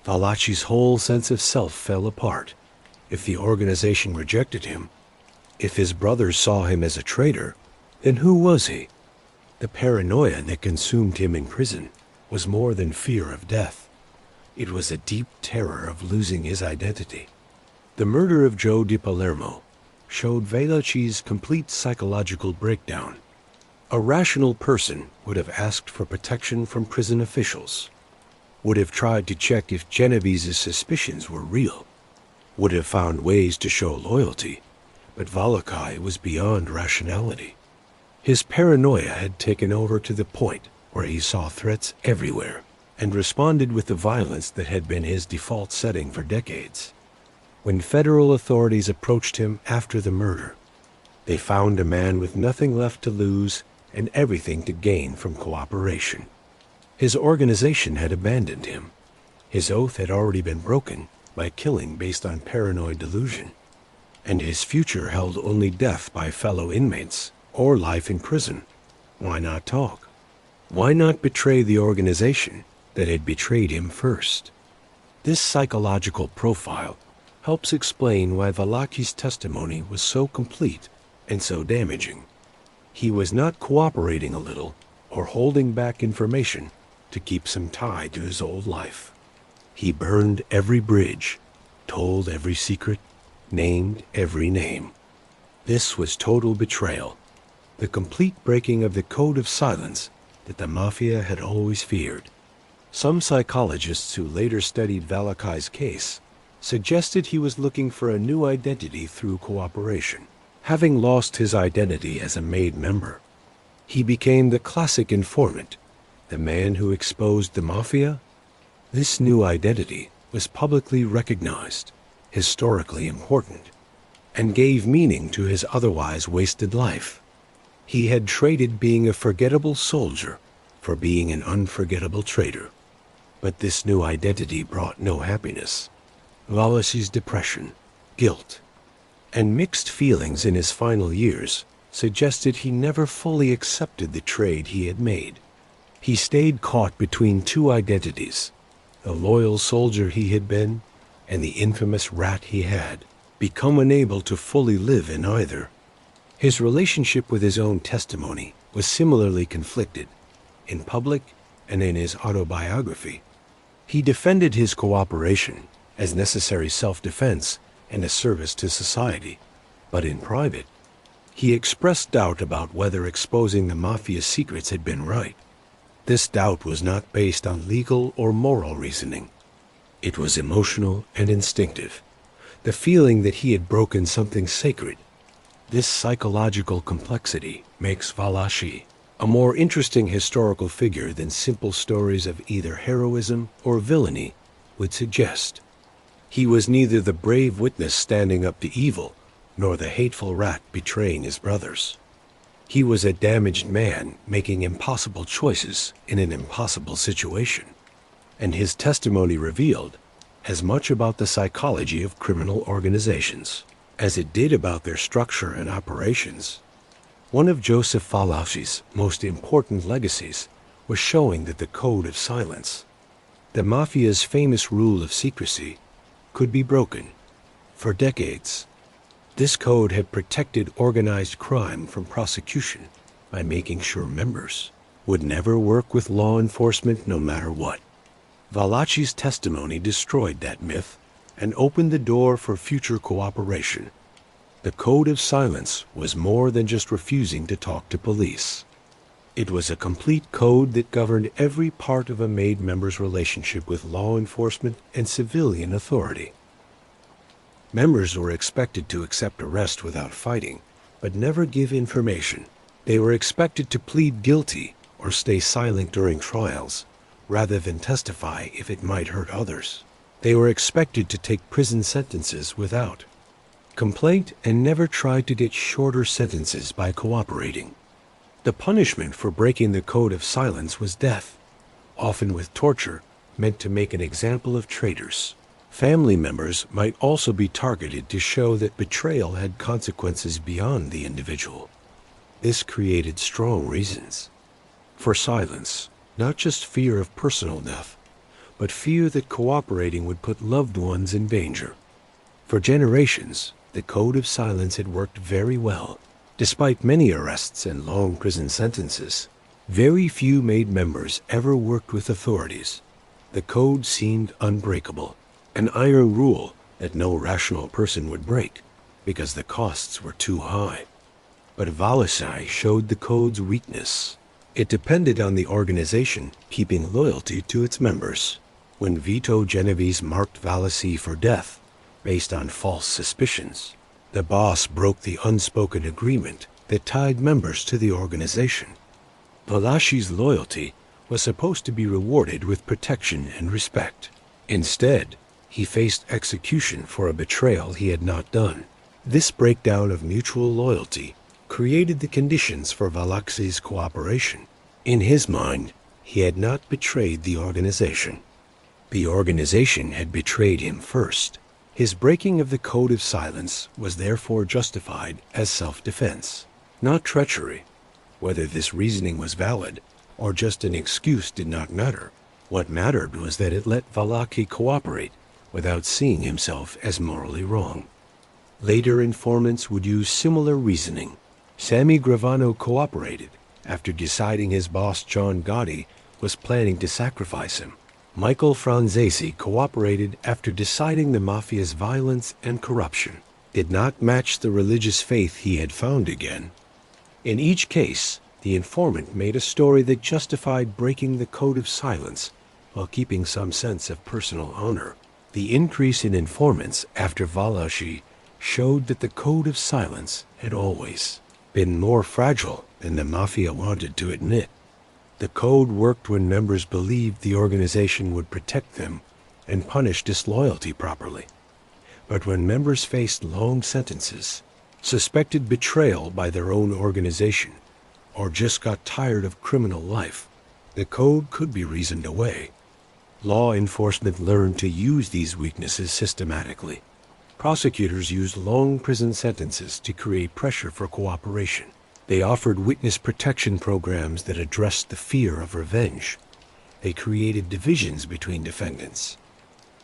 Valachi's whole sense of self fell apart. If the organization rejected him, if his brothers saw him as a traitor, then who was he? The paranoia that consumed him in prison was more than fear of death. It was a deep terror of losing his identity. The murder of Joe Di Palermo showed Valachi's complete psychological breakdown. A rational person would have asked for protection from prison officials, would have tried to check if Genovese's suspicions were real, would have found ways to show loyalty, but Valachi was beyond rationality. His paranoia had taken over to the point where he saw threats everywhere and responded with the violence that had been his default setting for decades. When federal authorities approached him after the murder, they found a man with nothing left to lose and everything to gain from cooperation. His organization had abandoned him. His oath had already been broken by killing based on paranoid delusion, and his future held only death by fellow inmates or life in prison. Why not talk? Why not betray the organization that had betrayed him first? This psychological profile helps explain why Valachi's testimony was so complete and so damaging. He was not cooperating a little or holding back information to keep some tie to his old life. He burned every bridge, told every secret, named every name. This was total betrayal, the complete breaking of the code of silence that the Mafia had always feared. Some psychologists who later studied Valachi's case suggested he was looking for a new identity through cooperation. Having lost his identity as a made member, he became the classic informant, the man who exposed the Mafia. This new identity was publicly recognized, historically important, and gave meaning to his otherwise wasted life. He had traded being a forgettable soldier for being an unforgettable traitor. But this new identity brought no happiness. Valachi's depression, guilt, and mixed feelings in his final years suggested he never fully accepted the trade he had made. He stayed caught between two identities, the loyal soldier he had been and the infamous rat he had, become unable to fully live in either. His relationship with his own testimony was similarly conflicted, in public and in his autobiography. He defended his cooperation as necessary self-defense and a service to society, but in private, he expressed doubt about whether exposing the Mafia's secrets had been right. This doubt was not based on legal or moral reasoning. It was emotional and instinctive, the feeling that he had broken something sacred, This psychological complexity makes Valachi a more interesting historical figure than simple stories of either heroism or villainy would suggest. He was neither the brave witness standing up to evil, nor the hateful rat betraying his brothers. He was a damaged man making impossible choices in an impossible situation, and his testimony revealed as much about the psychology of criminal organizations as it did about their structure and operations. One of Joseph Valachi's most important legacies was showing that the code of silence, the mafia's famous rule of secrecy, could be broken. For decades, this code had protected organized crime from prosecution by making sure members would never work with law enforcement no matter what. Valachi's testimony destroyed that myth and opened the door for future cooperation. The code of silence was more than just refusing to talk to police. It was a complete code that governed every part of a made member's relationship with law enforcement and civilian authority. Members were expected to accept arrest without fighting, but never give information. They were expected to plead guilty or stay silent during trials, rather than testify if it might hurt others. They were expected to take prison sentences without complaint and never tried to get shorter sentences by cooperating. The punishment for breaking the code of silence was death, often with torture, meant to make an example of traitors. Family members might also be targeted to show that betrayal had consequences beyond the individual. This created strong reasons for silence, not just fear of personal death, but fear that cooperating would put loved ones in danger. For generations, the code of silence had worked very well. Despite many arrests and long prison sentences, very few made members ever worked with authorities. The code seemed unbreakable, an iron rule that no rational person would break because the costs were too high. But Valachi showed the code's weakness. It depended on the organization keeping loyalty to its members. When Vito Genovese marked Valachi for death based on false suspicions, the boss broke the unspoken agreement that tied members to the organization. Valachi's loyalty was supposed to be rewarded with protection and respect. Instead, he faced execution for a betrayal he had not done. This breakdown of mutual loyalty created the conditions for Valachi's cooperation. In his mind, he had not betrayed the organization. The organization had betrayed him first. His breaking of the code of silence was therefore justified as self-defense, not treachery. Whether this reasoning was valid or just an excuse did not matter. What mattered was that it let Valachi cooperate without seeing himself as morally wrong. Later informants would use similar reasoning. Sammy Gravano cooperated after deciding his boss John Gotti was planning to sacrifice him. Michael Franzesi cooperated after deciding the mafia's violence and corruption did not match the religious faith he had found again. In each case, the informant made a story that justified breaking the code of silence while keeping some sense of personal honor. The increase in informants after Valachi showed that the code of silence had always been more fragile than the mafia wanted to admit. The code worked when members believed the organization would protect them and punish disloyalty properly. But when members faced long sentences, suspected betrayal by their own organization, or just got tired of criminal life, the code could be reasoned away. Law enforcement learned to use these weaknesses systematically. Prosecutors used long prison sentences to create pressure for cooperation. They offered witness protection programs that addressed the fear of revenge. They created divisions between defendants,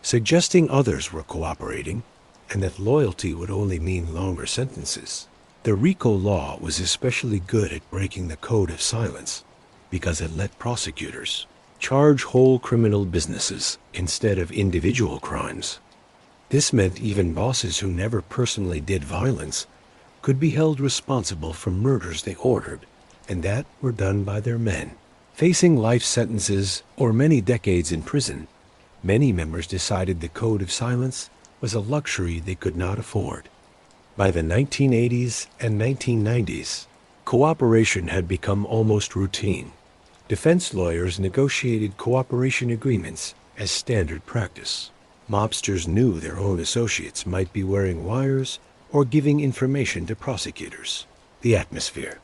suggesting others were cooperating and that loyalty would only mean longer sentences. The RICO law was especially good at breaking the code of silence because it let prosecutors charge whole criminal businesses instead of individual crimes. This meant even bosses who never personally did violence could be held responsible for murders they ordered, and that were done by their men. Facing life sentences or many decades in prison, many members decided the code of silence was a luxury they could not afford. By the 1980s and 1990s, cooperation had become almost routine. Defense lawyers negotiated cooperation agreements as standard practice. Mobsters knew their own associates might be wearing wires or giving information to prosecutors. The atmosphere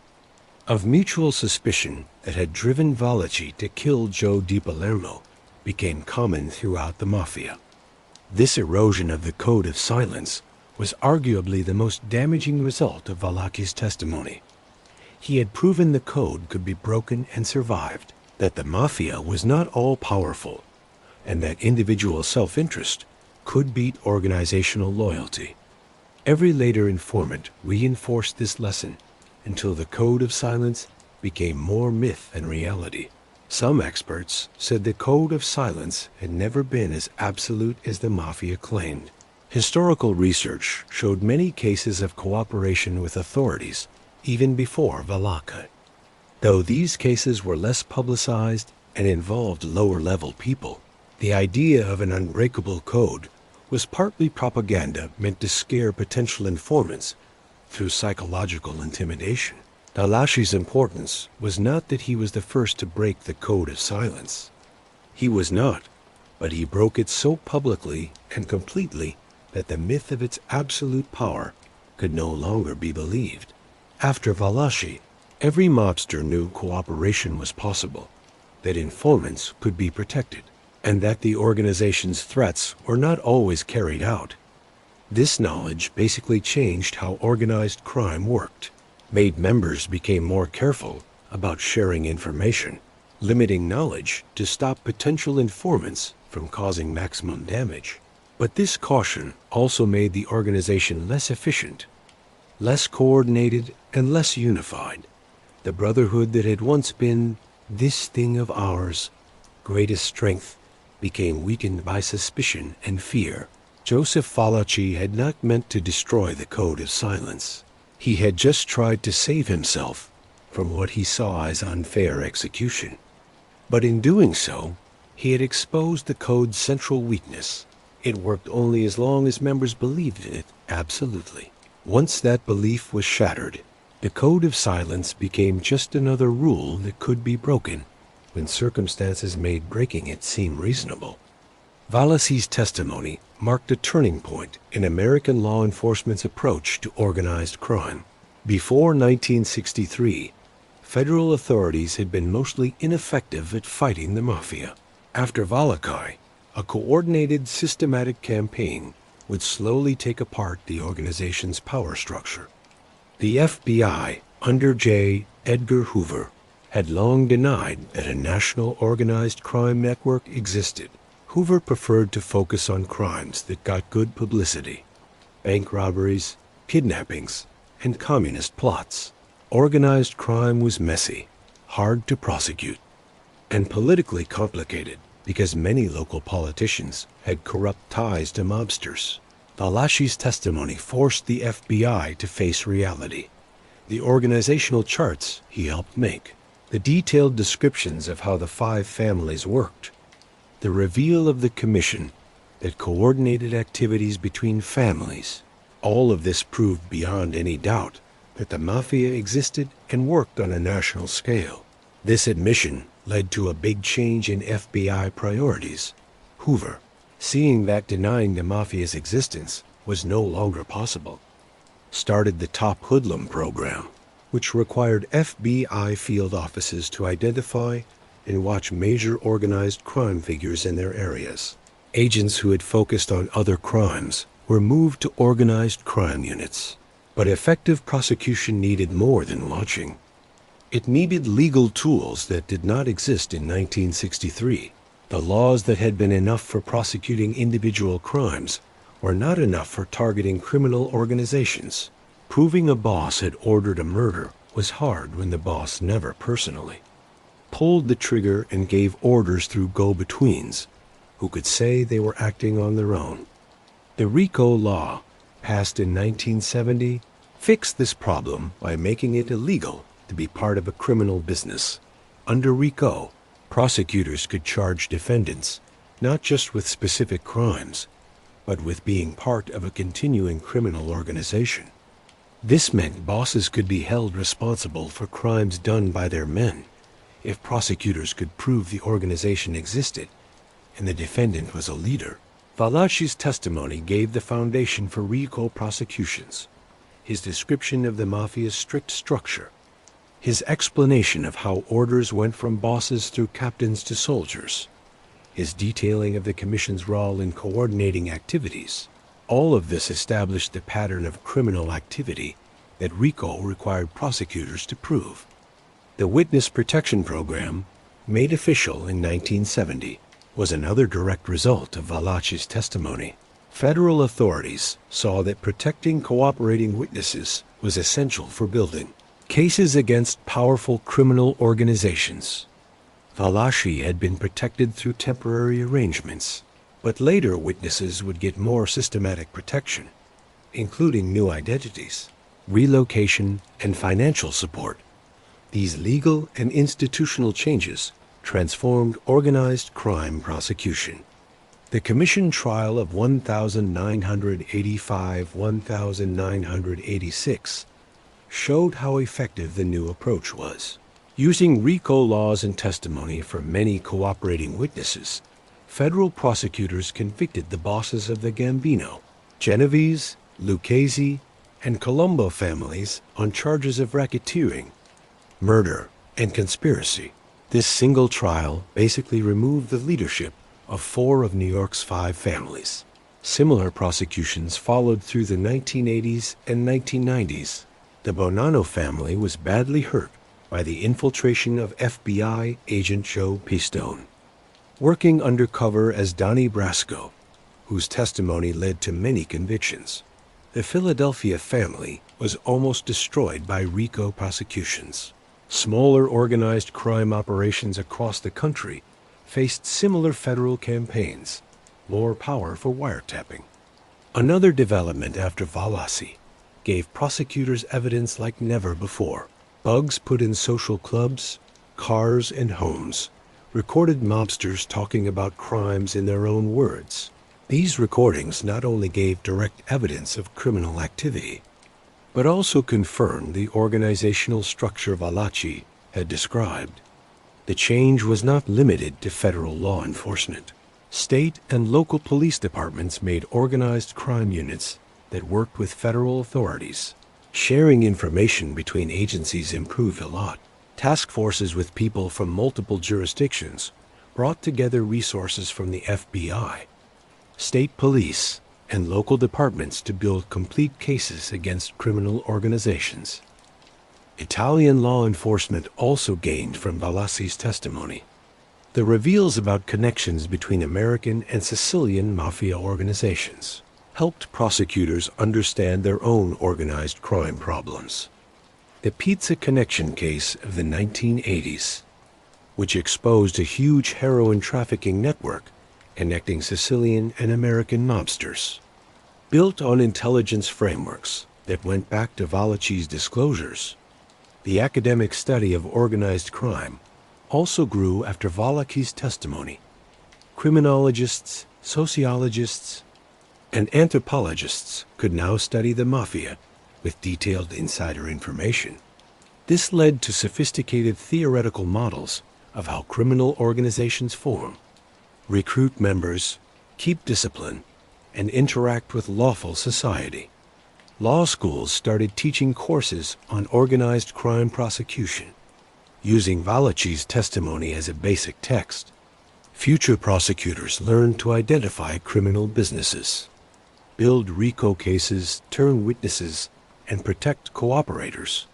of mutual suspicion that had driven Valachi to kill Joe Di Palermo became common throughout the Mafia. This erosion of the code of silence was arguably the most damaging result of Valachi's testimony. He had proven the code could be broken and survived, that the Mafia was not all-powerful, and that individual self-interest could beat organizational loyalty. Every later informant reinforced this lesson until the code of silence became more myth than reality. Some experts said the code of silence had never been as absolute as the Mafia claimed. Historical research showed many cases of cooperation with authorities even before Valachi. Though these cases were less publicized and involved lower-level people, the idea of an unbreakable code was partly propaganda meant to scare potential informants through psychological intimidation. Valachi's importance was not that he was the first to break the code of silence. He was not, but he broke it so publicly and completely that the myth of its absolute power could no longer be believed. After Valachi, every mobster knew cooperation was possible, that informants could be protected, and that the organization's threats were not always carried out. This knowledge basically changed how organized crime worked, made members become more careful about sharing information, limiting knowledge to stop potential informants from causing maximum damage. But this caution also made the organization less efficient, less coordinated, and less unified. The brotherhood that had once been this thing of ours, greatest strength, became weakened by suspicion and fear. Joseph Valachi had not meant to destroy the code of silence. He had just tried to save himself from what he saw as unfair execution. But in doing so, he had exposed the code's central weakness. It worked only as long as members believed in it absolutely. Once that belief was shattered, the code of silence became just another rule that could be broken when circumstances made breaking it seem reasonable. Valachi's testimony marked a turning point in American law enforcement's approach to organized crime. Before 1963, federal authorities had been mostly ineffective at fighting the Mafia. After Valachi, a coordinated, systematic campaign would slowly take apart the organization's power structure. The FBI, under J. Edgar Hoover, had long denied that a national organized crime network existed. Hoover preferred to focus on crimes that got good publicity: bank robberies, kidnappings, and communist plots. Organized crime was messy, hard to prosecute, and politically complicated because many local politicians had corrupt ties to mobsters. Valachi's testimony forced the FBI to face reality. The organizational charts he helped make, the detailed descriptions of how the five families worked, the reveal of the commission that coordinated activities between families, all of this proved beyond any doubt that the Mafia existed and worked on a national scale. This admission led to a big change in FBI priorities. Hoover, seeing that denying the Mafia's existence was no longer possible, started the Top Hoodlum program, which required FBI field offices to identify and watch major organized crime figures in their areas. Agents who had focused on other crimes were moved to organized crime units. But effective prosecution needed more than watching. It needed legal tools that did not exist in 1963. The laws that had been enough for prosecuting individual crimes were not enough for targeting criminal organizations. Proving a boss had ordered a murder was hard when the boss never personally pulled the trigger and gave orders through go-betweens who could say they were acting on their own. The RICO law, passed in 1970, fixed this problem by making it illegal to be part of a criminal business. Under RICO, prosecutors could charge defendants not just with specific crimes, but with being part of a continuing criminal organization. This meant bosses could be held responsible for crimes done by their men if prosecutors could prove the organization existed and the defendant was a leader. Valachi's testimony gave the foundation for RICO prosecutions. His description of the mafia's strict structure, his explanation of how orders went from bosses through captains to soldiers, his detailing of the commission's role in coordinating activities, all of this established the pattern of criminal activity that RICO required prosecutors to prove. The Witness Protection Program, made official in 1970, was another direct result of Valachi's testimony. Federal authorities saw that protecting cooperating witnesses was essential for building cases against powerful criminal organizations. Valachi had been protected through temporary arrangements, but later witnesses would get more systematic protection, including new identities, relocation, and financial support. These legal and institutional changes transformed organized crime prosecution. The commission trial of 1985-1986 showed how effective the new approach was. Using RICO laws and testimony from many cooperating witnesses, federal prosecutors convicted the bosses of the Gambino, Genovese, Lucchese, and Colombo families on charges of racketeering, murder, and conspiracy. This single trial basically removed the leadership of 4 of New York's 5 families. Similar prosecutions followed through the 1980s and 1990s. The Bonanno family was badly hurt by the infiltration of FBI agent Joe Pistone, working undercover as Donnie Brasco, whose testimony led to many convictions. The Philadelphia family was almost destroyed by RICO prosecutions. Smaller organized crime operations across the country faced similar federal campaigns, more power for wiretapping. Another development after Valachi gave prosecutors evidence like never before. Bugs put in social clubs, cars, and homes recorded mobsters talking about crimes in their own words. These recordings not only gave direct evidence of criminal activity, but also confirmed the organizational structure Valachi had described. The change was not limited to federal law enforcement. State and local police departments made organized crime units that worked with federal authorities. Sharing information between agencies improved a lot. Task forces with people from multiple jurisdictions brought together resources from the FBI, state police, and local departments to build complete cases against criminal organizations. Italian law enforcement also gained from Valachi's testimony. The reveals about connections between American and Sicilian mafia organizations helped prosecutors understand their own organized crime problems. The Pizza Connection case of the 1980s, which exposed a huge heroin trafficking network connecting Sicilian and American mobsters, built on intelligence frameworks that went back to Valachi's disclosures. The academic study of organized crime also grew after Valachi's testimony. Criminologists, sociologists, and anthropologists could now study the mafia with detailed insider information. This led to sophisticated theoretical models of how criminal organizations form, recruit members, keep discipline, and interact with lawful society. Law schools started teaching courses on organized crime prosecution, using Valachi's testimony as a basic text. Future prosecutors learned to identify criminal businesses, build RICO cases, turn witnesses, and protect cooperators.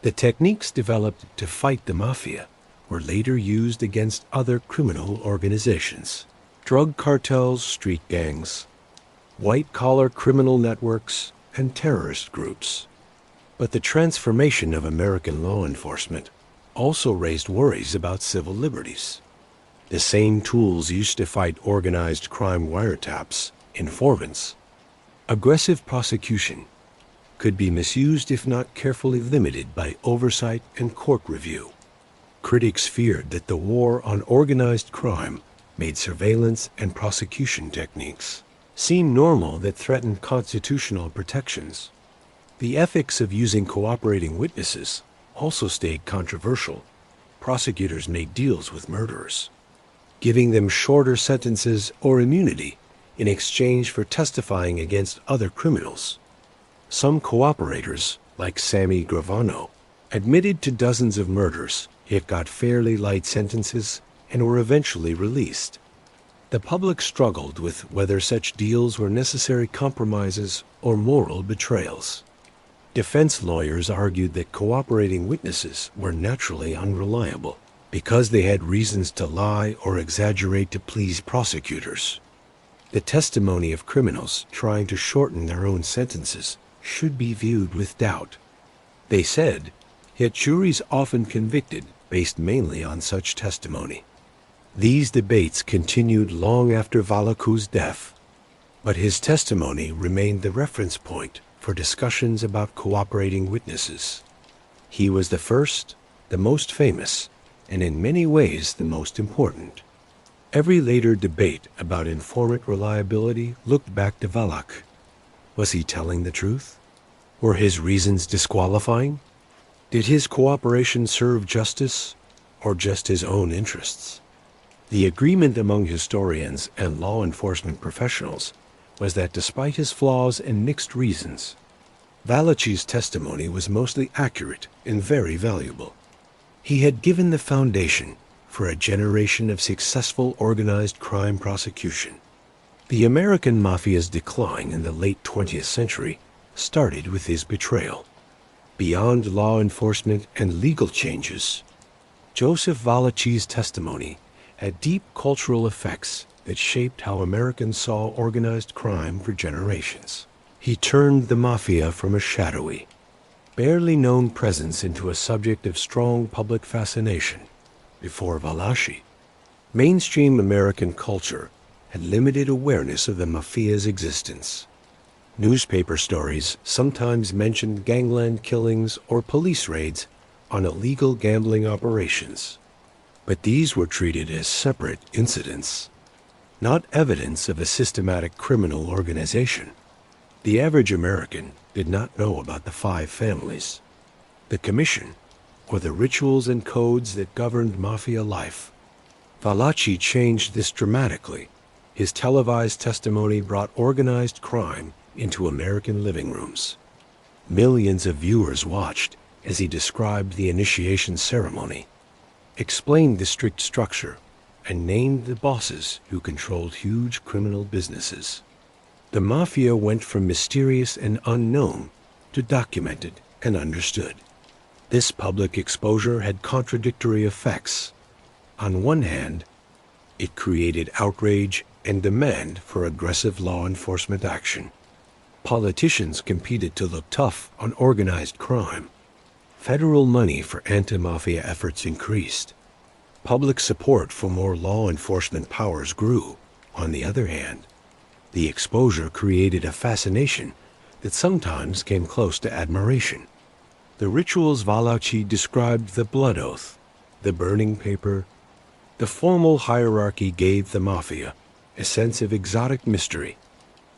The techniques developed to fight the mafia were later used against other criminal organizations, drug cartels, street gangs, white-collar criminal networks, and terrorist groups. But the transformation of American law enforcement also raised worries about civil liberties. The same tools used to fight organized crime wiretaps, informants, aggressive prosecution, could be misused if not carefully limited by oversight and court review. Critics feared that the war on organized crime made surveillance and prosecution techniques seem normal that threatened constitutional protections. The ethics of using cooperating witnesses also stayed controversial. Prosecutors made deals with murderers, giving them shorter sentences or immunity in exchange for testifying against other criminals. Some cooperators, like Sammy Gravano, admitted to dozens of murders, yet got fairly light sentences and were eventually released. The public struggled with whether such deals were necessary compromises or moral betrayals. Defense lawyers argued that cooperating witnesses were naturally unreliable because they had reasons to lie or exaggerate to please prosecutors. The testimony of criminals trying to shorten their own sentences should be viewed with doubt. They said, yet juries often convicted based mainly on such testimony. These debates continued long after Valachi's death, but his testimony remained the reference point for discussions about cooperating witnesses. He was the first, the most famous, and in many ways the most important. Every later debate about informant reliability looked back to Valachi. Was he telling the truth? Were his reasons disqualifying? Did his cooperation serve justice or just his own interests? The agreement among historians and law enforcement professionals was that despite his flaws and mixed reasons, Valachi's testimony was mostly accurate and very valuable. He had given the foundation for a generation of successful organized crime prosecution. The American Mafia's decline in the late 20th century started with his betrayal. Beyond law enforcement and legal changes, Joseph Valachi's testimony had deep cultural effects that shaped how Americans saw organized crime for generations. He turned the Mafia from a shadowy, barely known presence into a subject of strong public fascination. Before Valachi, mainstream American culture had limited awareness of the Mafia's existence. Newspaper stories sometimes mentioned gangland killings or police raids on illegal gambling operations, but these were treated as separate incidents, not evidence of a systematic criminal organization. The average American did not know about the five families, the commission, or the rituals and codes that governed Mafia life. Valachi changed this dramatically. His televised testimony brought organized crime into American living rooms. Millions of viewers watched as he described the initiation ceremony, explained the strict structure, and named the bosses who controlled huge criminal businesses. The Mafia went from mysterious and unknown to documented and understood. This public exposure had contradictory effects. On one hand, it created outrage and demand for aggressive law enforcement action. Politicians competed to look tough on organized crime. Federal money for anti-mafia efforts increased. Public support for more law enforcement powers grew. On the other hand, the exposure created a fascination that sometimes came close to admiration. The rituals Valachi described the blood oath, the burning paper. The formal hierarchy gave the Mafia a sense of exotic mystery.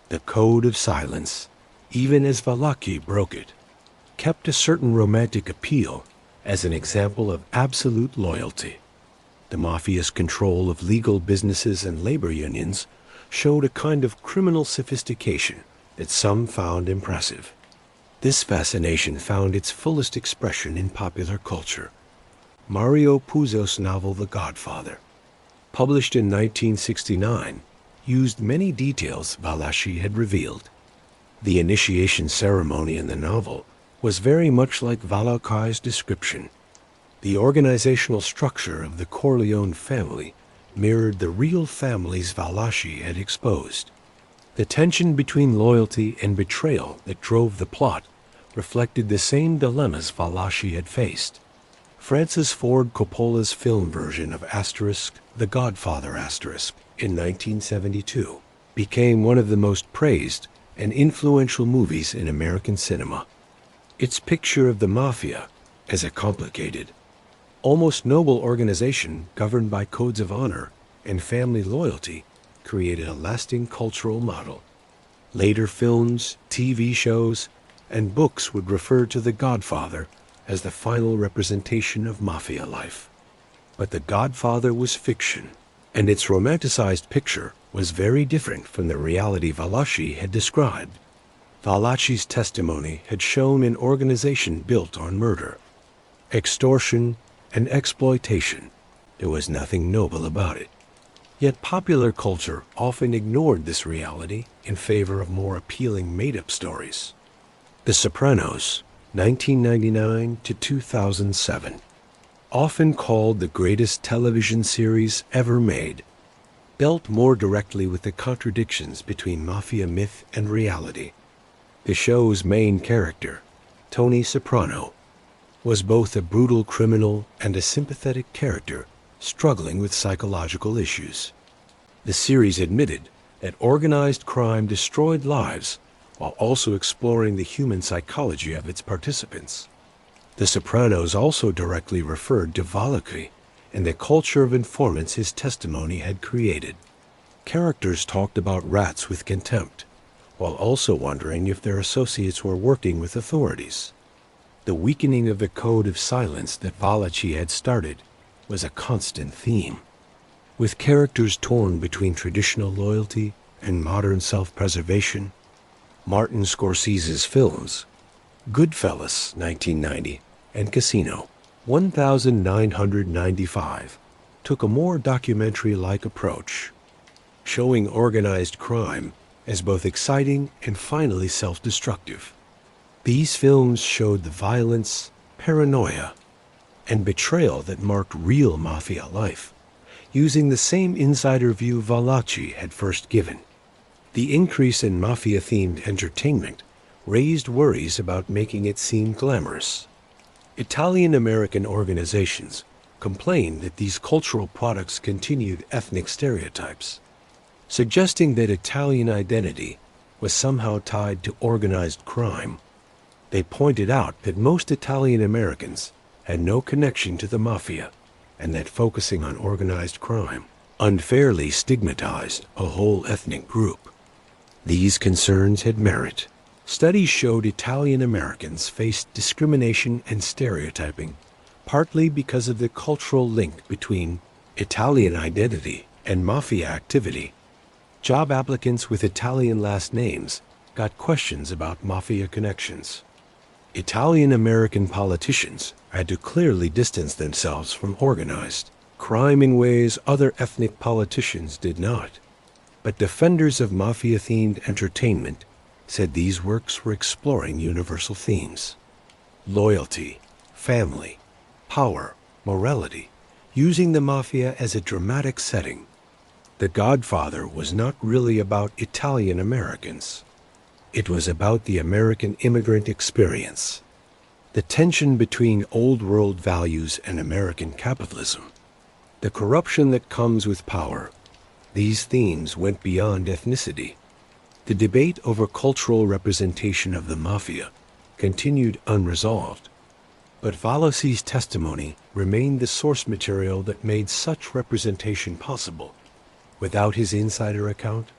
The code of silence, even as Valachi broke it, kept a certain romantic appeal as an example of absolute loyalty. The Mafia's control of legal businesses and labor unions showed a kind of criminal sophistication that some found impressive. This fascination found its fullest expression in popular culture. Mario Puzo's novel The Godfather, published in 1969, used many details Valachi had revealed. The initiation ceremony in the novel was very much like Valachi's description. The organizational structure of the Corleone family mirrored the real families Valachi had exposed. The tension between loyalty and betrayal that drove the plot reflected the same dilemmas Valachi had faced. Francis Ford Coppola's film version of The Godfather in 1972 became one of the most praised and influential movies in American cinema. Its picture of the Mafia as a complicated, almost noble organization governed by codes of honor and family loyalty created a lasting cultural model. Later films, TV shows, and books would refer to The Godfather as the final representation of mafia life. But The Godfather was fiction, and its romanticized picture was very different from the reality Valachi had described. Valachi's testimony had shown an organization built on murder, extortion, and exploitation. There was nothing noble about it. Yet popular culture often ignored this reality in favor of more appealing made-up stories. The Sopranos, 1999 to 2007, often called the greatest television series ever made, dealt more directly with the contradictions between mafia myth and reality. The show's main character, Tony Soprano, was both a brutal criminal and a sympathetic character struggling with psychological issues. The series admitted that organized crime destroyed lives while also exploring the human psychology of its participants. The Sopranos also directly referred to Valachi and the culture of informants his testimony had created. Characters talked about rats with contempt, while also wondering if their associates were working with authorities. The weakening of the code of silence that Valachi had started was a constant theme, with characters torn between traditional loyalty and modern self-preservation. Martin Scorsese's films, Goodfellas, 1990, and Casino, 1995, took a more documentary-like approach, showing organized crime as both exciting and finally self-destructive. These films showed the violence, paranoia, and betrayal that marked real mafia life, using the same insider view Valachi had first given. The increase in mafia-themed entertainment raised worries about making it seem glamorous. Italian-American organizations complained that these cultural products continued ethnic stereotypes, suggesting that Italian identity was somehow tied to organized crime. They pointed out that most Italian Americans had no connection to the mafia, and that focusing on organized crime unfairly stigmatized a whole ethnic group. These concerns had merit. Studies showed Italian Americans faced discrimination and stereotyping, partly because of the cultural link between Italian identity and mafia activity. Job applicants with Italian last names got questions about mafia connections. Italian-American politicians had to clearly distance themselves from organized crime in ways other ethnic politicians did not. But defenders of mafia-themed entertainment said these works were exploring universal themes: loyalty, family, power, morality, using the mafia as a dramatic setting. The Godfather was not really about Italian Americans. It was about the American immigrant experience, the tension between old-world values and American capitalism, the corruption that comes with power. These themes went beyond ethnicity. The debate over cultural representation of the mafia continued unresolved, but Valachi's testimony remained the source material that made such representation possible. Without his insider account,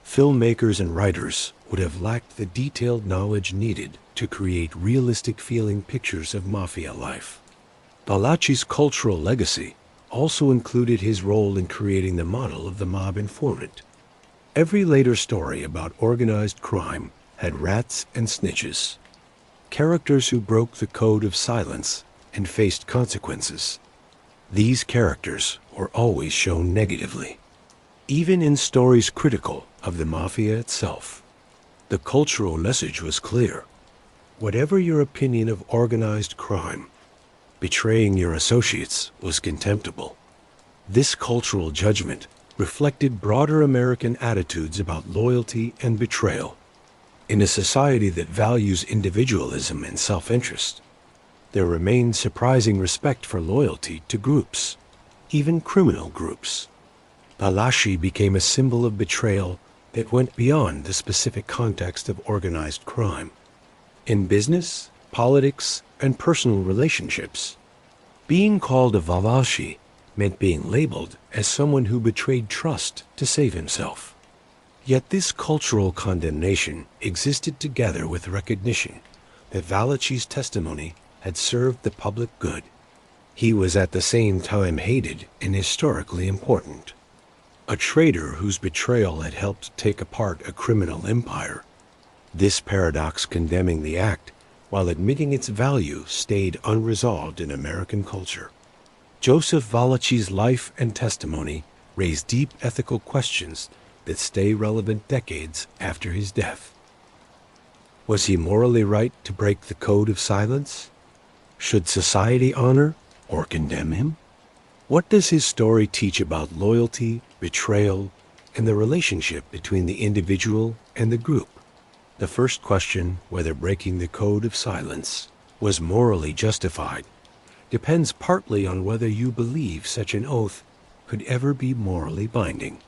filmmakers and writers would have lacked the detailed knowledge needed to create realistic-feeling pictures of mafia life. Valachi's cultural legacy also included his role in creating the model of the mob informant. Every later story about organized crime had rats and snitches, characters who broke the code of silence and faced consequences. These characters were always shown negatively, even in stories critical of the mafia itself. The cultural message was clear. Whatever your opinion of organized crime, betraying your associates was contemptible. This cultural judgment reflected broader American attitudes about loyalty and betrayal. In a society that values individualism and self-interest, there remained surprising respect for loyalty to groups, even criminal groups. Valachi became a symbol of betrayal that went beyond the specific context of organized crime. In business, politics, and personal relationships, being called a Valachi meant being labeled as someone who betrayed trust to save himself. Yet this cultural condemnation existed together with recognition that Valachi's testimony had served the public good. He was at the same time hated and historically important. A traitor whose betrayal had helped take apart a criminal empire. This paradox condemning the act while admitting its value stayed unresolved in American culture. Joseph Valachi's life and testimony raise deep ethical questions that stay relevant decades after his death. Was he morally right to break the code of silence? Should society honor or condemn him? What does his story teach about loyalty, betrayal, and the relationship between the individual and the group? The first question, whether breaking the code of silence was morally justified, depends partly on whether you believe such an oath could ever be morally binding.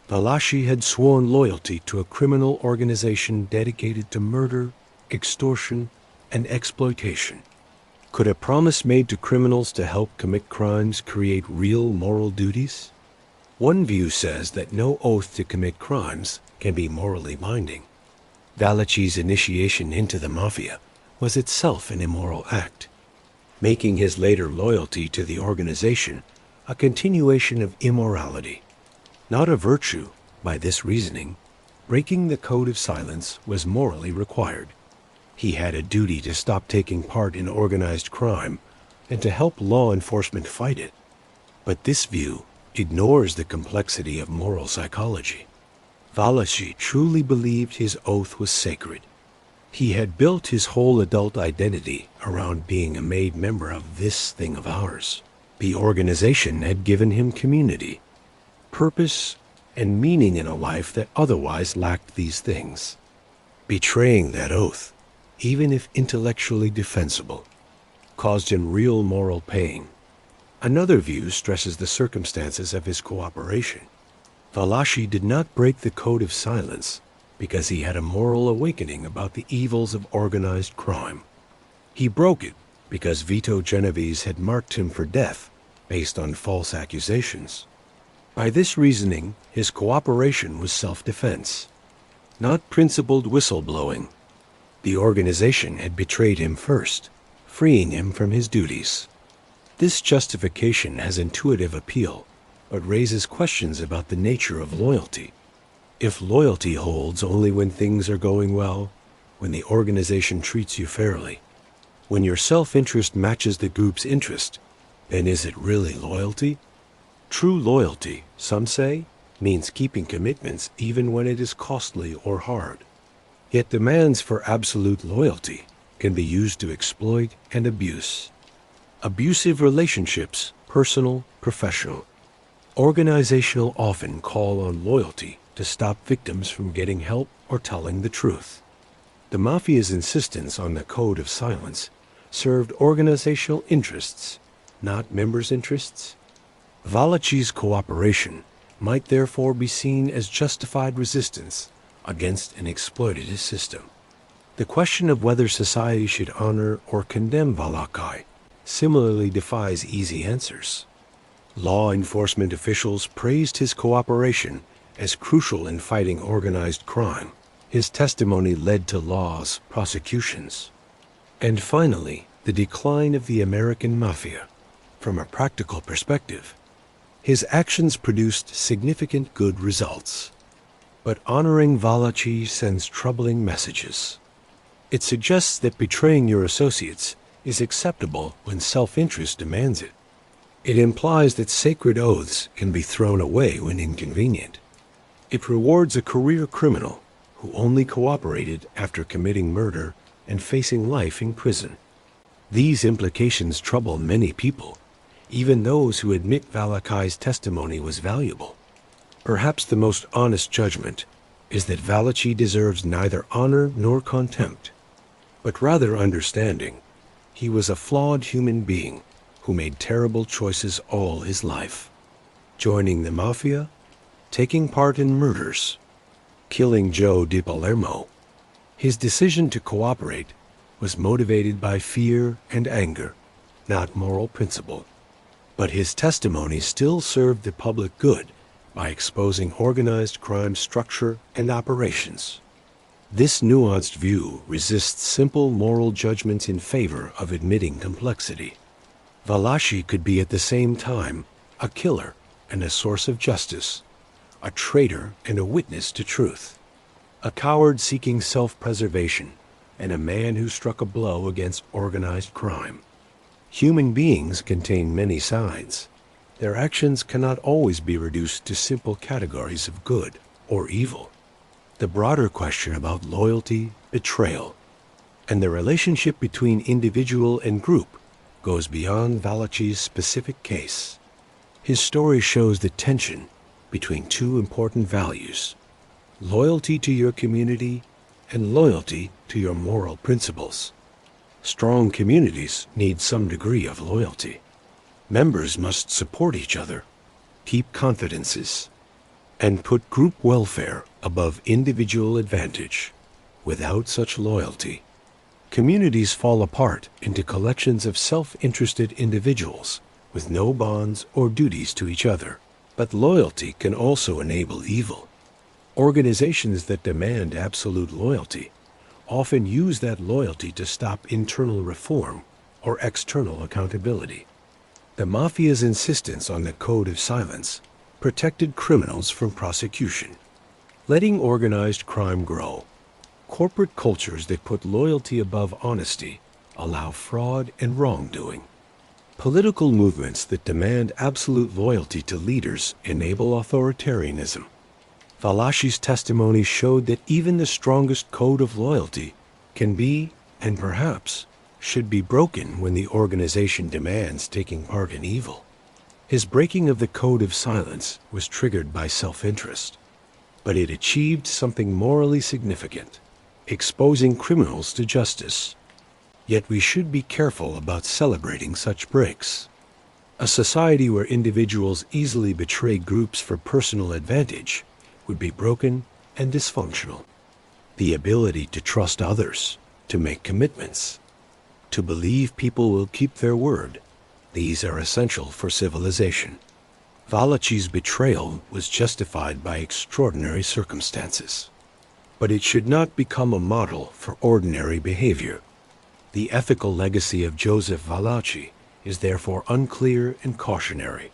Valachi had sworn loyalty to a criminal organization dedicated to murder, extortion, and exploitation. Could a promise made to criminals to help commit crimes create real moral duties? One view says that no oath to commit crimes can be morally binding. Valachi's initiation into the Mafia was itself an immoral act, making his later loyalty to the organization a continuation of immorality. Not a virtue, by this reasoning, breaking the code of silence was morally required. He had a duty to stop taking part in organized crime and to help law enforcement fight it. But this view ignores the complexity of moral psychology. Valachi truly believed his oath was sacred. He had built his whole adult identity around being a made member of this thing of ours. The organization had given him community, purpose, and meaning in a life that otherwise lacked these things. Betraying that oath, even if intellectually defensible, caused him real moral pain. Another view stresses the circumstances of his cooperation. Valachi did not break the code of silence because he had a moral awakening about the evils of organized crime. He broke it because Vito Genovese had marked him for death based on false accusations. By this reasoning, his cooperation was self-defense, not principled whistleblowing. The organization had betrayed him first, freeing him from his duties. This justification has intuitive appeal, but raises questions about the nature of loyalty. If loyalty holds only when things are going well, when the organization treats you fairly, when your self-interest matches the group's interest, then is it really loyalty? True loyalty, some say, means keeping commitments even when it is costly or hard. Yet demands for absolute loyalty can be used to exploit and abuse. Abusive relationships, personal, professional, organizational, often call on loyalty to stop victims from getting help or telling the truth. The Mafia's insistence on the code of silence served organizational interests, not members' interests. Valachi's cooperation might therefore be seen as justified resistance against an exploitative system. The question of whether society should honor or condemn Valachi similarly defies easy answers. Law enforcement officials praised his cooperation as crucial in fighting organized crime. His testimony led to laws, prosecutions, and finally, the decline of the American Mafia. From a practical perspective, his actions produced significant good results. But honoring Valachi sends troubling messages. It suggests that betraying your associates is acceptable when self-interest demands it. It implies that sacred oaths can be thrown away when inconvenient. It rewards a career criminal who only cooperated after committing murder and facing life in prison. These implications trouble many people, even those who admit Valachi's testimony was valuable. Perhaps the most honest judgment is that Valachi deserves neither honor nor contempt, but rather understanding. He was a flawed human being who made terrible choices all his life. Joining the Mafia, taking part in murders, killing Joe Di Palermo. His decision to cooperate was motivated by fear and anger, not moral principle. But his testimony still served the public good by exposing organized crime structure and operations. This nuanced view resists simple moral judgments in favor of admitting complexity. Valachi could be at the same time a killer and a source of justice, a traitor and a witness to truth, a coward seeking self-preservation, and a man who struck a blow against organized crime. Human beings contain many sides. Their actions cannot always be reduced to simple categories of good or evil. The broader question about loyalty, betrayal, and the relationship between individual and group goes beyond Valachi's specific case. His story shows the tension between two important values: loyalty to your community and loyalty to your moral principles. Strong communities need some degree of loyalty. Members must support each other, keep confidences, and put group welfare above individual advantage. Without such loyalty, communities fall apart into collections of self-interested individuals with no bonds or duties to each other. But loyalty can also enable evil. Organizations that demand absolute loyalty often use that loyalty to stop internal reform or external accountability. The Mafia's insistence on the code of silence protected criminals from prosecution, letting organized crime grow. Corporate cultures that put loyalty above honesty allow fraud and wrongdoing. Political movements that demand absolute loyalty to leaders enable authoritarianism. Valachi's testimony showed that even the strongest code of loyalty can be, and perhaps should be, broken when the organization demands taking part in evil. His breaking of the code of silence was triggered by self-interest, but it achieved something morally significant, exposing criminals to justice. Yet we should be careful about celebrating such breaks. A society where individuals easily betray groups for personal advantage would be broken and dysfunctional. The ability to trust others, to make commitments, to believe people will keep their word, these are essential for civilization. Valachi's betrayal was justified by extraordinary circumstances, but it should not become a model for ordinary behavior. The ethical legacy of Joseph Valachi is therefore unclear and cautionary.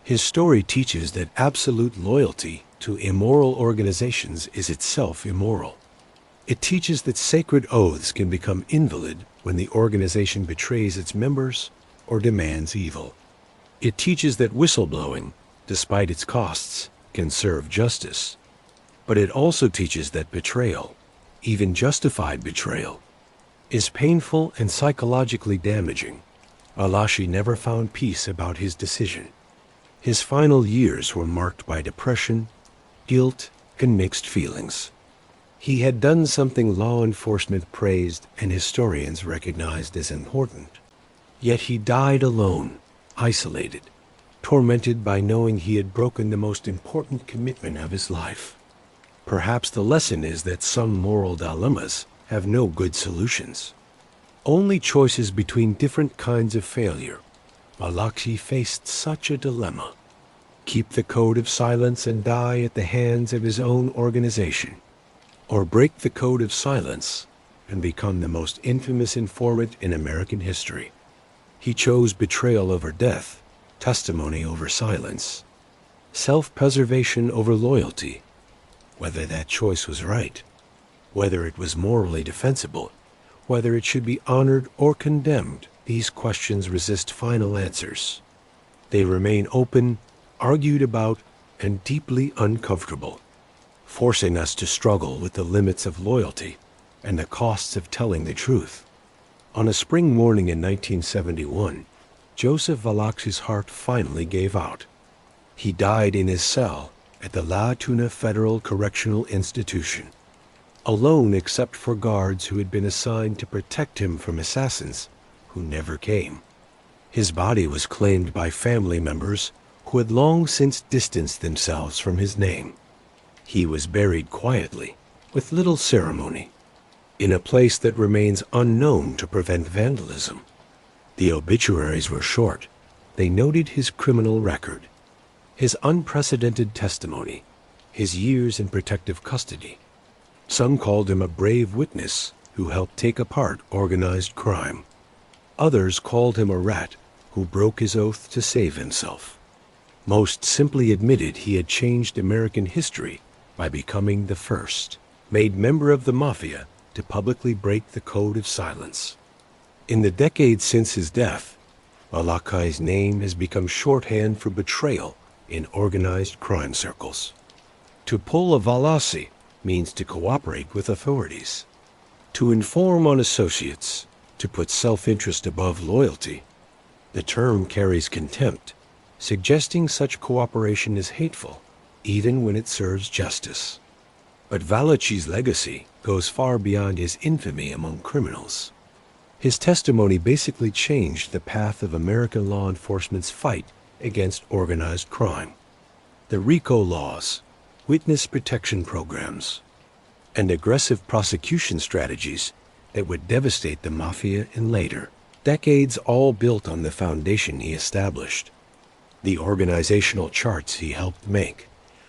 His story teaches that absolute loyalty to immoral organizations is itself immoral. It teaches that sacred oaths can become invalid when the organization betrays its members or demands evil. It teaches that whistleblowing, despite its costs, can serve justice. But it also teaches that betrayal, even justified betrayal, is painful and psychologically damaging. Valachi never found peace about his decision. His final years were marked by depression, guilt, and mixed feelings. He had done something law enforcement praised and historians recognized as important. Yet he died alone, isolated, tormented by knowing he had broken the most important commitment of his life. Perhaps the lesson is that some moral dilemmas have no good solutions, only choices between different kinds of failure. Valachi faced such a dilemma: keep the code of silence and die at the hands of his own organization, or break the code of silence and become the most infamous informant in American history. He chose betrayal over death, testimony over silence, self-preservation over loyalty. Whether that choice was right, whether it was morally defensible, whether it should be honored or condemned, these questions resist final answers. They remain open, argued about, and deeply uncomfortable, forcing us to struggle with the limits of loyalty and the costs of telling the truth. On a spring morning in 1971, Joseph Valachi's heart finally gave out. He died in his cell at the La Tuna Federal Correctional Institution, alone except for guards who had been assigned to protect him from assassins who never came. His body was claimed by family members who had long since distanced themselves from his name. He was buried quietly, with little ceremony, in a place that remains unknown to prevent vandalism. The obituaries were short. They noted his criminal record: His unprecedented testimony, his years in protective custody. Some called him a brave witness who helped take apart organized crime. Others called him a rat who broke his oath to save himself. Most simply admitted he had changed American history by becoming the first, made member of the Mafia to publicly break the code of silence. In the decades since his death, Valachi's name has become shorthand for betrayal in organized crime circles. To pull a Valachi means to cooperate with authorities, to inform on associates, to put self-interest above loyalty. The term carries contempt, suggesting such cooperation is hateful, even when it serves justice. But Valachi's legacy goes far beyond his infamy among criminals. His testimony basically changed the path of American law enforcement's fight against organized crime. The RICO laws, witness protection programs, and aggressive prosecution strategies that would devastate the Mafia in later decades, all built on the foundation he established. The organizational charts he helped make,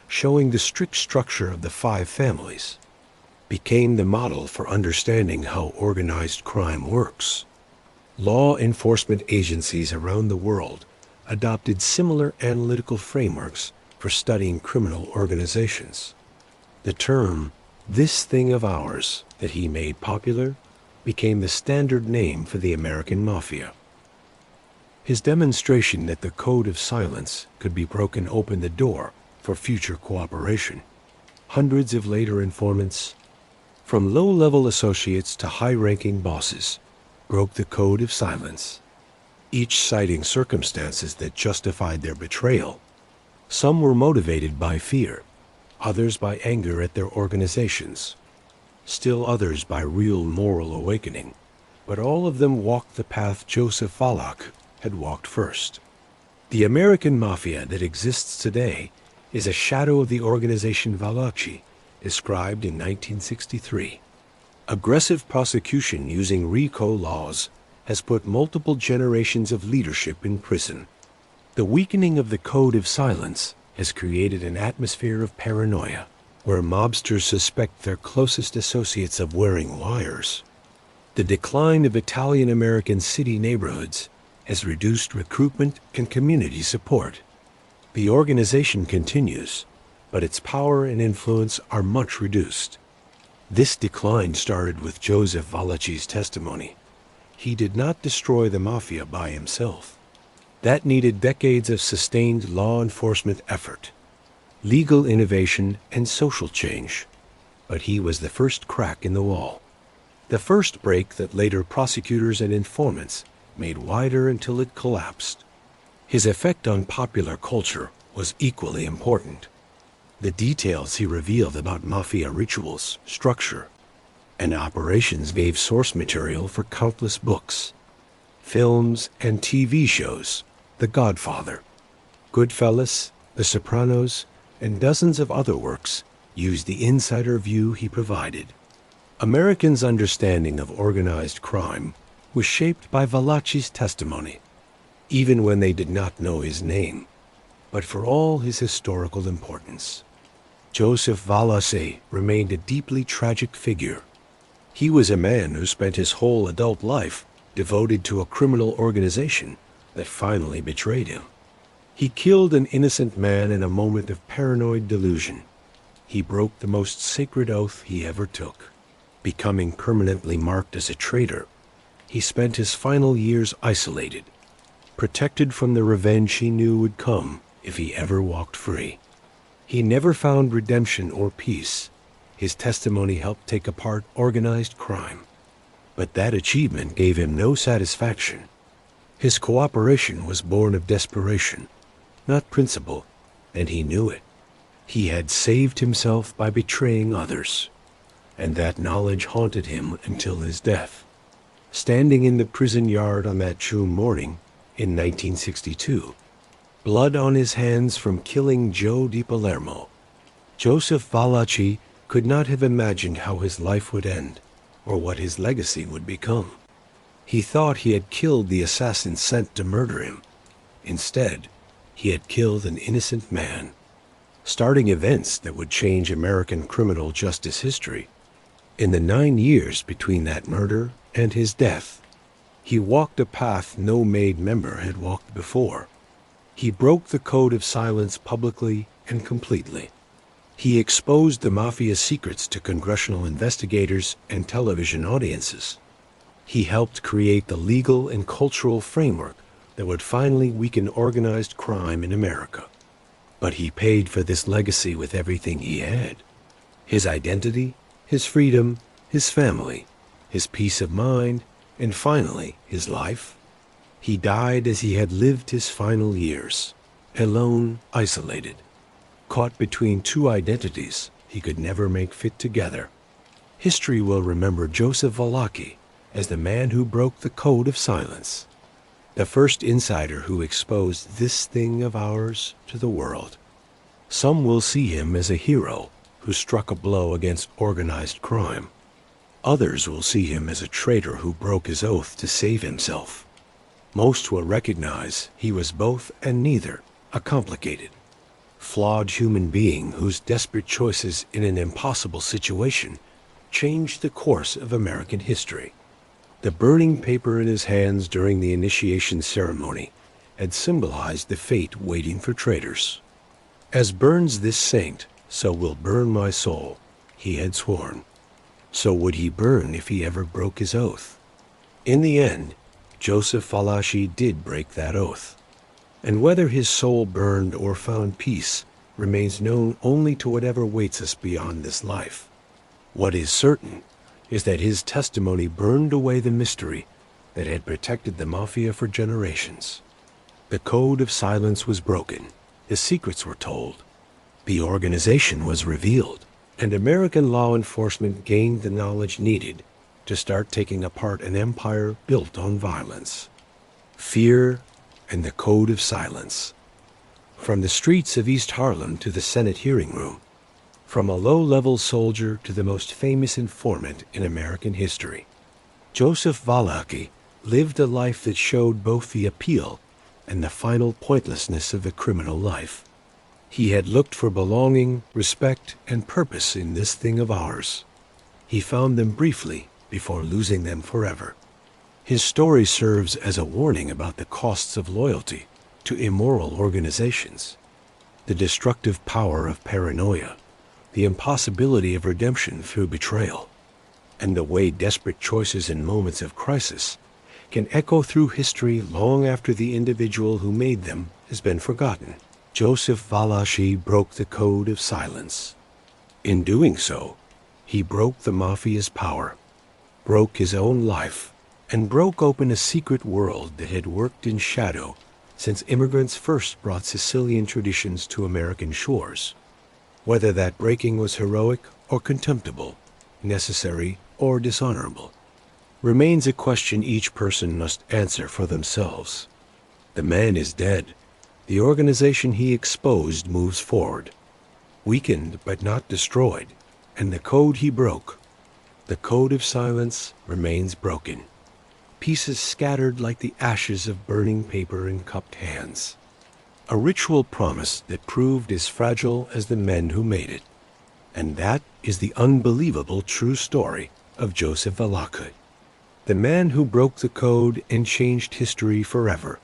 showing the strict structure of the 5 families, became the model for understanding how organized crime works. Law enforcement agencies around the world adopted similar analytical frameworks for studying criminal organizations. The term, "this thing of ours," that he made popular, became the standard name for the American Mafia. His demonstration that the code of silence could be broken opened the door for future cooperation. Hundreds of later informants, from low-level associates to high-ranking bosses, broke the code of silence, each citing circumstances that justified their betrayal. Some were motivated by fear, others by anger at their organizations, still others by real moral awakening. But all of them walked the path Joseph Valachi had walked first. The American Mafia that exists today is a shadow of the organization Valachi described in 1963. Aggressive prosecution using RICO laws has put multiple generations of leadership in prison. The weakening of the code of silence has created an atmosphere of paranoia, where mobsters suspect their closest associates of wearing wires. The decline of Italian-American city neighborhoods has reduced recruitment and community support. The organization continues, but its power and influence are much reduced. This decline started with Joseph Valachi's testimony. He did not destroy the Mafia by himself. That needed decades of sustained law enforcement effort, legal innovation, and social change. But he was the first crack in the wall, the first break that later prosecutors and informants made wider until it collapsed. His effect on popular culture was equally important. The details he revealed about Mafia rituals, structure, and operations gave source material for countless books, films, and TV shows. The Godfather, Goodfellas, The Sopranos, and dozens of other works used the insider view he provided. Americans' understanding of organized crime was shaped by Valachi's testimony, even when they did not know his name, but for all his historical importance. Joseph Valachi remained a deeply tragic figure. He was a man who spent his whole adult life devoted to a criminal organization that finally betrayed him. He killed an innocent man in a moment of paranoid delusion. He broke the most sacred oath he ever took, becoming permanently marked as a traitor. He spent his final years isolated, protected from the revenge he knew would come if he ever walked free. He never found redemption or peace. His testimony helped take apart organized crime. But that achievement gave him no satisfaction. His cooperation was born of desperation, not principle, and he knew it. He had saved himself by betraying others, and that knowledge haunted him until his death. Standing in the prison yard on that June morning in 1962, blood on his hands from killing Joe Di Palermo, Joseph Valachi could not have imagined how his life would end or what his legacy would become. He thought he had killed the assassin sent to murder him. Instead, he had killed an innocent man, starting events that would change American criminal justice history. In the 9 years between that murder and his death, he walked a path no made member had walked before. He broke the code of silence publicly and completely. He exposed the Mafia's secrets to congressional investigators and television audiences. He helped create the legal and cultural framework that would finally weaken organized crime in America. But he paid for this legacy with everything he had: his identity, his freedom, his family, his peace of mind, and finally, his life. He died as he had lived his final years, alone, isolated, caught between two identities he could never make fit together. History will remember Joseph Valachi as the man who broke the code of silence, the first insider who exposed this thing of ours to the world. Some will see him as a hero who struck a blow against organized crime. Others will see him as a traitor who broke his oath to save himself. Most will recognize he was both and neither, a complicated, flawed human being whose desperate choices in an impossible situation changed the course of American history. The burning paper in his hands during the initiation ceremony had symbolized the fate waiting for traitors. As burns this saint, so will burn my soul, he had sworn. So would he burn if he ever broke his oath. In the end, Joseph Valachi did break that oath. And whether his soul burned or found peace remains known only to whatever waits us beyond this life. What is certain is that his testimony burned away the mystery that had protected the Mafia for generations. The code of silence was broken, his secrets were told, the organization was revealed, and American law enforcement gained the knowledge needed to start taking apart an empire built on violence, fear, and the code of silence. From the streets of East Harlem to the Senate hearing room, from a low-level soldier to the most famous informant in American history, Joseph Valachi lived a life that showed both the appeal and the final pointlessness of the criminal life. He had looked for belonging, respect, and purpose in this thing of ours. He found them briefly before losing them forever. His story serves as a warning about the costs of loyalty to immoral organizations, the destructive power of paranoia, the impossibility of redemption through betrayal, and the way desperate choices in moments of crisis can echo through history long after the individual who made them has been forgotten. Joseph Valachi broke the code of silence. In doing so, he broke the Mafia's power, broke his own life, and broke open a secret world that had worked in shadow since immigrants first brought Sicilian traditions to American shores. Whether that breaking was heroic or contemptible, necessary or dishonorable, remains a question each person must answer for themselves. The man is dead. The organization he exposed moves forward, weakened but not destroyed, and the code he broke, the code of silence, remains broken, pieces scattered like the ashes of burning paper in cupped hands. A ritual promise that proved as fragile as the men who made it. And that is the unbelievable true story of Joseph Valachi, the man who broke the code and changed history forever.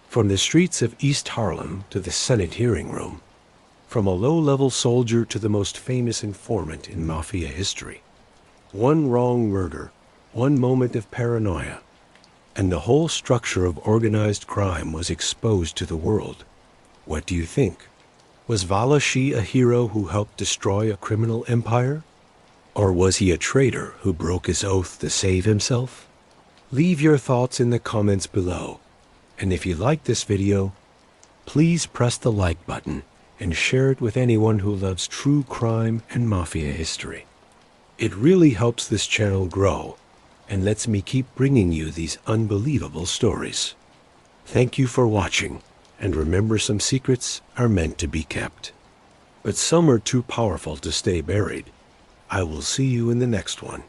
From the streets of East Harlem to the Senate hearing room, from a low-level soldier to the most famous informant in Mafia history. One wrong murder, one moment of paranoia, and the whole structure of organized crime was exposed to the world. What do you think? Was Valachi a hero who helped destroy a criminal empire? Or was he a traitor who broke his oath to save himself? Leave your thoughts in the comments below. And if you like this video, please press the like button and share it with anyone who loves true crime and Mafia history. It really helps this channel grow and lets me keep bringing you these unbelievable stories. Thank you for watching. And remember, some secrets are meant to be kept, but some are too powerful to stay buried. I will see you in the next one.